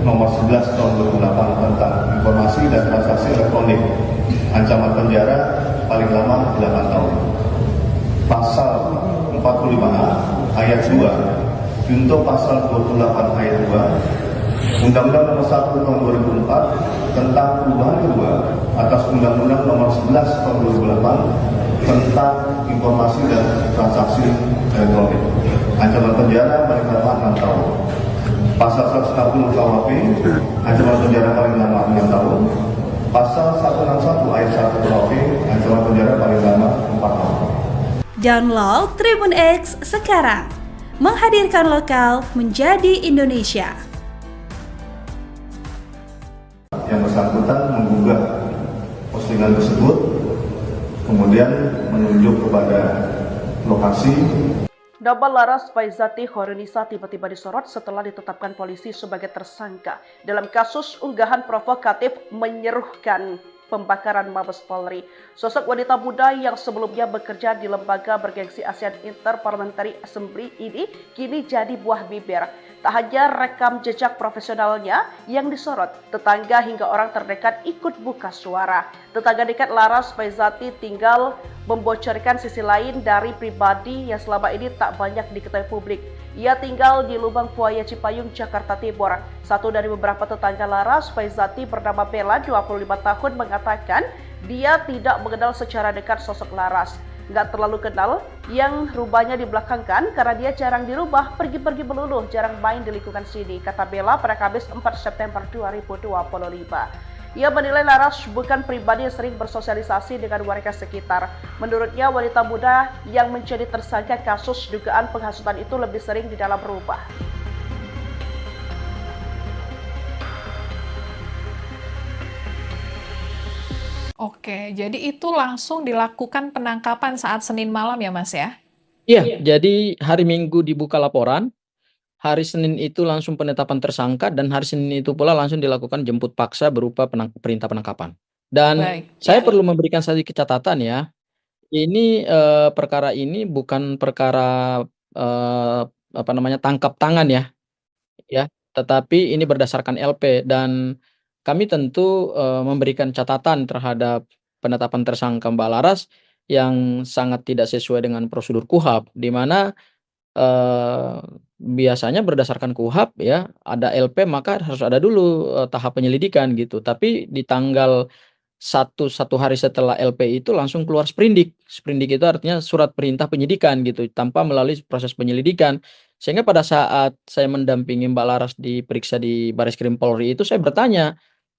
Nomor 11 Tahun 2008 tentang Informasi dan Transaksi Elektronik, ancaman penjara paling lama 8 tahun. Pasal 45A ayat 2 junto pasal 28 ayat 2 Undang-Undang Nomor 1 Tahun 2004 tentang perubahan kedua atas Undang-Undang Nomor 11 Tahun 2008 tentang Informasi dan Transaksi Elektronik. ancaman penjara paling lama 6 tahun. Pasal 160 KUHP, ancaman penjara paling lama 6 tahun. Pasal 161 ayat 1 KUHP, ancaman penjara paling lama 4 tahun. Download Tribun X sekarang, menghadirkan lokal menjadi Indonesia. Yang bersangkutan menggugah postingan tersebut, kemudian menunjuk kepada lokasi. Nama Laras Faizati Hoirunisa tiba-tiba disorot setelah ditetapkan polisi sebagai tersangka dalam kasus unggahan provokatif menyerukan pembakaran Mabes Polri. Sosok wanita muda yang sebelumnya bekerja di lembaga bergengsi ASEAN Interparliamentary Assembly ini kini jadi buah bibir. Tak hanya rekam jejak profesionalnya yang disorot, tetangga hingga orang terdekat ikut buka suara. Tetangga dekat Laras Faizati tinggal membocorkan sisi lain dari pribadi yang selama ini tak banyak diketahui publik. Ia tinggal di Lubang Buaya Cipayung, Jakarta Timur. Satu dari beberapa tetangga Laras Faizati bernama Bella, 25 tahun, mengatakan dia tidak mengenal secara dekat sosok Laras. Nggak terlalu kenal, yang rubahnya dibelakangkan karena dia jarang dirubah, pergi-pergi melulu, jarang main di lingkungan sini, kata Bella pada Kamis 4 September 2025. Ia menilai Laras bukan pribadi yang sering bersosialisasi dengan warga sekitar. Menurutnya, wanita muda yang menjadi tersangka kasus dugaan penghasutan itu lebih sering di dalam rumah. Oke, jadi itu langsung dilakukan penangkapan saat Senin malam ya Mas ya? Iya, jadi hari Minggu dibuka laporan, hari Senin itu langsung penetapan tersangka, dan hari Senin itu pula langsung dilakukan jemput paksa berupa perintah penangkapan. Dan Baik, saya ya. perlu memberikan sedikit catatan ya, ini perkara ini bukan perkara tangkap tangan ya, tetapi ini berdasarkan LP, dan kami tentu memberikan catatan terhadap penetapan tersangka Mbak Laras yang sangat tidak sesuai dengan prosedur KUHP, di mana biasanya berdasarkan KUHP ya, ada LP maka harus ada dulu tahap penyelidikan gitu. Tapi di tanggal satu hari setelah LP itu langsung keluar sprindik. Sprindik itu artinya surat perintah penyidikan gitu, tanpa melalui proses penyelidikan. Sehingga pada saat saya mendampingi Mbak Laras diperiksa di Bareskrim Polri itu, saya bertanya,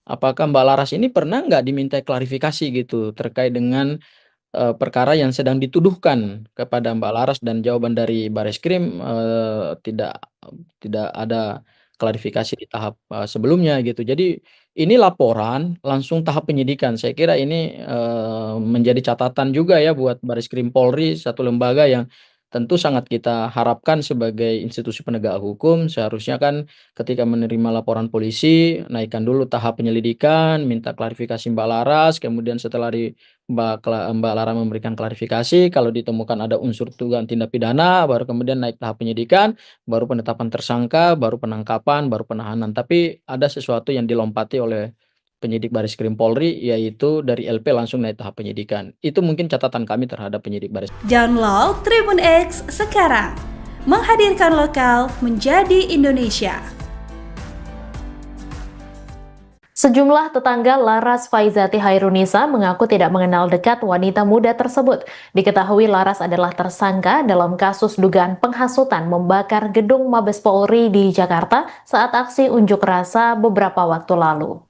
apakah Mbak Laras ini pernah nggak diminta klarifikasi gitu terkait dengan perkara yang sedang dituduhkan kepada Mbak Laras, dan jawaban dari Bareskrim tidak ada klarifikasi di tahap sebelumnya gitu. Jadi ini laporan langsung tahap penyidikan. Saya kira ini menjadi catatan juga ya buat Bareskrim Polri, satu lembaga yang tentu sangat kita harapkan sebagai institusi penegak hukum. Seharusnya kan ketika menerima laporan polisi, naikkan dulu tahap penyelidikan, minta klarifikasi Mbak Laras, kemudian setelah Mbak Laras memberikan klarifikasi, kalau ditemukan ada unsur dugaan tindak pidana, baru kemudian naik tahap penyidikan, baru penetapan tersangka, baru penangkapan, baru penahanan. Tapi ada sesuatu yang dilompati oleh penyidik Bareskrim Polri, yaitu dari LP langsung naik tahap penyidikan. Itu mungkin catatan kami terhadap penyidik Bareskrim. Download Tribun X sekarang, menghadirkan lokal menjadi Indonesia. Sejumlah tetangga Laras Faizati Hairunisa mengaku tidak mengenal dekat wanita muda tersebut. Diketahui Laras adalah tersangka dalam kasus dugaan penghasutan membakar gedung Mabes Polri di Jakarta saat aksi unjuk rasa beberapa waktu lalu.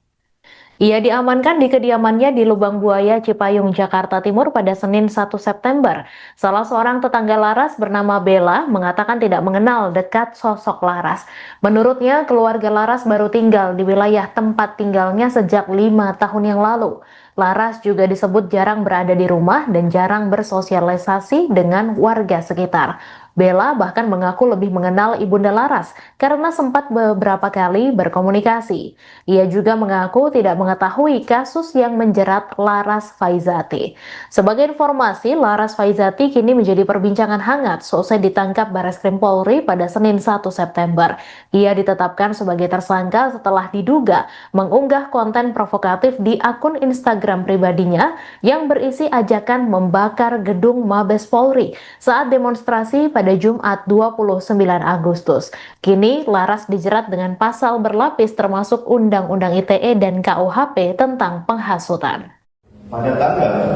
Ia diamankan di kediamannya di Lubang Buaya, Cipayung, Jakarta Timur pada Senin 1 September. Salah seorang tetangga Laras bernama Bella mengatakan tidak mengenal dekat sosok Laras. Menurutnya, keluarga Laras baru tinggal di wilayah tempat tinggalnya sejak 5 tahun yang lalu. Laras juga disebut jarang berada di rumah dan jarang bersosialisasi dengan warga sekitar. Bella bahkan mengaku lebih mengenal Ibunda Laras karena sempat beberapa kali berkomunikasi. Ia juga mengaku tidak mengetahui kasus yang menjerat Laras Faizati. Sebagai informasi, Laras Faizati kini menjadi perbincangan hangat seusai ditangkap Bareskrim Polri pada Senin 1 September. Ia ditetapkan sebagai tersangka setelah diduga mengunggah konten provokatif di akun Instagram pribadinya yang berisi ajakan membakar gedung Mabes Polri saat demonstrasi pada Jumat 29 Agustus. Kini Laras dijerat dengan pasal berlapis termasuk Undang-Undang ITE dan KUHP tentang penghasutan. Pada tanggal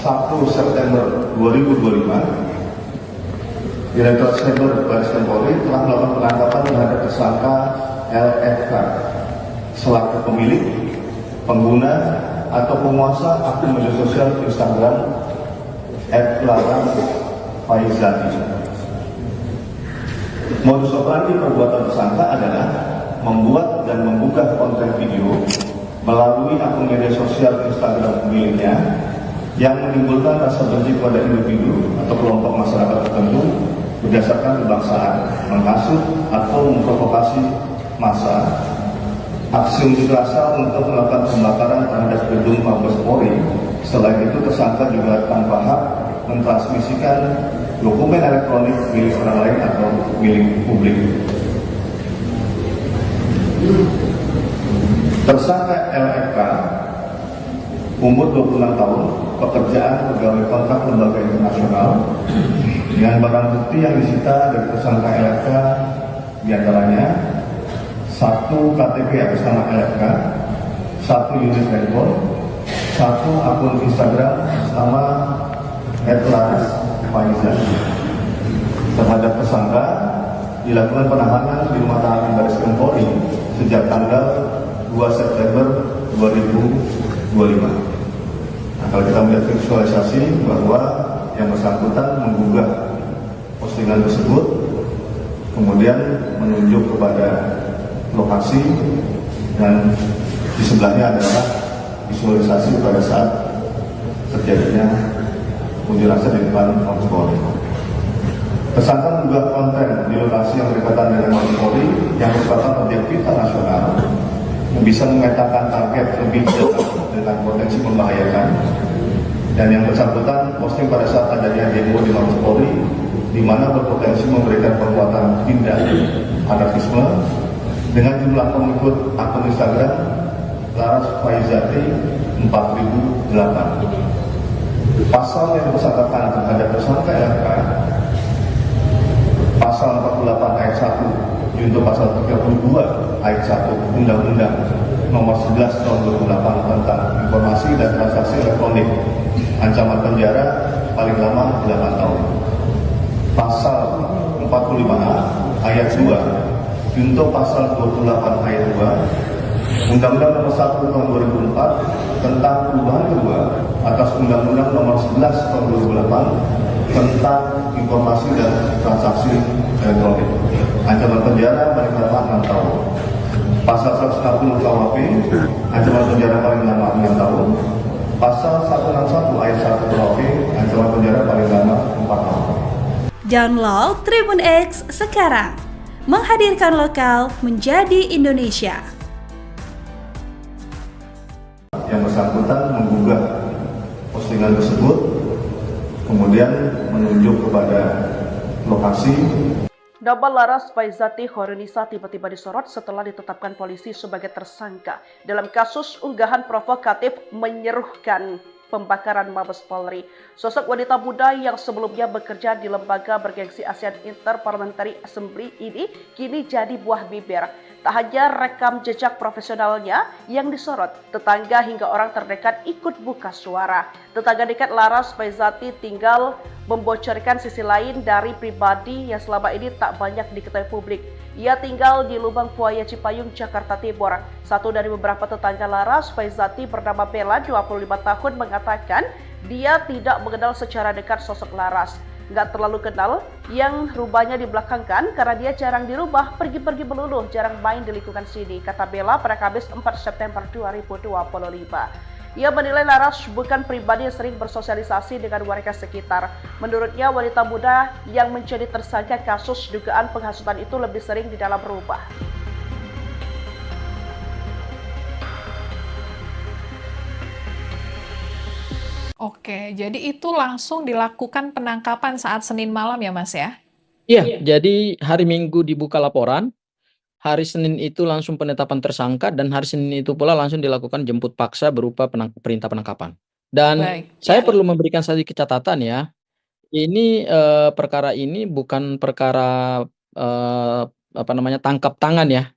1 September 2025, Direktorat Cyber Baris Krim Polri telah melakukan penangkapan terhadap tersangka LFK selaku pemilik, pengguna, atau penguasa akun media sosial Instagram @larasfaizati. Modus operandi perbuatan tersangka adalah membuat dan mengunggah konten video melalui akun media sosial Instagram miliknya yang menimbulkan rasa benci kepada individu atau kelompok masyarakat tertentu berdasarkan kebangsaan, menghasut atau memprovokasi massa, aksi unjuk rasa untuk melakukan pembakaran terhadap gedung Mabes Polri. Selain itu, tersangka juga tanpa hak mentransmisikan dokumen elektronik milik orang lain atau milik publik. Tersangka LFK, umur 26 tahun, pekerjaan pegawai kontrak lembaga internasional. Dengan barang bukti yang disita dari tersangka LFK diantaranya 1 KTP atas nama LFK, 1 unit handphone, 1 akun Instagram nama @larasfaizati. Terhadap tersangka dilakukan penahanan di rumah tahanan Baris Krim Polri sejak tanggal 2 September 2025. Nah, kalau kita melihat visualisasi bahwa yang bersangkutan menggugah postingan tersebut, kemudian menunjuk kepada lokasi, dan di sebelahnya adalah visualisasi pada saat terjadinya unjuk rasa di depan Mabes Polri. Tersangka mengunggah konten di lokasi yang berdekatan dengan Mabes Polri yang merupakan objek vital nasional yang bisa memetakan target lebih jauh dengan potensi membahayakan, dan yang bersangkutan posting pada saat adanya demo di Mabes Polri di mana berpotensi memberikan perbuatan tindak anarkisme dengan jumlah pengikut akun Instagram larasfaizati 4008. Pasal yang disangkakan terhadap tersangka LFK pasal 48 ayat 1 junto pasal 32 ayat 1 Undang-Undang Nomor 11 Tahun 2008 tentang Informasi dan Transaksi Elektronik, ancaman penjara paling lama 8 tahun. Pasal 45A ayat 2 junto pasal 28 ayat 2 Undang-Undang Nomor 1 Tahun 2004 tentang perubahan kedua atas Undang-Undang Nomor 11 Tahun 2008 tentang Informasi dan Transaksi Elektronik, ancaman penjara paling lama 6 tahun. Pasal 160 KUHP, ancaman penjara paling lama 6 tahun. Pasal 161 ayat 1 KUHP, ancaman penjara paling lama 4 tahun. Download Tribun X sekarang, menghadirkan lokal menjadi Indonesia. Yang bersangkutan menggugah postingan tersebut, kemudian menunjuk kepada lokasi. Nama Laras Faizati Khairunnisa tiba-tiba disorot setelah ditetapkan polisi sebagai tersangka dalam kasus unggahan provokatif menyerukan pembakaran Mabes Polri. Sosok wanita muda yang sebelumnya bekerja di lembaga bergengsi ASEAN Interparliamentary Assembly ini kini jadi buah bibir. Tak hanya rekam jejak profesionalnya yang disorot, tetangga hingga orang terdekat ikut buka suara. Tetangga dekat Laras Faizati tinggal membocorkan sisi lain dari pribadi yang selama ini tak banyak diketahui publik. Ia tinggal di Lubang Buaya Cipayung, Jakarta Timur. Satu dari beberapa tetangga Laras Faizati bernama Bella, 25 tahun, mengatakan dia tidak mengenal secara dekat sosok Laras. Nggak terlalu kenal, yang rubahnya dibelakangkan karena dia jarang di rumah, pergi-pergi melulu, jarang main di lingkungan sini, kata Bella pada Kamis 4 September 2025. Ia menilai Laras bukan pribadi yang sering bersosialisasi dengan warga sekitar. Menurutnya, wanita muda yang menjadi tersangka kasus dugaan penghasutan itu lebih sering di dalam rumah. Oke, jadi itu langsung dilakukan penangkapan saat Senin malam ya Mas ya? Iya, jadi hari Minggu dibuka laporan, hari Senin itu langsung penetapan tersangka, dan hari Senin itu pula langsung dilakukan jemput paksa berupa perintah penangkapan. Dan Baik. saya perlu memberikan sedikit catatan ya, ini perkara ini bukan perkara tangkap tangan ya,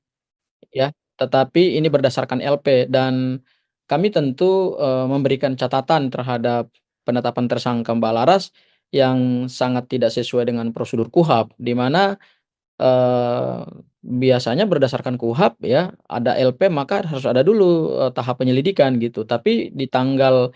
tetapi ini berdasarkan LP, dan kami tentu memberikan catatan terhadap penetapan tersangka Mbak Laras yang sangat tidak sesuai dengan prosedur KUHP, di mana biasanya berdasarkan KUHP ya, ada LP maka harus ada dulu, tahap penyelidikan gitu. Tapi di tanggal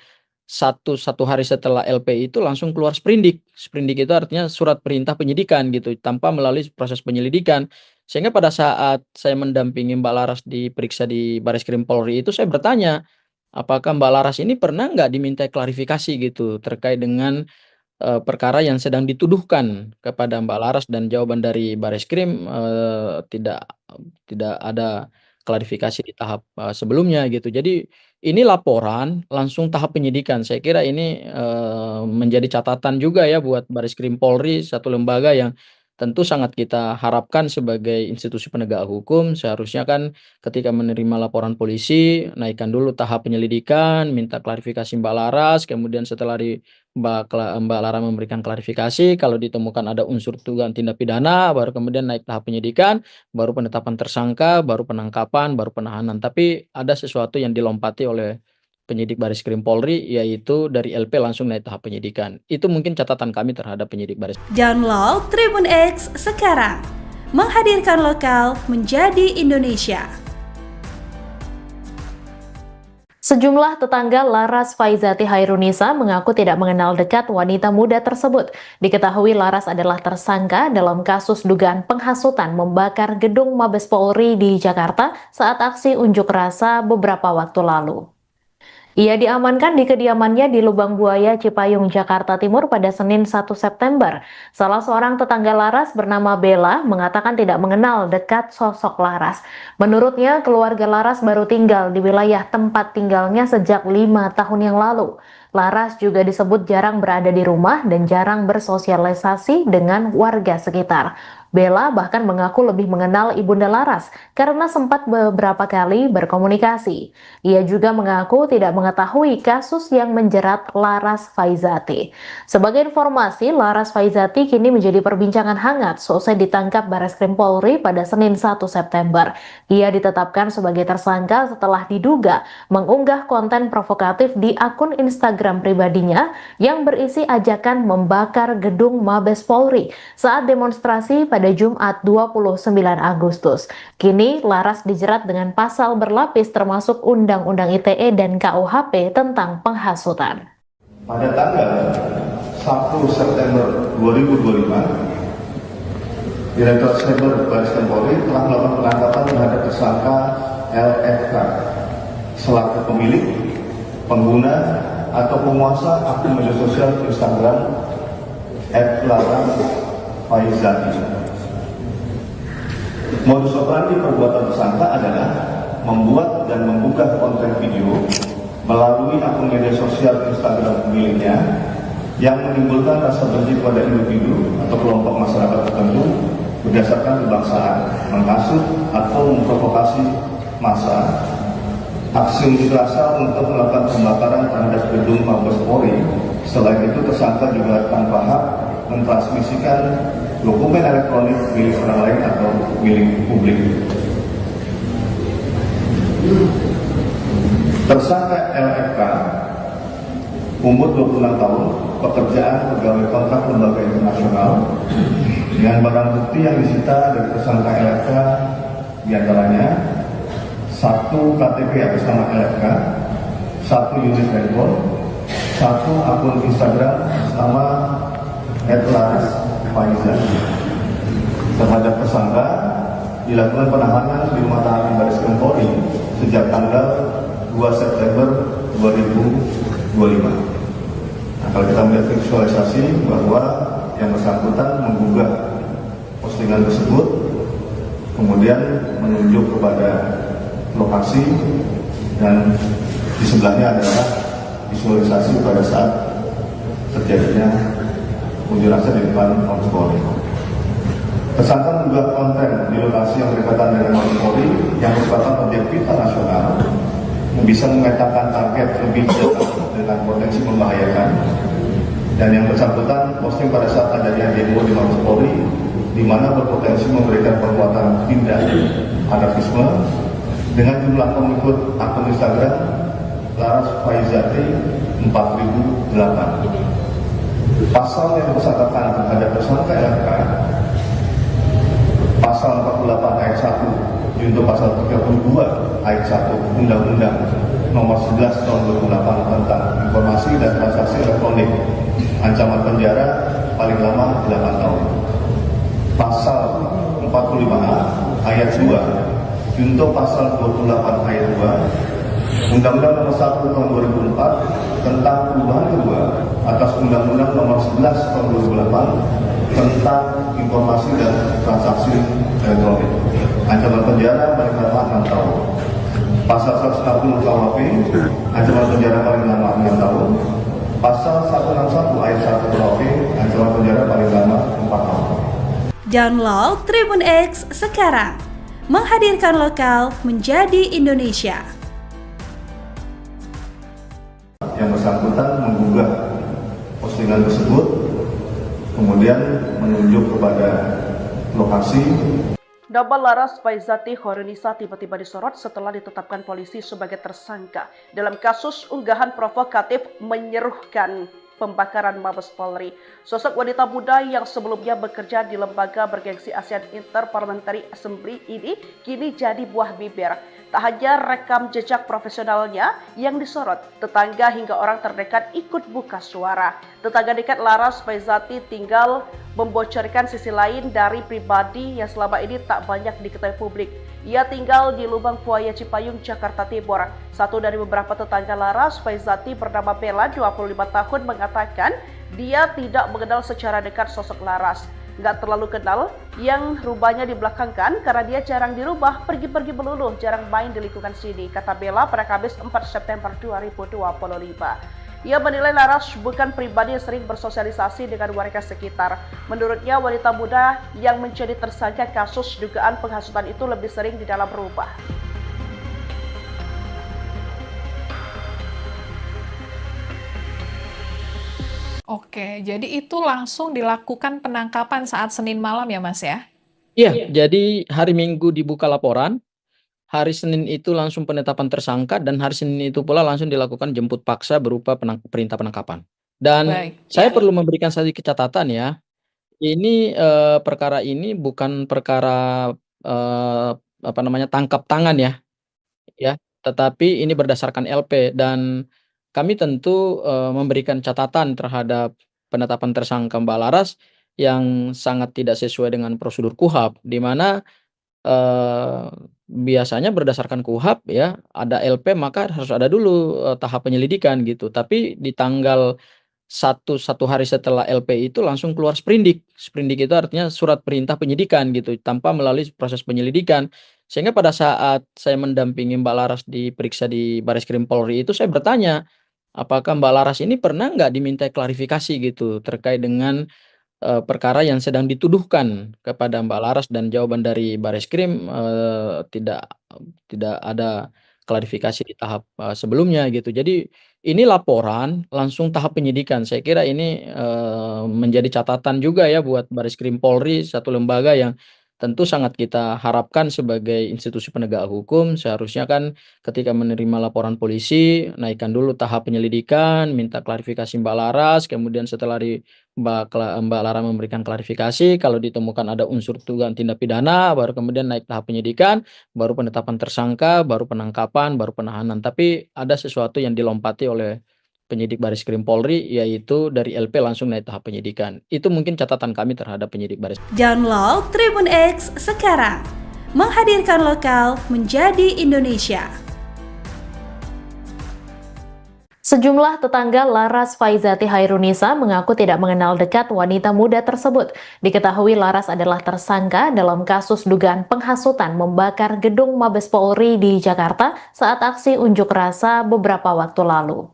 satu hari setelah LP itu langsung keluar sprindik. Sprindik itu artinya surat perintah penyidikan gitu, tanpa melalui proses penyelidikan. Sehingga pada saat saya mendampingi Mbak Laras diperiksa di Bareskrim Polri itu saya bertanya, apakah Mbak Laras ini pernah nggak dimintai klarifikasi gitu terkait dengan perkara yang sedang dituduhkan kepada Mbak Laras, dan jawaban dari Bareskrim, tidak ada klarifikasi di tahap, sebelumnya gitu. Jadi ini laporan langsung tahap penyidikan. Saya kira ini, menjadi catatan juga ya buat Bareskrim Polri, satu lembaga yang tentu sangat kita harapkan sebagai institusi penegak hukum. Seharusnya kan ketika menerima laporan polisi, naikkan dulu tahap penyelidikan, minta klarifikasi Mbak Laras, kemudian setelah Mbak Lara memberikan klarifikasi, kalau ditemukan ada unsur dugaan tindak pidana, baru kemudian naik tahap penyidikan, baru penetapan tersangka, baru penangkapan, baru penahanan. Tapi ada sesuatu yang dilompati oleh penyidik Bareskrim Polri, yaitu dari LP langsung naik tahap penyidikan. Itu mungkin catatan kami terhadap penyidik Bareskrim. Download Tribun X sekarang, menghadirkan lokal menjadi Indonesia. Sejumlah tetangga Laras Faizati Hairunisa mengaku tidak mengenal dekat wanita muda tersebut. Diketahui Laras adalah tersangka dalam kasus dugaan penghasutan membakar gedung Mabes Polri di Jakarta saat aksi unjuk rasa beberapa waktu lalu. Ia diamankan di kediamannya di Lubang Buaya, Cipayung, Jakarta Timur pada Senin 1 September. Salah seorang tetangga Laras bernama Bella mengatakan tidak mengenal dekat sosok Laras. Menurutnya, keluarga Laras baru tinggal di wilayah tempat tinggalnya sejak 5 tahun yang lalu. Laras juga disebut jarang berada di rumah dan jarang bersosialisasi dengan warga sekitar. Bella bahkan mengaku lebih mengenal Ibunda Laras karena sempat beberapa kali berkomunikasi. Ia juga mengaku tidak mengetahui kasus yang menjerat Laras Faizati. Sebagai informasi, Laras Faizati kini menjadi perbincangan hangat seusai ditangkap Bareskrim Polri pada Senin 1 September. Ia ditetapkan sebagai tersangka setelah diduga mengunggah konten provokatif di akun Instagram pribadinya yang berisi ajakan membakar gedung Mabes Polri saat demonstrasi pada Jumat 29 Agustus. Kini Laras dijerat dengan pasal berlapis termasuk Undang-Undang ITE dan KUHP tentang penghasutan. Pada tanggal 1 September 2025, Direktur Cyber Bareskrim Polri telah melakukan penangkapan terhadap tersangka LFK selaku pemilik, pengguna, atau penguasa akun media sosial Instagram @laras_faizati. Modus operandi perbuatan tersangka adalah membuat dan mengunggah konten video melalui akun media sosial Instagram miliknya yang menimbulkan rasa benci kepada individu atau kelompok masyarakat tertentu berdasarkan kebangsaan, menghasut atau memprovokasi massa, aksi unjuk rasa untuk melakukan pembakaran terhadap gedung Mabes Polri. Selain itu, tersangka juga tanpa hak mentransmisikan dokumen elektronik milik orang lain atau milik publik. Tersangka LFK, umur 26 tahun, pekerjaan pegawai kontrak lembaga internasional, dengan barang bukti yang disita dari tersangka LFK diantaranya 1 KTP atas nama LFK, 1 unit handphone, 1 akun Instagram nama @laras_faizati. Terhadap tersangka dilakukan penahanan di rumah tahanan Bareskrim Polri sejak tanggal 2 September 2025. Nah, kalau kita melihat visualisasi bahwa yang bersangkutan menggugah postingan tersebut, kemudian menunjuk kepada lokasi, dan di sebelahnya adalah visualisasi pada saat terjadinya unjuk rasa di depan Mabes Polri. Tersangka mengunggah konten di lokasi yang berdekatan dengan Mabes Polri yang merupakan objek vital nasional yang bisa memetakan target lebih jauh dengan potensi membahayakan, dan yang bersangkutan posting pada saat adanya demo di Mabes Polri di mana berpotensi memberikan perbuatan tindak anarkisme dengan jumlah pengikut akun Instagram Laras Faizati 4008. Pasal yang bersangkutan terhadap tersangka LK, pasal 48 ayat 1 junto pasal 32 ayat 1 Undang-Undang Nomor 11 Tahun 2008 tentang Informasi dan Transaksi Elektronik, ancaman penjara paling lama 8 tahun. Pasal 45A ayat 2 junto pasal 28 ayat 2 Undang-Undang Nomor 1 Tahun 2004 tentang perubahan kedua atas Undang-Undang Nomor 11 Tahun 2008 tentang Informasi dan Transaksi Elektronik, ancaman penjara paling lama 6 tahun. Pasal 160 KUHP, ancaman penjara paling lama 6 tahun. Pasal 161 ayat 1 KUHP, ancaman penjara paling lama 4 tahun. Download Tribun X sekarang, menghadirkan lokal menjadi Indonesia. Yang bersangkutan menggugah postingan tersebut, kemudian menunjuk kepada lokasi. Nama Laras Faizati Khairunnisa tiba-tiba disorot setelah ditetapkan polisi sebagai tersangka dalam kasus unggahan provokatif menyerukan pembakaran Mabes Polri. Sosok wanita muda yang sebelumnya bekerja di lembaga bergengsi ASEAN Interparliamentary Assembly ini kini jadi buah bibir. Tak hanya rekam jejak profesionalnya yang disorot, tetangga hingga orang terdekat ikut buka suara. Tetangga dekat Laras Faizati tinggal membocorkan sisi lain dari pribadi yang selama ini tak banyak diketahui publik. Ia tinggal di Lubang Buaya Cipayung, Jakarta Timur. Satu dari beberapa tetangga Laras Faizati bernama Bella, 25 tahun, mengatakan dia tidak mengenal secara dekat sosok Laras. Nggak terlalu kenal, yang rubahnya dibelakangkan karena dia jarang di rumah, pergi-pergi melulu, jarang main di lingkungan sini, kata Bella pada Kamis 4 September 2025. Ia menilai Laras bukan pribadi yang sering bersosialisasi dengan warga sekitar. Menurutnya, wanita muda yang menjadi tersangka kasus dugaan penghasutan itu lebih sering di dalam rumah. Oke, jadi itu langsung dilakukan penangkapan saat Senin malam ya Mas ya? Iya, jadi hari Minggu dibuka laporan, hari Senin itu langsung penetapan tersangka, dan hari Senin itu pula langsung dilakukan jemput paksa berupa perintah penangkapan. Dan Baik, saya ya. perlu memberikan sedikit catatan ya, ini perkara ini bukan perkara tangkap tangan ya, tetapi ini berdasarkan LP, dan kami tentu memberikan catatan terhadap penetapan tersangka Mbak Laras yang sangat tidak sesuai dengan prosedur KUHP, di mana biasanya berdasarkan KUHP ya, ada LP maka harus ada dulu tahap penyelidikan gitu. Tapi di tanggal satu hari setelah LP itu langsung keluar sprindik. Sprindik itu artinya surat perintah penyidikan gitu, tanpa melalui proses penyelidikan. Sehingga pada saat saya mendampingi Mbak Laras diperiksa di Bareskrim Polri itu, saya bertanya, apakah Mbak Laras ini pernah nggak diminta klarifikasi gitu terkait dengan perkara yang sedang dituduhkan kepada Mbak Laras, dan jawaban dari Bareskrim tidak ada klarifikasi di tahap sebelumnya gitu. Jadi ini laporan langsung tahap penyidikan. Saya kira ini menjadi catatan juga ya buat Bareskrim Polri, satu lembaga yang tentu sangat kita harapkan sebagai institusi penegak hukum. Seharusnya kan ketika menerima laporan polisi, naikkan dulu tahap penyelidikan, minta klarifikasi Mbak Laras, kemudian setelah Mbak Laras memberikan klarifikasi, kalau ditemukan ada unsur dugaan tindak pidana, baru kemudian naik tahap penyidikan, baru penetapan tersangka, baru penangkapan, baru penahanan. Tapi ada sesuatu yang dilompati oleh penyidik Bareskrim Polri, yaitu dari LP langsung naik tahap penyidikan. Itu mungkin catatan kami terhadap penyidik Bareskrim. Download Tribun X sekarang, menghadirkan lokal menjadi Indonesia. Sejumlah tetangga Laras Faizati Khairunnisa mengaku tidak mengenal dekat wanita muda tersebut. Diketahui Laras adalah tersangka dalam kasus dugaan penghasutan membakar gedung Mabes Polri di Jakarta saat aksi unjuk rasa beberapa waktu lalu.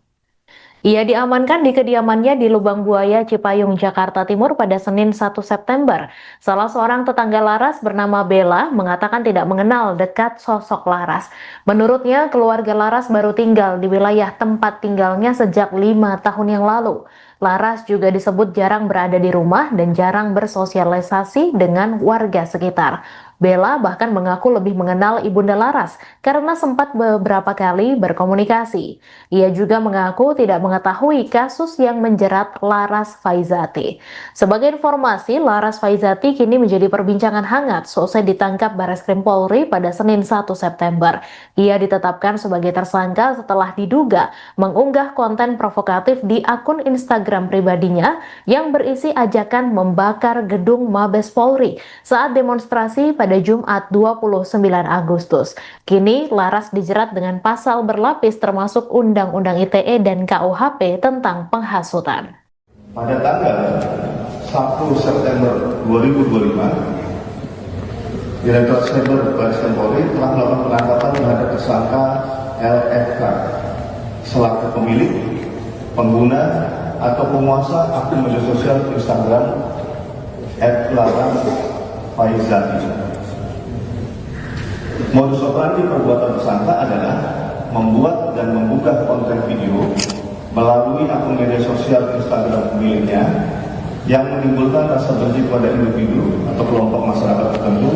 Ia diamankan di kediamannya di Lubang Buaya, Cipayung, Jakarta Timur pada Senin 1 September. Salah seorang tetangga Laras bernama Bella mengatakan tidak mengenal dekat sosok Laras. Menurutnya, keluarga Laras baru tinggal di wilayah tempat tinggalnya sejak 5 tahun yang lalu. Laras juga disebut jarang berada di rumah dan jarang bersosialisasi dengan warga sekitar. Bella bahkan mengaku lebih mengenal Ibunda Laras karena sempat beberapa kali berkomunikasi. Ia juga mengaku tidak mengetahui kasus yang menjerat Laras Faizati. Sebagai informasi, Laras Faizati kini menjadi perbincangan hangat seusai ditangkap Bareskrim Polri pada Senin 1 September. Ia ditetapkan sebagai tersangka setelah diduga mengunggah konten provokatif di akun Instagram pribadinya yang berisi ajakan membakar gedung Mabes Polri saat demonstrasi pada Jumat 29 Agustus. Kini Laras dijerat dengan pasal berlapis termasuk Undang-Undang ITE dan KUHP tentang penghasutan. Pada tanggal 1 September 2025, Direktorat Cyber Bareskrim Polri telah melakukan penangkapan terhadap tersangka LFK selaku pemilik, pengguna, atau penguasa akun media sosial Instagram @laras_faizati. Modus operandi perbuatan tersangka adalah membuat dan mengunggah konten video melalui akun media sosial Instagram pemiliknya yang menimbulkan rasa benci kepada individu atau kelompok masyarakat tertentu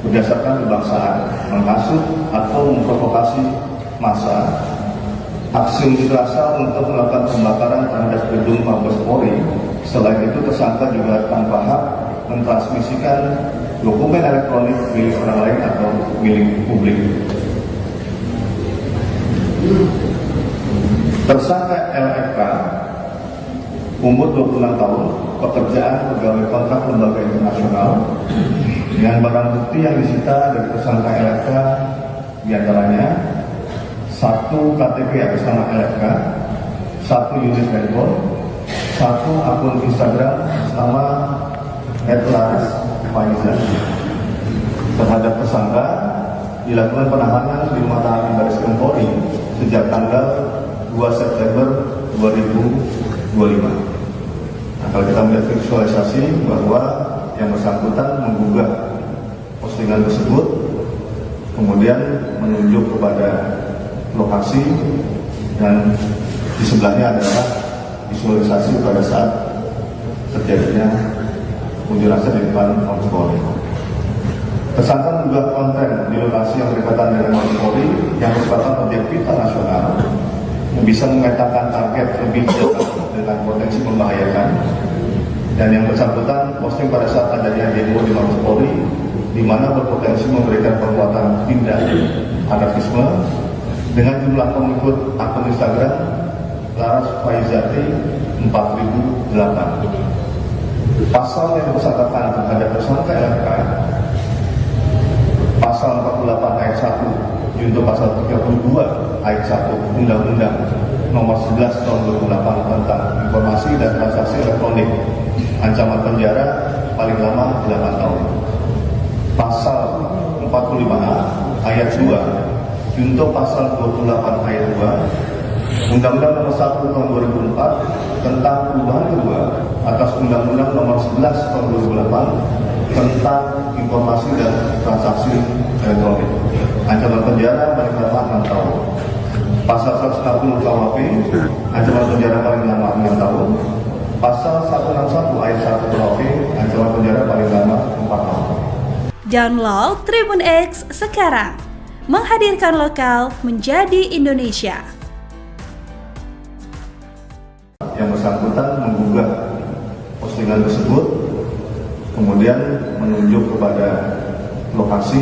berdasarkan kebangsaan, menghasut atau memprovokasi massa, aksi unjuk rasa untuk melakukan pembakaran terhadap gedung Mabes Polri. Selain itu, tersangka juga tanpa hak mentransmisikan dokumen elektronik milik orang lain atau milik publik. Tersangka LFK, umur 26 tahun, pekerjaan pegawai kontrak lembaga internasional. Dengan barang bukti yang disita dari tersangka LFK diantaranya 1 KTP atas nama LFK, 1 unit handphone, 1 akun Instagram nama @laras_faizati. Terhadap tersangka dilakukan penahanan di rumah tahanan Bareskrim Polri sejak tanggal 2 September 2025. Nah, kalau kita melihat visualisasi bahwa yang bersangkutan menggugah postingan tersebut, kemudian menunjuk kepada lokasi, dan di sebelahnya adalah visualisasi pada saat terjadinya unjuk rasa di depan Mabes Polri. Tersangka mengunggah konten di lokasi yang berdekatan dengan Mabes Polri yang merupakan objek vital nasional yang bisa memetakan target lebih jauh dengan potensi membahayakan, dan yang bersangkutan posting pada saat adanya demo di Mabes Polri di mana berpotensi memberikan perbuatan tindak anarkisme dengan jumlah pengikut akun Instagram Laras Faizati 4008. Pasal yang disangkakan terhadap tersangka LFK pasal 48 ayat 1 junto pasal 32 ayat 1 Undang-Undang Nomor 11 Tahun 2008 tentang Informasi dan Transaksi Elektronik, ancaman penjara paling lama 8 tahun. Pasal 45A ayat 2 junto pasal 28 ayat 2 Undang-Undang Nomor 1 Tahun 2004 tentang perubahan kedua atas Undang-Undang Nomor 11 Tahun 2008 tentang Informasi dan Transaksi Elektronik, ancaman penjara paling lama 6 tahun. Pasal 160 KUHP, ancaman penjara paling lama 6 tahun. Pasal 161 ayat 1 KUHP, ancaman penjara paling lama 4 tahun. Download Tribun X sekarang, menghadirkan lokal menjadi Indonesia. Yang bersangkutan menggugah postingan tersebut, kemudian menunjuk kepada lokasi.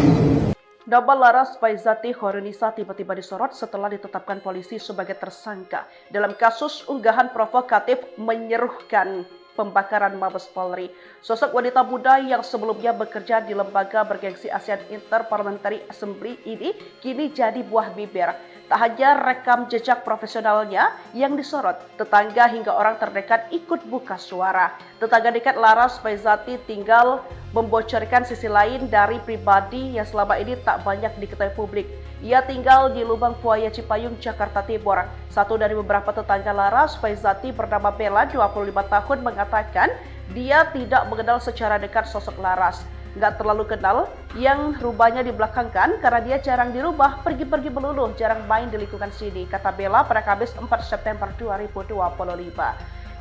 Nama Laras Faizati Khairunnisa tiba-tiba disorot setelah ditetapkan polisi sebagai tersangka dalam kasus unggahan provokatif menyerukan pembakaran Mabes Polri. Sosok wanita muda yang sebelumnya bekerja di lembaga bergengsi ASEAN Interparliamentary Assembly ini kini jadi buah bibir. Tak hanya rekam jejak profesionalnya yang disorot, tetangga hingga orang terdekat ikut buka suara. Tetangga dekat Laras Faizati tinggal membocorkan sisi lain dari pribadi yang selama ini tak banyak diketahui publik. Ia tinggal di Lubang Buaya Cipayung, Jakarta Timur. Satu dari beberapa tetangga Laras Faizati bernama Bella, 25 tahun, mengatakan dia tidak mengenal secara dekat sosok Laras. Nggak terlalu kenal, yang rubahnya dibelakangkan karena dia jarang dirubah, pergi-pergi melulu, jarang main di lingkungan sini, kata Bella pada Kamis 4 September 2025.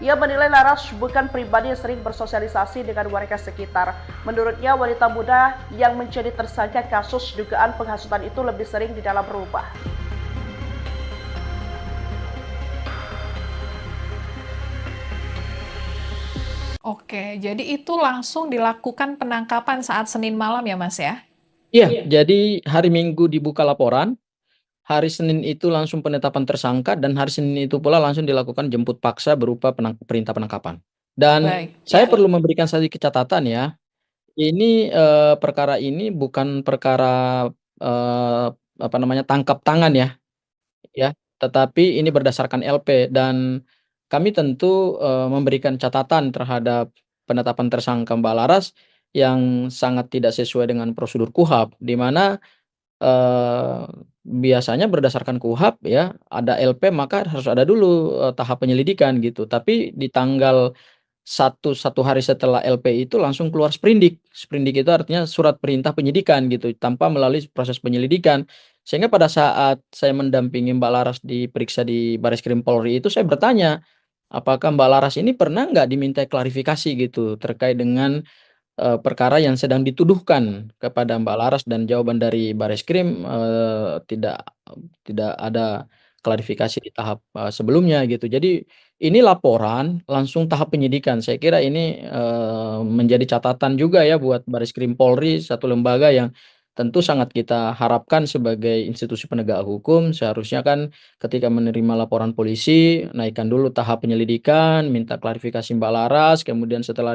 Ia menilai Laras bukan pribadi yang sering bersosialisasi dengan warga sekitar. Menurutnya, wanita muda yang menjadi tersangka kasus dugaan penghasutan itu lebih sering di dalam rumah. Oke, jadi itu langsung dilakukan penangkapan saat Senin malam ya, Mas ya? Iya, jadi hari Minggu dibuka laporan, hari Senin itu langsung penetapan tersangka, dan hari Senin itu pula langsung dilakukan jemput paksa berupa perintah penangkapan. Dan Baik, saya ya. perlu memberikan sedikit catatan ya, ini perkara ini bukan perkara tangkap tangan ya, tetapi ini berdasarkan LP, dan kami tentu memberikan catatan terhadap penetapan tersangka Mbak Laras yang sangat tidak sesuai dengan prosedur KUHP, di mana biasanya berdasarkan KUHP ya, ada LP maka harus ada dulu tahap penyelidikan gitu. Tapi di tanggal satu hari setelah LP itu langsung keluar sprindik. Sprindik itu artinya surat perintah penyidikan gitu, tanpa melalui proses penyelidikan. Sehingga pada saat saya mendampingi Mbak Laras diperiksa di Bareskrim Polri itu, saya bertanya, apakah Mbak Laras ini pernah nggak diminta klarifikasi gitu terkait dengan perkara yang sedang dituduhkan kepada Mbak Laras, dan jawaban dari Bareskrim tidak ada klarifikasi di tahap sebelumnya gitu. Jadi ini laporan langsung tahap penyidikan. Saya kira ini menjadi catatan juga ya buat Bareskrim Polri, satu lembaga yang tentu sangat kita harapkan sebagai institusi penegak hukum. Seharusnya kan ketika menerima laporan polisi, naikkan dulu tahap penyelidikan, minta klarifikasi Mbak Laras, kemudian setelah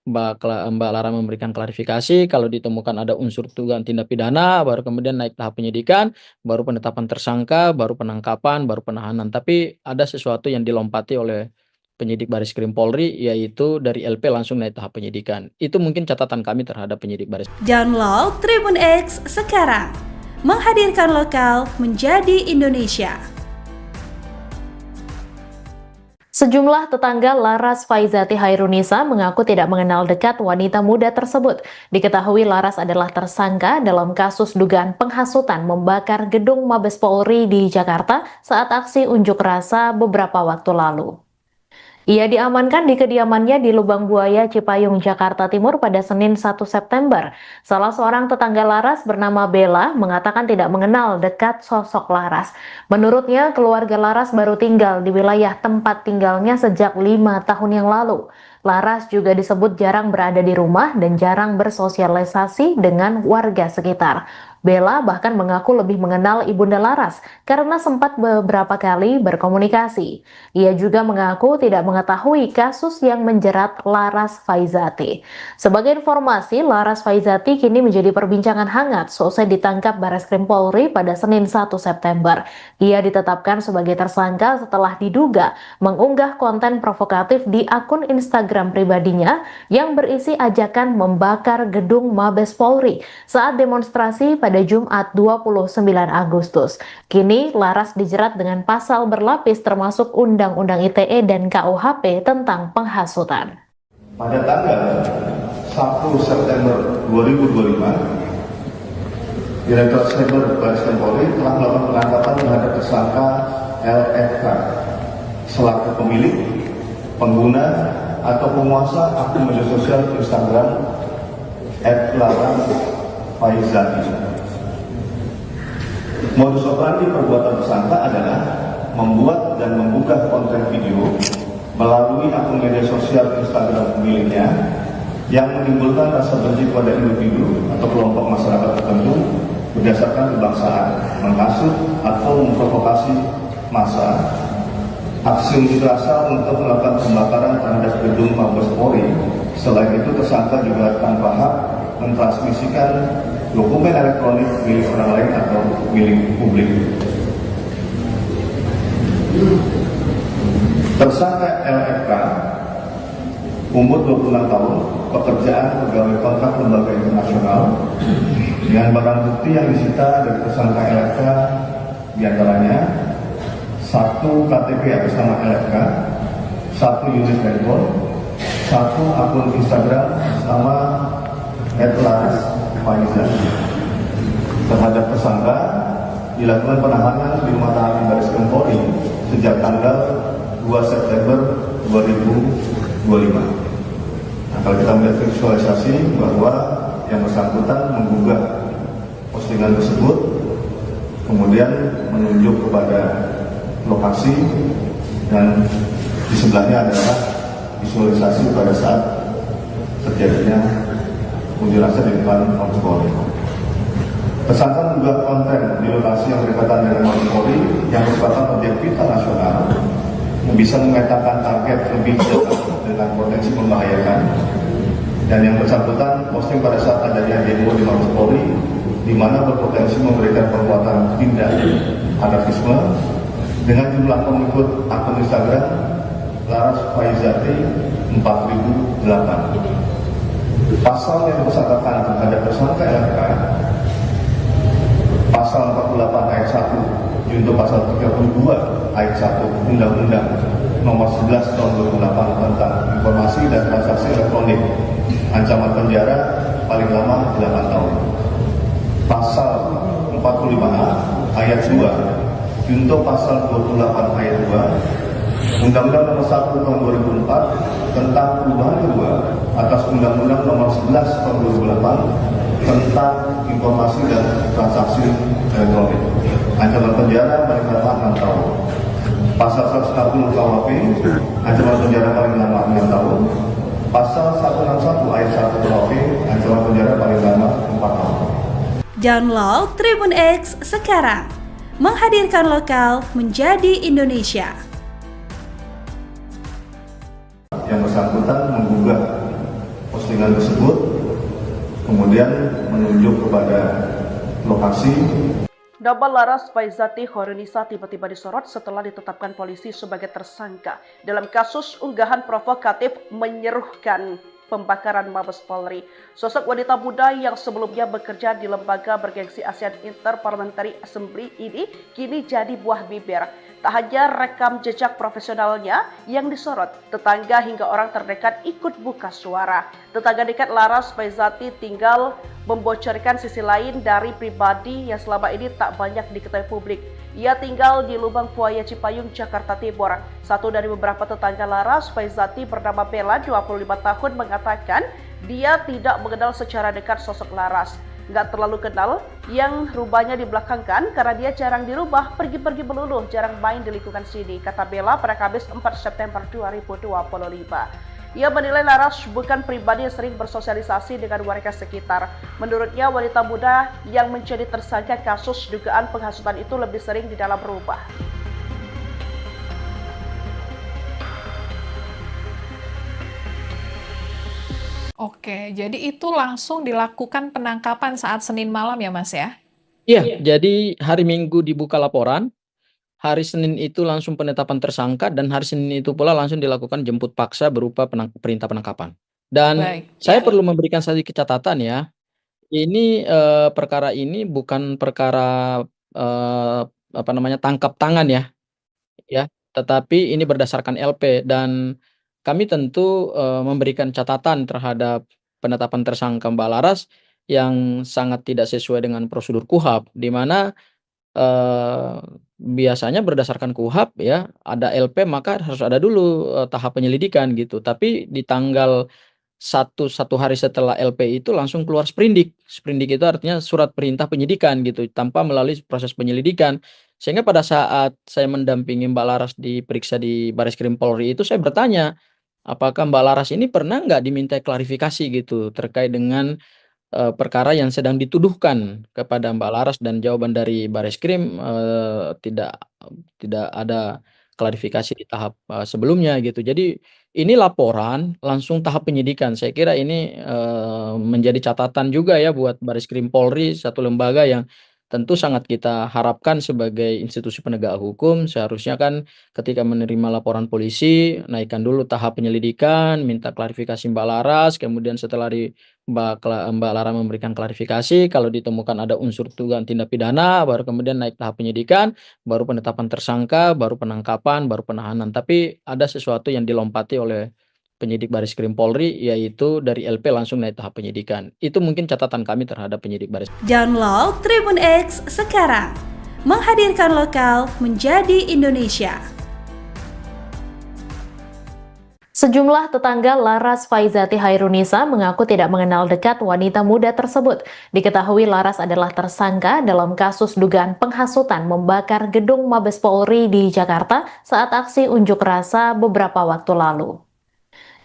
Mbak Lara memberikan klarifikasi, kalau ditemukan ada unsur dugaan tindak pidana, baru kemudian naik tahap penyidikan, baru penetapan tersangka, baru penangkapan, baru penahanan. Tapi ada sesuatu yang dilompati oleh penyidik Bareskrim Polri, yaitu dari LP langsung naik tahap penyidikan. Itu mungkin catatan kami terhadap penyidik Bareskrim. Download Tribun X sekarang, menghadirkan lokal menjadi Indonesia. Sejumlah tetangga Laras Faizati Hairunisa mengaku tidak mengenal dekat wanita muda tersebut. Diketahui Laras adalah tersangka dalam kasus dugaan penghasutan membakar gedung Mabes Polri di Jakarta saat aksi unjuk rasa beberapa waktu lalu. Ia diamankan di kediamannya di Lubang Buaya, Cipayung, Jakarta Timur pada Senin 1 September. Salah seorang tetangga Laras bernama Bella mengatakan tidak mengenal dekat sosok Laras. Menurutnya, keluarga Laras baru tinggal di wilayah tempat tinggalnya sejak 5 tahun yang lalu. Laras juga disebut jarang berada di rumah dan jarang bersosialisasi dengan warga sekitar. Bella bahkan mengaku lebih mengenal Ibunda Laras karena sempat beberapa kali berkomunikasi. Ia juga mengaku tidak mengetahui kasus yang menjerat Laras Faizati. Sebagai informasi, Laras Faizati kini menjadi perbincangan hangat seusai ditangkap Bareskrim Polri pada Senin 1 September. Ia ditetapkan sebagai tersangka setelah diduga mengunggah konten provokatif di akun Instagram pribadinya yang berisi ajakan membakar gedung Mabes Polri saat demonstrasi pada Jumat 29 Agustus. Kini Laras dijerat dengan pasal berlapis termasuk Undang-Undang ITE dan KUHP tentang penghasutan. Pada tanggal 1 September 2025, Direktur Cyber Bareskrim Polri telah melakukan penangkapan terhadap tersangka LFK selaku pemilik, pengguna, atau penguasa akun media sosial Instagram @laras_faizati. Modus operandi perbuatan tersangka adalah membuat dan membuka konten video melalui akun media sosial Instagram pemiliknya yang menimbulkan rasa benci kepada individu atau kelompok masyarakat tertentu berdasarkan kebangsaan, menghasut atau memprovokasi massa, aksi unjuk rasa untuk melakukan pembakaran terhadap gedung Mabes Polri. Selain itu, tersangka juga tanpa hak mentransmisikan dokumen elektronik milik orang lain atau milik publik. Tersangka LFK, umur 26 tahun, pekerjaan pegawai kontrak lembaga internasional, dengan barang bukti yang disita dari tersangka LFK diantaranya 1 KTP atas nama LFK, 1 unit handphone, 1 akun Instagram nama @laras_faizati. Terhadap tersangka dilakukan penahanan di rumah tahanan Bareskrim Polri sejak tanggal 2 September 2025. Nah, kalau kita melihat visualisasi bahwa yang bersangkutan menggugah postingan tersebut, kemudian menunjuk kepada lokasi, dan di sebelahnya adalah visualisasi pada saat terjadinya unjuk rasa di depan Mabes Polri. Tersangka mengunggah konten di lokasi yang berdekatan dengan Mabes Polri yang merupakan objek vital nasional yang bisa memetakan target lebih jauh dengan potensi membahayakan, dan yang bersangkutan posting pada saat adanya demo di Mabes Polri di mana berpotensi memberikan perbuatan tindak anarkisme dengan jumlah pengikut akun Instagram Laras Faizati 4008. Pasal yang disangkakan terhadap tersangka LK pasal 48 ayat 1 junto pasal 32 ayat 1 Undang-Undang Nomor 11 Tahun 2008 tentang Informasi dan Transaksi Elektronik, ancaman penjara paling lama 8 tahun. Pasal 45A ayat 2 junto pasal 28 ayat 2 Undang-Undang Nomor 1 Tahun 2004 tentang perubahan kedua atas Undang-Undang Nomor 11 Tahun 2008 tentang Informasi dan Transaksi Elektronik, ancaman penjara paling lama 6 tahun. Pasal 160 KUHP, ancaman penjara paling lama 6 tahun. Pasal 161 ayat 1 KUHP, ancaman penjara paling lama 4 tahun. Download Tribun X sekarang, menghadirkan lokal menjadi Indonesia. Yang bersangkutan menggugah postingan tersebut, kemudian menunjuk kepada lokasi. Nama Laras Faizati Hoirunisa tiba-tiba disorot setelah ditetapkan polisi sebagai tersangka dalam kasus unggahan provokatif menyerukan pembakaran Mabes Polri. Sosok wanita muda yang sebelumnya bekerja di lembaga bergengsi ASEAN Interparliamentary Assembly ini kini jadi buah bibir. Tak hanya rekam jejak profesionalnya yang disorot, tetangga hingga orang terdekat ikut buka suara. Tetangga dekat Laras Faizati tinggal membocorkan sisi lain dari pribadi yang selama ini tak banyak diketahui publik. Ia tinggal di Lubang Buaya Cipayung, Jakarta Timur. Satu dari beberapa tetangga Laras Faizati bernama Bella, 25 tahun, mengatakan dia tidak mengenal secara dekat sosok Laras. Nggak terlalu kenal, yang rubahnya dibelakangkan karena dia jarang dirubah, pergi-pergi melulu, jarang main di lingkungan sini, kata Bella pada Kamis 4 September 2025. Ia menilai Laras bukan pribadi yang sering bersosialisasi dengan warga sekitar. Menurutnya, wanita muda yang menjadi tersangka kasus dugaan penghasutan itu lebih sering di dalam rumah. Oke, jadi itu langsung dilakukan penangkapan saat Senin malam ya Mas ya? Iya, jadi hari Minggu dibuka laporan, hari Senin itu langsung penetapan tersangka, dan hari Senin itu pula langsung dilakukan jemput paksa berupa perintah penangkapan. Dan Baik, saya ya. perlu memberikan sedikit catatan ya, ini perkara ini bukan perkara tangkap tangan ya, tetapi ini berdasarkan LP, dan kami tentu memberikan catatan terhadap penetapan tersangka Mbak Laras yang sangat tidak sesuai dengan prosedur KUHP, di mana biasanya berdasarkan KUHP ya, ada LP maka harus ada dulu tahap penyelidikan gitu. Tapi di tanggal satu hari setelah LP itu langsung keluar sprindik. Sprindik itu artinya surat perintah penyidikan gitu, tanpa melalui proses penyelidikan. Sehingga pada saat saya mendampingi Mbak Laras diperiksa di Bareskrim Polri itu, saya bertanya, apakah Mbak Laras ini pernah nggak diminta klarifikasi gitu terkait dengan perkara yang sedang dituduhkan kepada Mbak Laras, dan jawaban dari Bareskrim tidak ada klarifikasi di tahap sebelumnya gitu. Jadi ini laporan langsung tahap penyidikan. Saya kira ini menjadi catatan juga ya buat Bareskrim Polri, satu lembaga yang tentu sangat kita harapkan sebagai institusi penegak hukum. Seharusnya kan ketika menerima laporan polisi, naikkan dulu tahap penyelidikan, minta klarifikasi Mbak Laras, kemudian setelah Mbak Laras memberikan klarifikasi, kalau ditemukan ada unsur dugaan tindak pidana, baru kemudian naik tahap penyidikan, baru penetapan tersangka, baru penangkapan, baru penahanan. Tapi ada sesuatu yang dilompati oleh penyidik Bareskrim Polri, yaitu dari LP langsung naik tahap penyidikan. Itu mungkin catatan kami terhadap penyidik Bareskrim. Download Tribun X sekarang, menghadirkan lokal menjadi Indonesia. Sejumlah tetangga Laras Faizati Hairunisa mengaku tidak mengenal dekat wanita muda tersebut. Diketahui Laras adalah tersangka dalam kasus dugaan penghasutan membakar gedung Mabes Polri di Jakarta saat aksi unjuk rasa beberapa waktu lalu.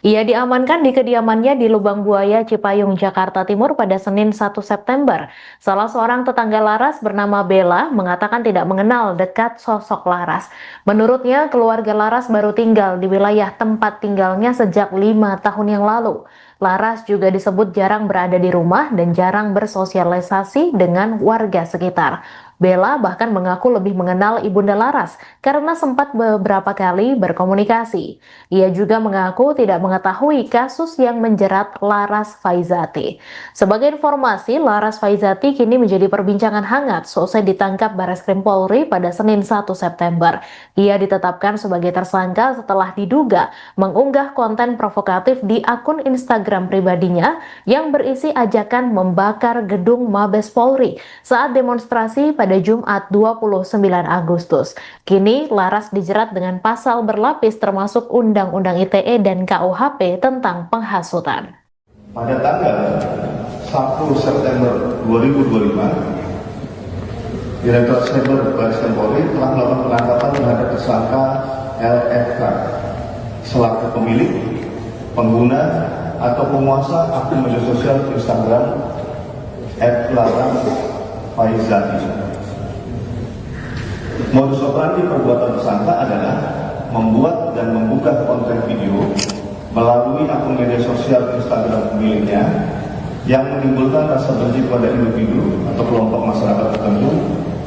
Ia diamankan di kediamannya di Lubang Buaya, Cipayung, Jakarta Timur pada Senin 1 September. Salah seorang tetangga Laras bernama Bella mengatakan tidak mengenal dekat sosok Laras. Menurutnya, keluarga Laras baru tinggal di wilayah tempat tinggalnya sejak 5 tahun yang lalu. Laras juga disebut jarang berada di rumah dan jarang bersosialisasi dengan warga sekitar. Bella bahkan mengaku lebih mengenal Ibunda Laras karena sempat beberapa kali berkomunikasi. Ia juga mengaku tidak mengetahui kasus yang menjerat Laras Faizati. Sebagai informasi, Laras Faizati kini menjadi perbincangan hangat seusai ditangkap Bareskrim Polri pada Senin 1 September. Ia ditetapkan sebagai tersangka setelah diduga mengunggah konten provokatif di akun Instagram pribadinya yang berisi ajakan membakar gedung Mabes Polri saat demonstrasi pada Jumat 29 Agustus. Kini Laras dijerat dengan pasal berlapis termasuk Undang-Undang ITE dan KUHP tentang penghasutan. Pada tanggal 1 September 2025, Direktorat Cyber Bareskrim Polri telah melakukan penangkapan terhadap tersangka LFK selaku pemilik, pengguna, atau penguasa akun media sosial Instagram @larasfaizati. Modus operandi perbuatan tersangka adalah membuat dan membuka konten video melalui akun media sosial Instagram miliknya yang menimbulkan rasa benci pada individu atau kelompok masyarakat tertentu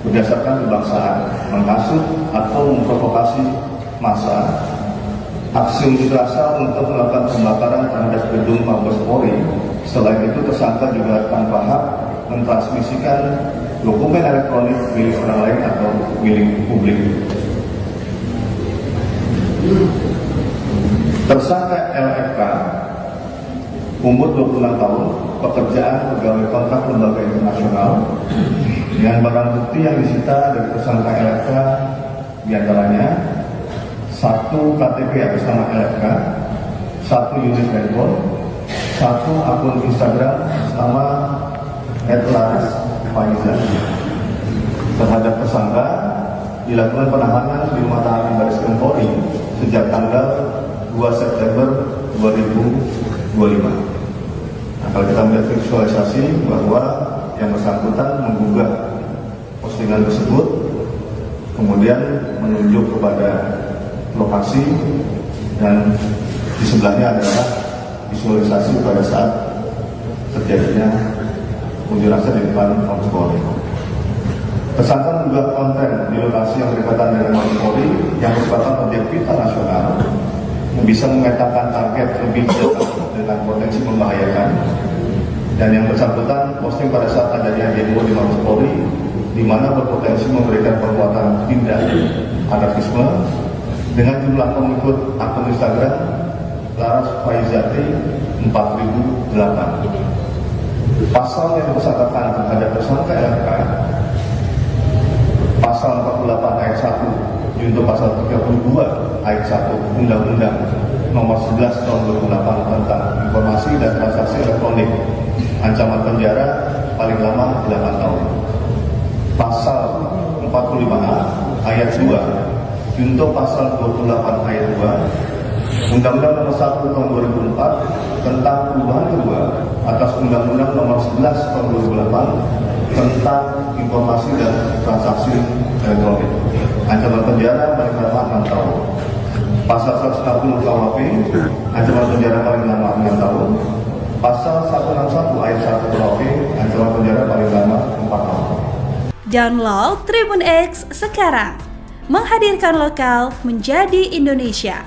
berdasarkan kebangsaan, menghasut atau memprovokasi massa, aksi unjuk rasa untuk melakukan pembakaran terhadap gedung Mabes Polri. Selain itu, tersangka juga tanpa hak mentransmisikan dokumen elektronik milik orang lain atau milik publik. Tersangka LFK, umur 26 tahun, pekerjaan pegawai kontrak lembaga internasional, dengan barang bukti yang disita dari tersangka LFK diantaranya 1 KTP atas nama LFK, 1 unit handphone, 1 akun Instagram nama @larasfaizati. Terhadap tersangka dilakukan penahanan di rumah tahanan Bareskrim Polri sejak tanggal 2 September 2025. Nah, kalau kita melihat visualisasi bahwa yang bersangkutan menggugah postingan tersebut, kemudian menunjuk kepada lokasi, dan di sebelahnya adalah visualisasi pada saat terjadinya unjuk rasa di depan Mabes Polri. Tersangka mengunggah konten di lokasi yang berdekatan dengan Mabes Polri yang merupakan objek vital nasional yang bisa memetakan target lebih dekat dengan potensi membahayakan, dan yang bersangkutan posting pada saat adanya demo di Mabes Polri di mana berpotensi memberikan perbuatan tindak anarkisme dengan jumlah pengikut akun Instagram Laras Faizati 4008. Pasal yang bersangkutan terhadap tersangka LFK, pasal 48 ayat 1 junto pasal 32 ayat 1 Undang-Undang Nomor 11 Tahun 2008 tentang Informasi dan Transaksi Elektronik, ancaman penjara paling lama 8 tahun. Pasal 45A ayat 2 junto pasal 28 ayat 2 Undang-Undang Nomor 1 Tahun 2004 tentang perubahan kedua atas Undang-Undang Nomor 11 Tahun 2008 tentang Informasi dan Transaksi Elektronik, ancaman penjara paling lama 6 tahun. Pasal 160 KUHP, ancaman penjara paling lama 6 tahun. Pasal 161 ayat 1 KUHP, ancaman penjara paling lama 4 tahun. Download Tribun X sekarang, menghadirkan lokal menjadi Indonesia.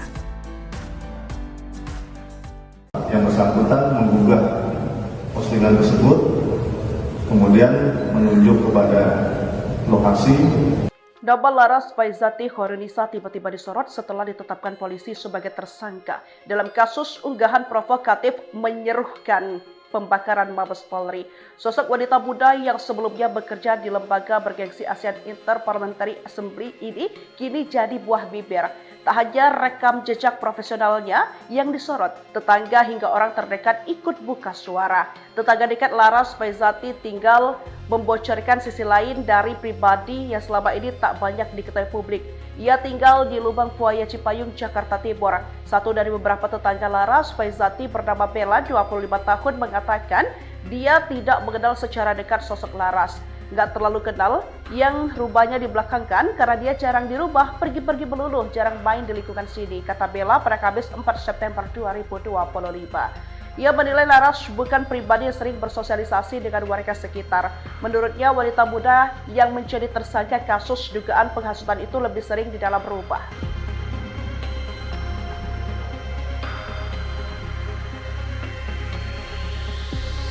Yang bersangkutan menggugah postingan tersebut, kemudian menunjuk kepada lokasi. Nama Laras Faizati Hairunisa tiba-tiba disorot setelah ditetapkan polisi sebagai tersangka dalam kasus unggahan provokatif menyerukan pembakaran Mabes Polri. Sosok wanita muda yang sebelumnya bekerja di lembaga bergengsi ASEAN Interparliamentary Assembly ini kini jadi buah bibir. Tak hanya rekam jejak profesionalnya yang disorot, tetangga hingga orang terdekat ikut buka suara. Tetangga dekat Laras Faizati tinggal membocorkan sisi lain dari pribadi yang selama ini tak banyak diketahui publik. Ia tinggal di Lubang Buaya Cipayung, Jakarta Timur. Satu dari beberapa tetangga Laras Faizati bernama Bella, 25 tahun, mengatakan dia tidak mengenal secara dekat sosok Laras. Nggak terlalu kenal, yang rubahnya dibelakangkan karena dia jarang dirubah, pergi-pergi melulu, jarang main di lingkungan sini, kata Bella pada Kamis 4 September 2025. Ia menilai Laras bukan pribadi yang sering bersosialisasi dengan warga sekitar. Menurutnya, wanita muda yang menjadi tersangka kasus dugaan penghasutan itu lebih sering di dalam rumah.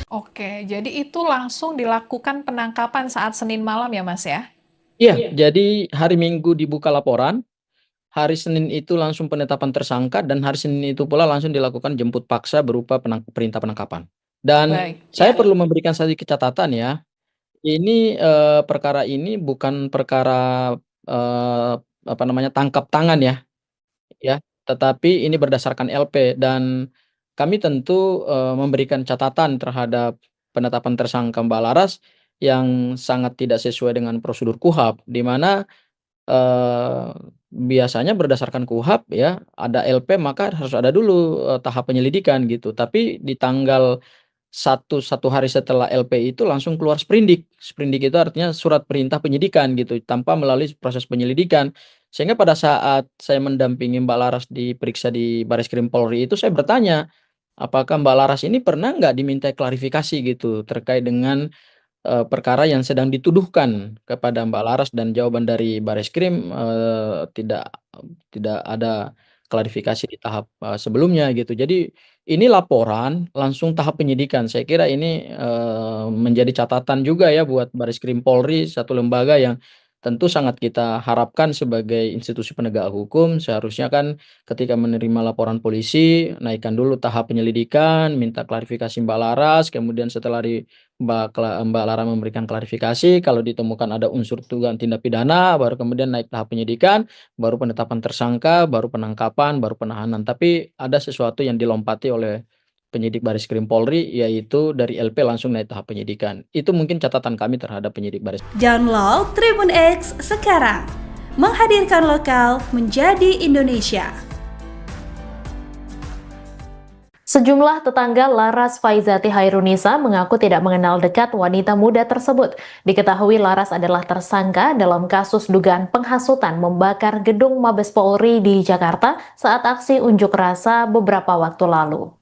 Oke, jadi itu langsung dilakukan penangkapan saat Senin malam ya Mas ya? Iya, jadi hari Minggu dibuka laporan, hari Senin itu langsung penetapan tersangka, dan hari Senin itu pula langsung dilakukan jemput paksa berupa perintah penangkapan. Dan Baik, saya ya. perlu memberikan sedikit catatan ya, ini perkara ini bukan perkara tangkap tangan ya, tetapi ini berdasarkan LP, dan kami tentu memberikan catatan terhadap penetapan tersangka Mbak Laras yang sangat tidak sesuai dengan prosedur KUHP, di mana biasanya berdasarkan KUHP ya, ada LP maka harus ada dulu tahap penyelidikan gitu. Tapi di tanggal satu hari setelah LP itu langsung keluar sprindik. Sprindik itu artinya surat perintah penyidikan gitu, tanpa melalui proses penyelidikan. Sehingga pada saat saya mendampingi Mbak Laras diperiksa di Bareskrim Polri itu, saya bertanya, apakah Mbak Laras ini pernah nggak diminta klarifikasi gitu terkait dengan perkara yang sedang dituduhkan kepada Mbak Laras, dan jawaban dari Bareskrim tidak ada klarifikasi di tahap sebelumnya gitu. Jadi ini laporan langsung tahap penyidikan. Saya kira ini menjadi catatan juga ya buat Bareskrim Polri, satu lembaga yang tentu sangat kita harapkan sebagai institusi penegak hukum. Seharusnya kan ketika menerima laporan polisi, naikkan dulu tahap penyelidikan, minta klarifikasi Mbak Laras, kemudian setelah Mbak Laras memberikan klarifikasi, kalau ditemukan ada unsur dugaan tindak pidana, baru kemudian naik tahap penyidikan, baru penetapan tersangka, baru penangkapan, baru penahanan. Tapi ada sesuatu yang dilompati oleh penyidik Bareskrim Polri, yaitu dari LP langsung naik tahap penyidikan. Itu mungkin catatan kami terhadap penyidik Bareskrim. Download Tribun X sekarang, menghadirkan lokal menjadi Indonesia. Sejumlah tetangga Laras Faizati Hairunisa mengaku tidak mengenal dekat wanita muda tersebut. Diketahui Laras adalah tersangka dalam kasus dugaan penghasutan membakar gedung Mabes Polri di Jakarta saat aksi unjuk rasa beberapa waktu lalu.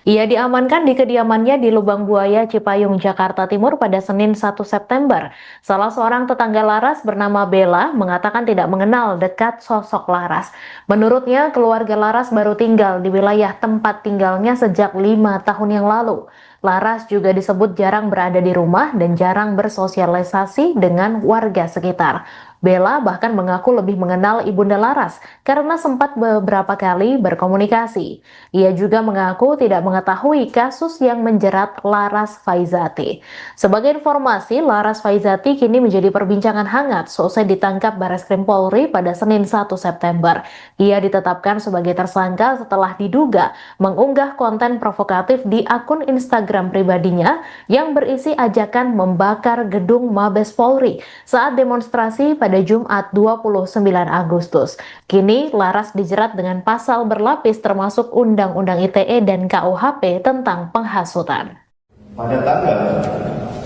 Ia diamankan di kediamannya di Lubang Buaya, Cipayung, Jakarta Timur pada Senin 1 September. Salah seorang tetangga Laras bernama Bella mengatakan tidak mengenal dekat sosok Laras. Menurutnya, keluarga Laras baru tinggal di wilayah tempat tinggalnya sejak 5 tahun yang lalu. Laras juga disebut jarang berada di rumah dan jarang bersosialisasi dengan warga sekitar. Bella bahkan mengaku lebih mengenal Ibunda Laras karena sempat beberapa kali berkomunikasi. Ia juga mengaku tidak mengetahui kasus yang menjerat Laras Faizati. Sebagai informasi, Laras Faizati kini menjadi perbincangan hangat seusai ditangkap Bareskrim Polri pada Senin 1 September. Ia ditetapkan sebagai tersangka setelah diduga mengunggah konten provokatif di akun Instagram pribadinya yang berisi ajakan membakar gedung Mabes Polri saat demonstrasi pada Jumat 29 Agustus. Kini Laras dijerat dengan pasal berlapis termasuk Undang-Undang ITE dan KUHP tentang penghasutan. Pada tanggal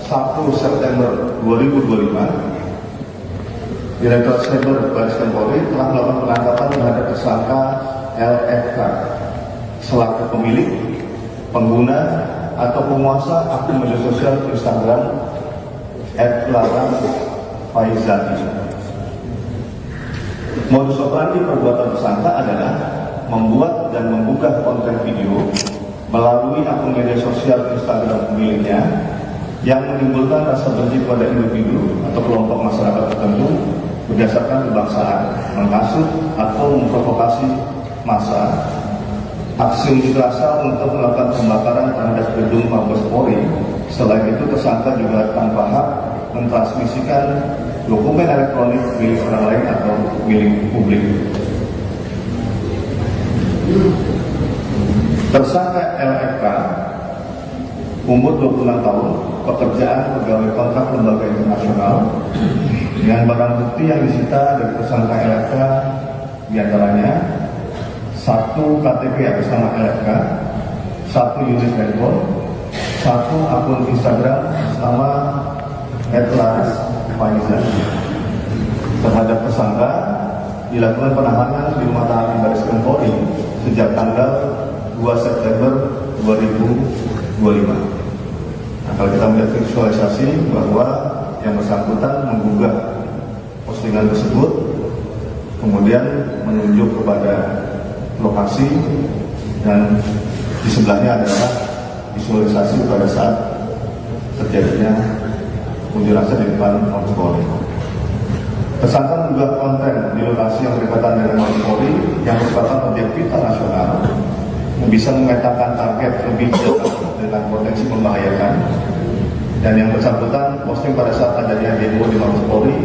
1 September 2025, Direktorat Cyber Bareskrim Polri telah melakukan penangkapan terhadap tersangka LFK selaku pemilik, pengguna, atau penguasa akun media sosial Instagram @laras_faizati. Modus operandi perbuatan tersangka adalah membuat dan membuka konten video melalui akun media sosial Instagram pemiliknya yang menimbulkan rasa benci kepada individu atau kelompok masyarakat tertentu berdasarkan kebangsaan, menghasut atau memprovokasi massa, aksi unjuk rasa untuk melakukan pembakaran terhadap gedung Mabes Polri. Selain itu, tersangka juga tanpa hak mentransmisikan dokumen elektronik milik orang lain atau milik publik. Tersangka LFK, umur 26 tahun, pekerjaan pegawai kontrak lembaga internasional, dengan barang bukti yang disita dari tersangka LFK diantaranya 1 KTP atas nama LFK, 1 unit handphone, 1 akun Instagram nama @laras_faiza. Terhadap tersangka dilakukan penahanan di rumah tahanan Baris Krim Polri sejak tanggal 2 September 2025. Nah, kalau kita melihat visualisasi bahwa yang bersangkutan menggugah postingan tersebut, kemudian menunjuk kepada lokasi, dan di sebelahnya adalah visualisasi pada saat terjadinya unjuk rasa di depan Mabes Polri. Tersangka mengunggah konten di lokasi yang berdekatan dengan Mabes Polri yang merupakan objek vital nasional yang bisa memetakan target lebih jauh dengan potensi membahayakan, dan yang bersangkutan posting pada saat adanya demo di Mabes Polri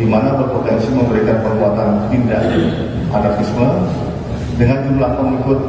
di mana berpotensi memberikan perbuatan tindak anarkisme dengan jumlah pengikut